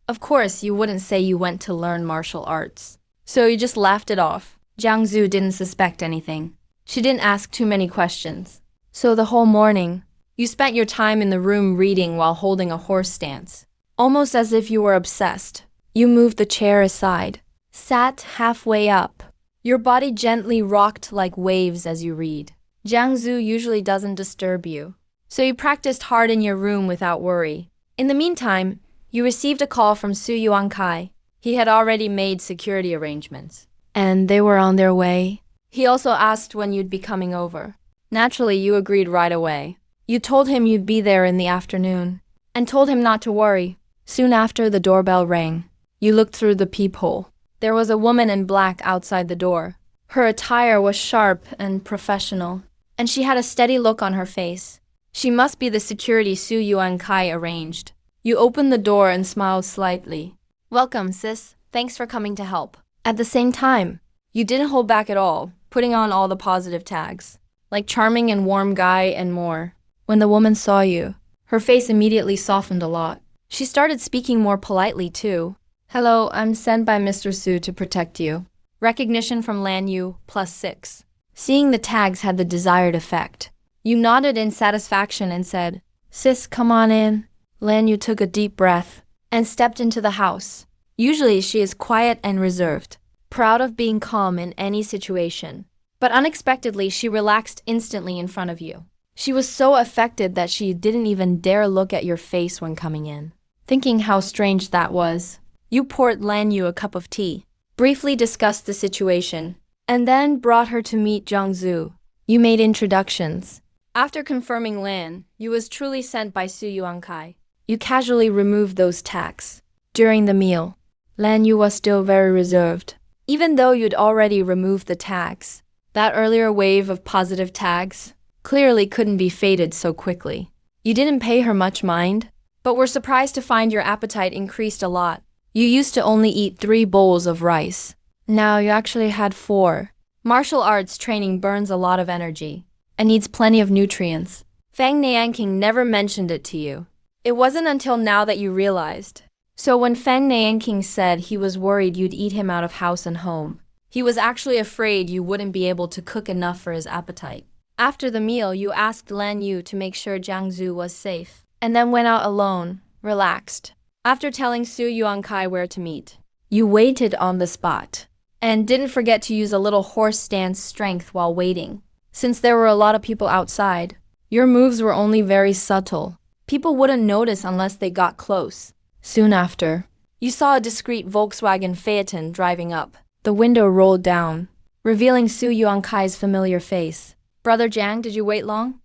Of course, you wouldn't say you went to learn martial arts. So you just laughed it off. Jiang Zhu didn't suspect anything. She didn't ask too many questions. So the whole morning, you spent your time in the room reading while holding a horse stance. Almost as if you were obsessed. You moved the chair aside, sat halfway up. Your body gently rocked like waves as you read. Jiang Zhu usually doesn't disturb you, so you practiced hard in your room without worry. In the meantime, you received a call from Su Yuankai. He had already made security arrangements, and they were on their way. He also asked when you'd be coming over. Naturally, you agreed right away. You told him you'd be there in the afternoon, and told him not to worry. Soon after, the doorbell rang. You looked through the peephole. There was a woman in black outside the door. Her attire was sharp and professional, and she had a steady look on her face. She must be the security Su Yuankai arranged. You opened the door and smiled slightly. Welcome, sis. Thanks for coming to help. At the same time, you didn't hold back at all, putting on all the positive tags, like charming and warm guy and more. When the woman saw you, her face immediately softened a lot. She started speaking more politely, too. Hello, I'm sent by Mr. Su to protect you. Recognition from Lan Yu, +6. Seeing the tags had the desired effect. You nodded in satisfaction and said, Sis, come on in. Lan Yu took a deep breath and stepped into the house. Usually she is quiet and reserved, proud of being calm in any situation. But unexpectedly, she relaxed instantly in front of you. She was so affected that she didn't even dare look at your face when coming in. Thinking how strange that was, you poured Lan Yu a cup of tea, briefly discussed the situation, and then brought her to meet Jiang Zhu. You made introductions. After confirming Lan Yu was truly sent by Su Yuankai, you casually removed those tags. During the meal, Lan Yu was still very reserved. Even though you'd already removed the tags, that earlier wave of positive tags clearly couldn't be faded so quickly. You didn't pay her much mind, but were surprised to find your appetite increased a lot. You used to only eat 3 bowls of rice. Now you actually had 4. Martial arts training burns a lot of energy and needs plenty of nutrients. Feng Nianqing never mentioned it to you. It wasn't until now that you realized. So when Feng Nianqing said he was worried you'd eat him out of house and home, he was actually afraid you wouldn't be able to cook enough for his appetite. After the meal, you asked Lan Yu to make sure Jiang Zhu was safe, and then went out alone, relaxed. After telling Su Yuankai where to meet, you waited on the spot and didn't forget to use a little horse stance strength while waiting. Since there were a lot of people outside, your moves were only very subtle. People wouldn't notice unless they got close. Soon after, you saw a discreet Volkswagen Phaeton driving up. The window rolled down, revealing Su Yuankai's familiar face. Brother Jiang, did you wait long?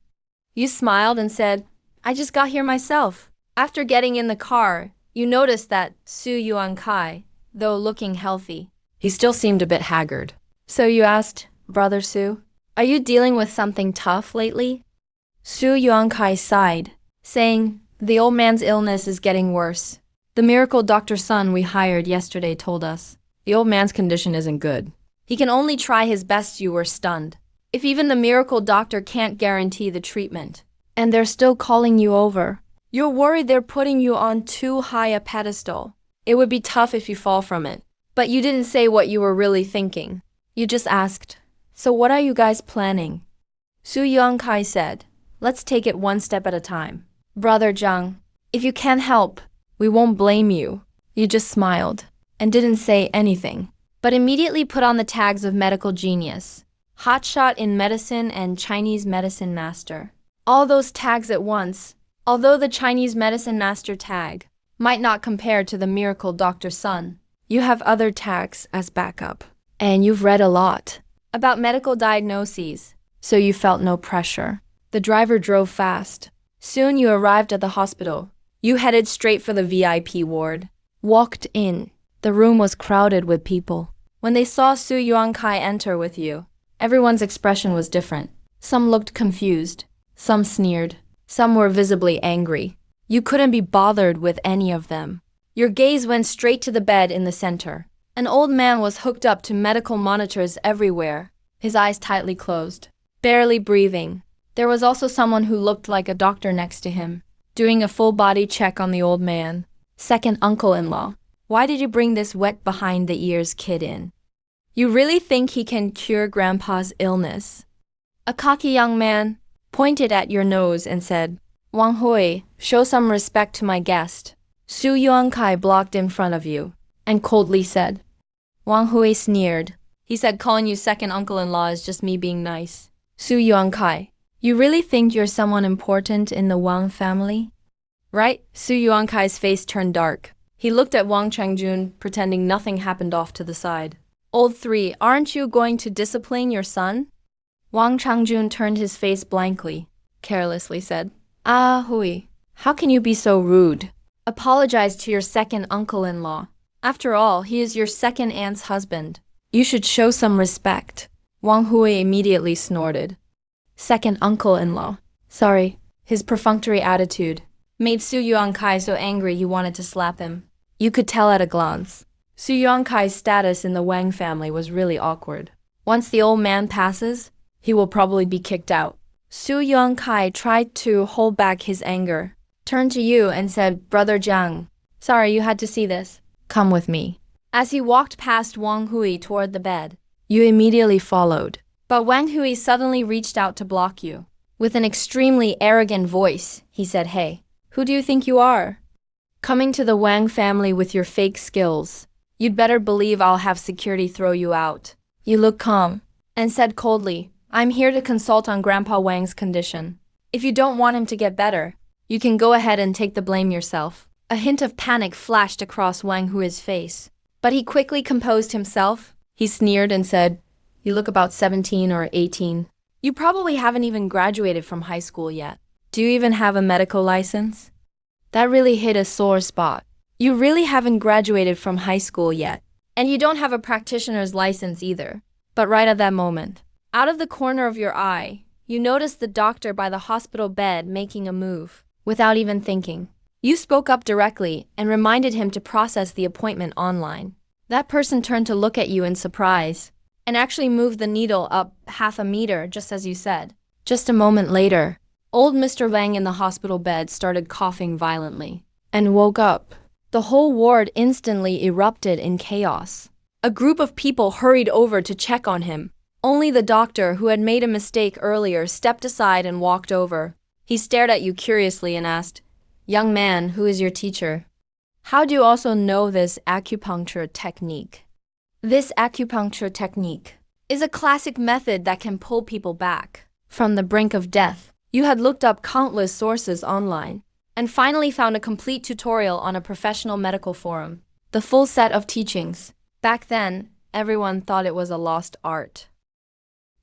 You smiled and said, I just got here myself. After getting in the car, you noticed that Su Yuankai, though looking healthy, he still seemed a bit haggard. So you asked, Brother Su, are you dealing with something tough lately? Su Yuankai sighed, saying, the old man's illness is getting worse. The miracle Dr. Sun we hired yesterday told us. The old man's condition isn't good. He can only try his best. You were stunned. If even the miracle doctor can't guarantee the treatment, and they're still calling you over, you're worried they're putting you on too high a pedestal. It would be tough if you fall from it. But you didn't say what you were really thinking. You just asked, so what are you guys planning? Su Yuankai said, let's take it one step at a time. Brother Zhang, if you can't help, we won't blame you. You just smiled and didn't say anything, but immediately put on the tags of medical genius, hotshot in medicine, and Chinese medicine master. All those tags at once, although the Chinese medicine master tag might not compare to the miracle Dr. Sun, you have other tags as backup. And you've read a lot about medical diagnoses, so you felt no pressure. The driver drove fast. Soon you arrived at the hospital. You headed straight for the VIP ward. Walked in. The room was crowded with people. When they saw Su Yuankai enter with you, everyone's expression was different. Some looked confused. Some sneered. Some were visibly angry. You couldn't be bothered with any of them. Your gaze went straight to the bed in the center. An old man was hooked up to medical monitors everywhere, his eyes tightly closed, barely breathing. There was also someone who looked like a doctor next to him, doing a full-body check on the old man. Second uncle-in-law, why did you bring this wet behind-the-ears kid in? You really think he can cure Grandpa's illness? A cocky young man pointed at your nose and said, Wang Hui, show some respect to my guest. Su Yuankai blocked in front of you and coldly said. Wang Hui sneered. He said calling you second uncle-in-law is just me being nice. Su Yuankai, you really think you're someone important in the Wang family? Right? Su Yuankai's face turned dark. He looked at Wang Changjun, pretending nothing happened off to the side. Old three, aren't you going to discipline your son? Wang Changjun turned his face blankly, carelessly said, Ah, Hui, how can you be so rude? Apologize to your second uncle-in-law. After all, he is your second aunt's husband. You should show some respect. Wang Hui immediately snorted. Second uncle-in-law. Sorry. His perfunctory attitude made Su Yuankai so angry you wanted to slap him. You could tell at a glance. Su Yuankai's status in the Wang family was really awkward. Once the old man passes, he will probably be kicked out. Su Yuankai tried to hold back his anger, turned to you and said, Brother Jiang, sorry you had to see this. Come with me. As he walked past Wang Hui toward the bed, you immediately followed. But Wang Hui suddenly reached out to block you. With an extremely arrogant voice, he said, Hey, who do you think you are? Coming to the Wang family with your fake skills. You'd better believe I'll have security throw you out. You looked calm and said coldly, I'm here to consult on Grandpa Wang's condition. If you don't want him to get better, you can go ahead and take the blame yourself. A hint of panic flashed across Wang Hui's face, but he quickly composed himself. He sneered and said, You look about 17 or 18. You probably haven't even graduated from high school yet. Do you even have a medical license? That really hit a sore spot. You really haven't graduated from high school yet, and you don't have a practitioner's license either. But right at that moment, out of the corner of your eye, you noticed the doctor by the hospital bed making a move, without even thinking. You spoke up directly and reminded him to process the appointment online. That person turned to look at you in surprise and actually moved the needle up half a meter, just as you said. Just a moment later, old Mr. Wang in the hospital bed started coughing violently and woke up. The whole ward instantly erupted in chaos. A group of people hurried over to check on him. Only the doctor, who had made a mistake earlier, stepped aside and walked over. He stared at you curiously and asked, Young man, who is your teacher? How do you also know this acupuncture technique? This acupuncture technique is a classic method that can pull people back from the brink of death. You had looked up countless sources online and finally found a complete tutorial on a professional medical forum. The full set of teachings. Back then, everyone thought it was a lost art.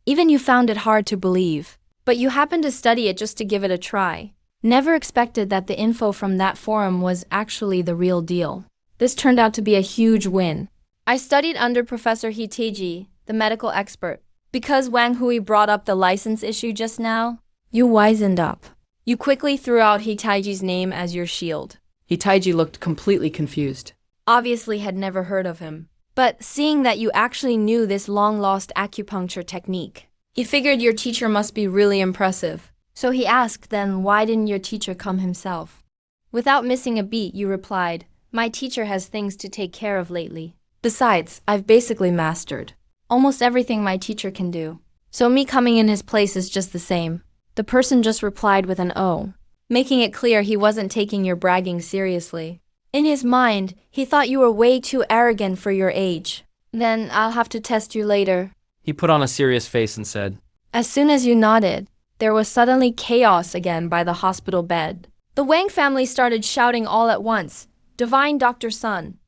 Even you found it hard to believe, but you happened to study it just to give it a try. Never expected that the info from that forum was actually the real deal. This turned out to be a huge win. I studied under Professor He Taiji, the medical expert. Because Wang Hui brought up the license issue just now, you wisened up. You quickly threw out He Taiji's name as your shield. He Taiji looked completely confused. Obviously had never heard of him. But seeing that you actually knew this long-lost acupuncture technique, he figured your teacher must be really impressive. So he asked then, why didn't your teacher come himself? Without missing a beat, you replied, my teacher has things to take care of lately. Besides, I've basically mastered almost everything my teacher can do. So me coming in his place is just the same. The person just replied with an O, making it clear he wasn't taking your bragging seriously. In his mind, he thought you were way too arrogant for your age. Then I'll have to test you later. He put on a serious face and said, As soon as you nodded, there was suddenly chaos again by the hospital bed. The Wang family started shouting all at once, Divine Dr. Sun.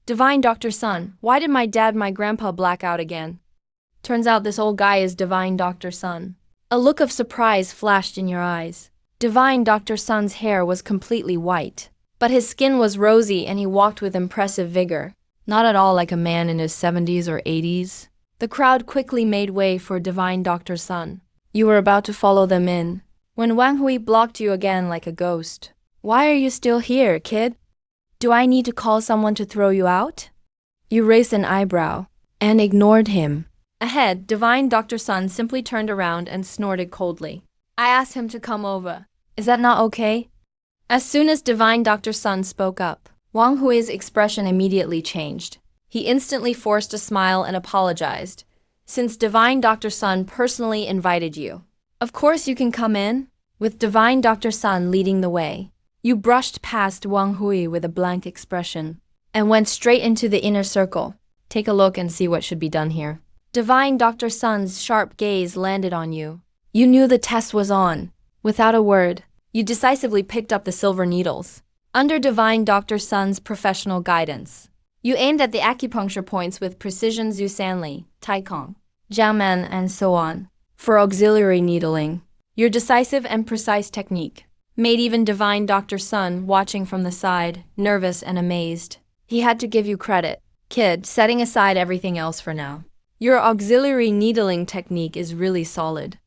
Divine Dr. Sun, why did my grandpa black out again? Turns out this old guy is Divine Dr. Sun. A look of surprise flashed in your eyes. Divine Dr. Sun's hair was completely white, but his skin was rosy and he walked with impressive vigor. Not at all like a man in his 70s or 80s. The crowd quickly made way for Divine Dr. Sun. You were about to follow them in, when Wang Hui blocked you again like a ghost. Why are you still here, kid? Do I need to call someone to throw you out? You raised an eyebrow and ignored him. Ahead, Divine Dr. Sun simply turned around and snorted coldly. I asked him to come over. Is that not okay? As soon as Divine Dr. Sun spoke up, Wang Hui's expression immediately changed. He instantly forced a smile and apologized, since Divine Dr. Sun personally invited you. Of course you can come in, with Divine Dr. Sun leading the way. You brushed past Wang Hui with a blank expression and went straight into the inner circle. Take a look and see what should be done here. Divine Dr. Sun's sharp gaze landed on you. You knew the test was on. Without a word, you decisively picked up the silver needles. Under Divine Dr. Sun's professional guidance, you aimed at the acupuncture points with precision Zusanli, Taikong, Jiangmen, and so on. For auxiliary needling, your decisive and precise technique made even Divine Dr. Sun, watching from the side, nervous and amazed. He had to give you credit. Kid, setting aside everything else for now, your auxiliary needling technique is really solid.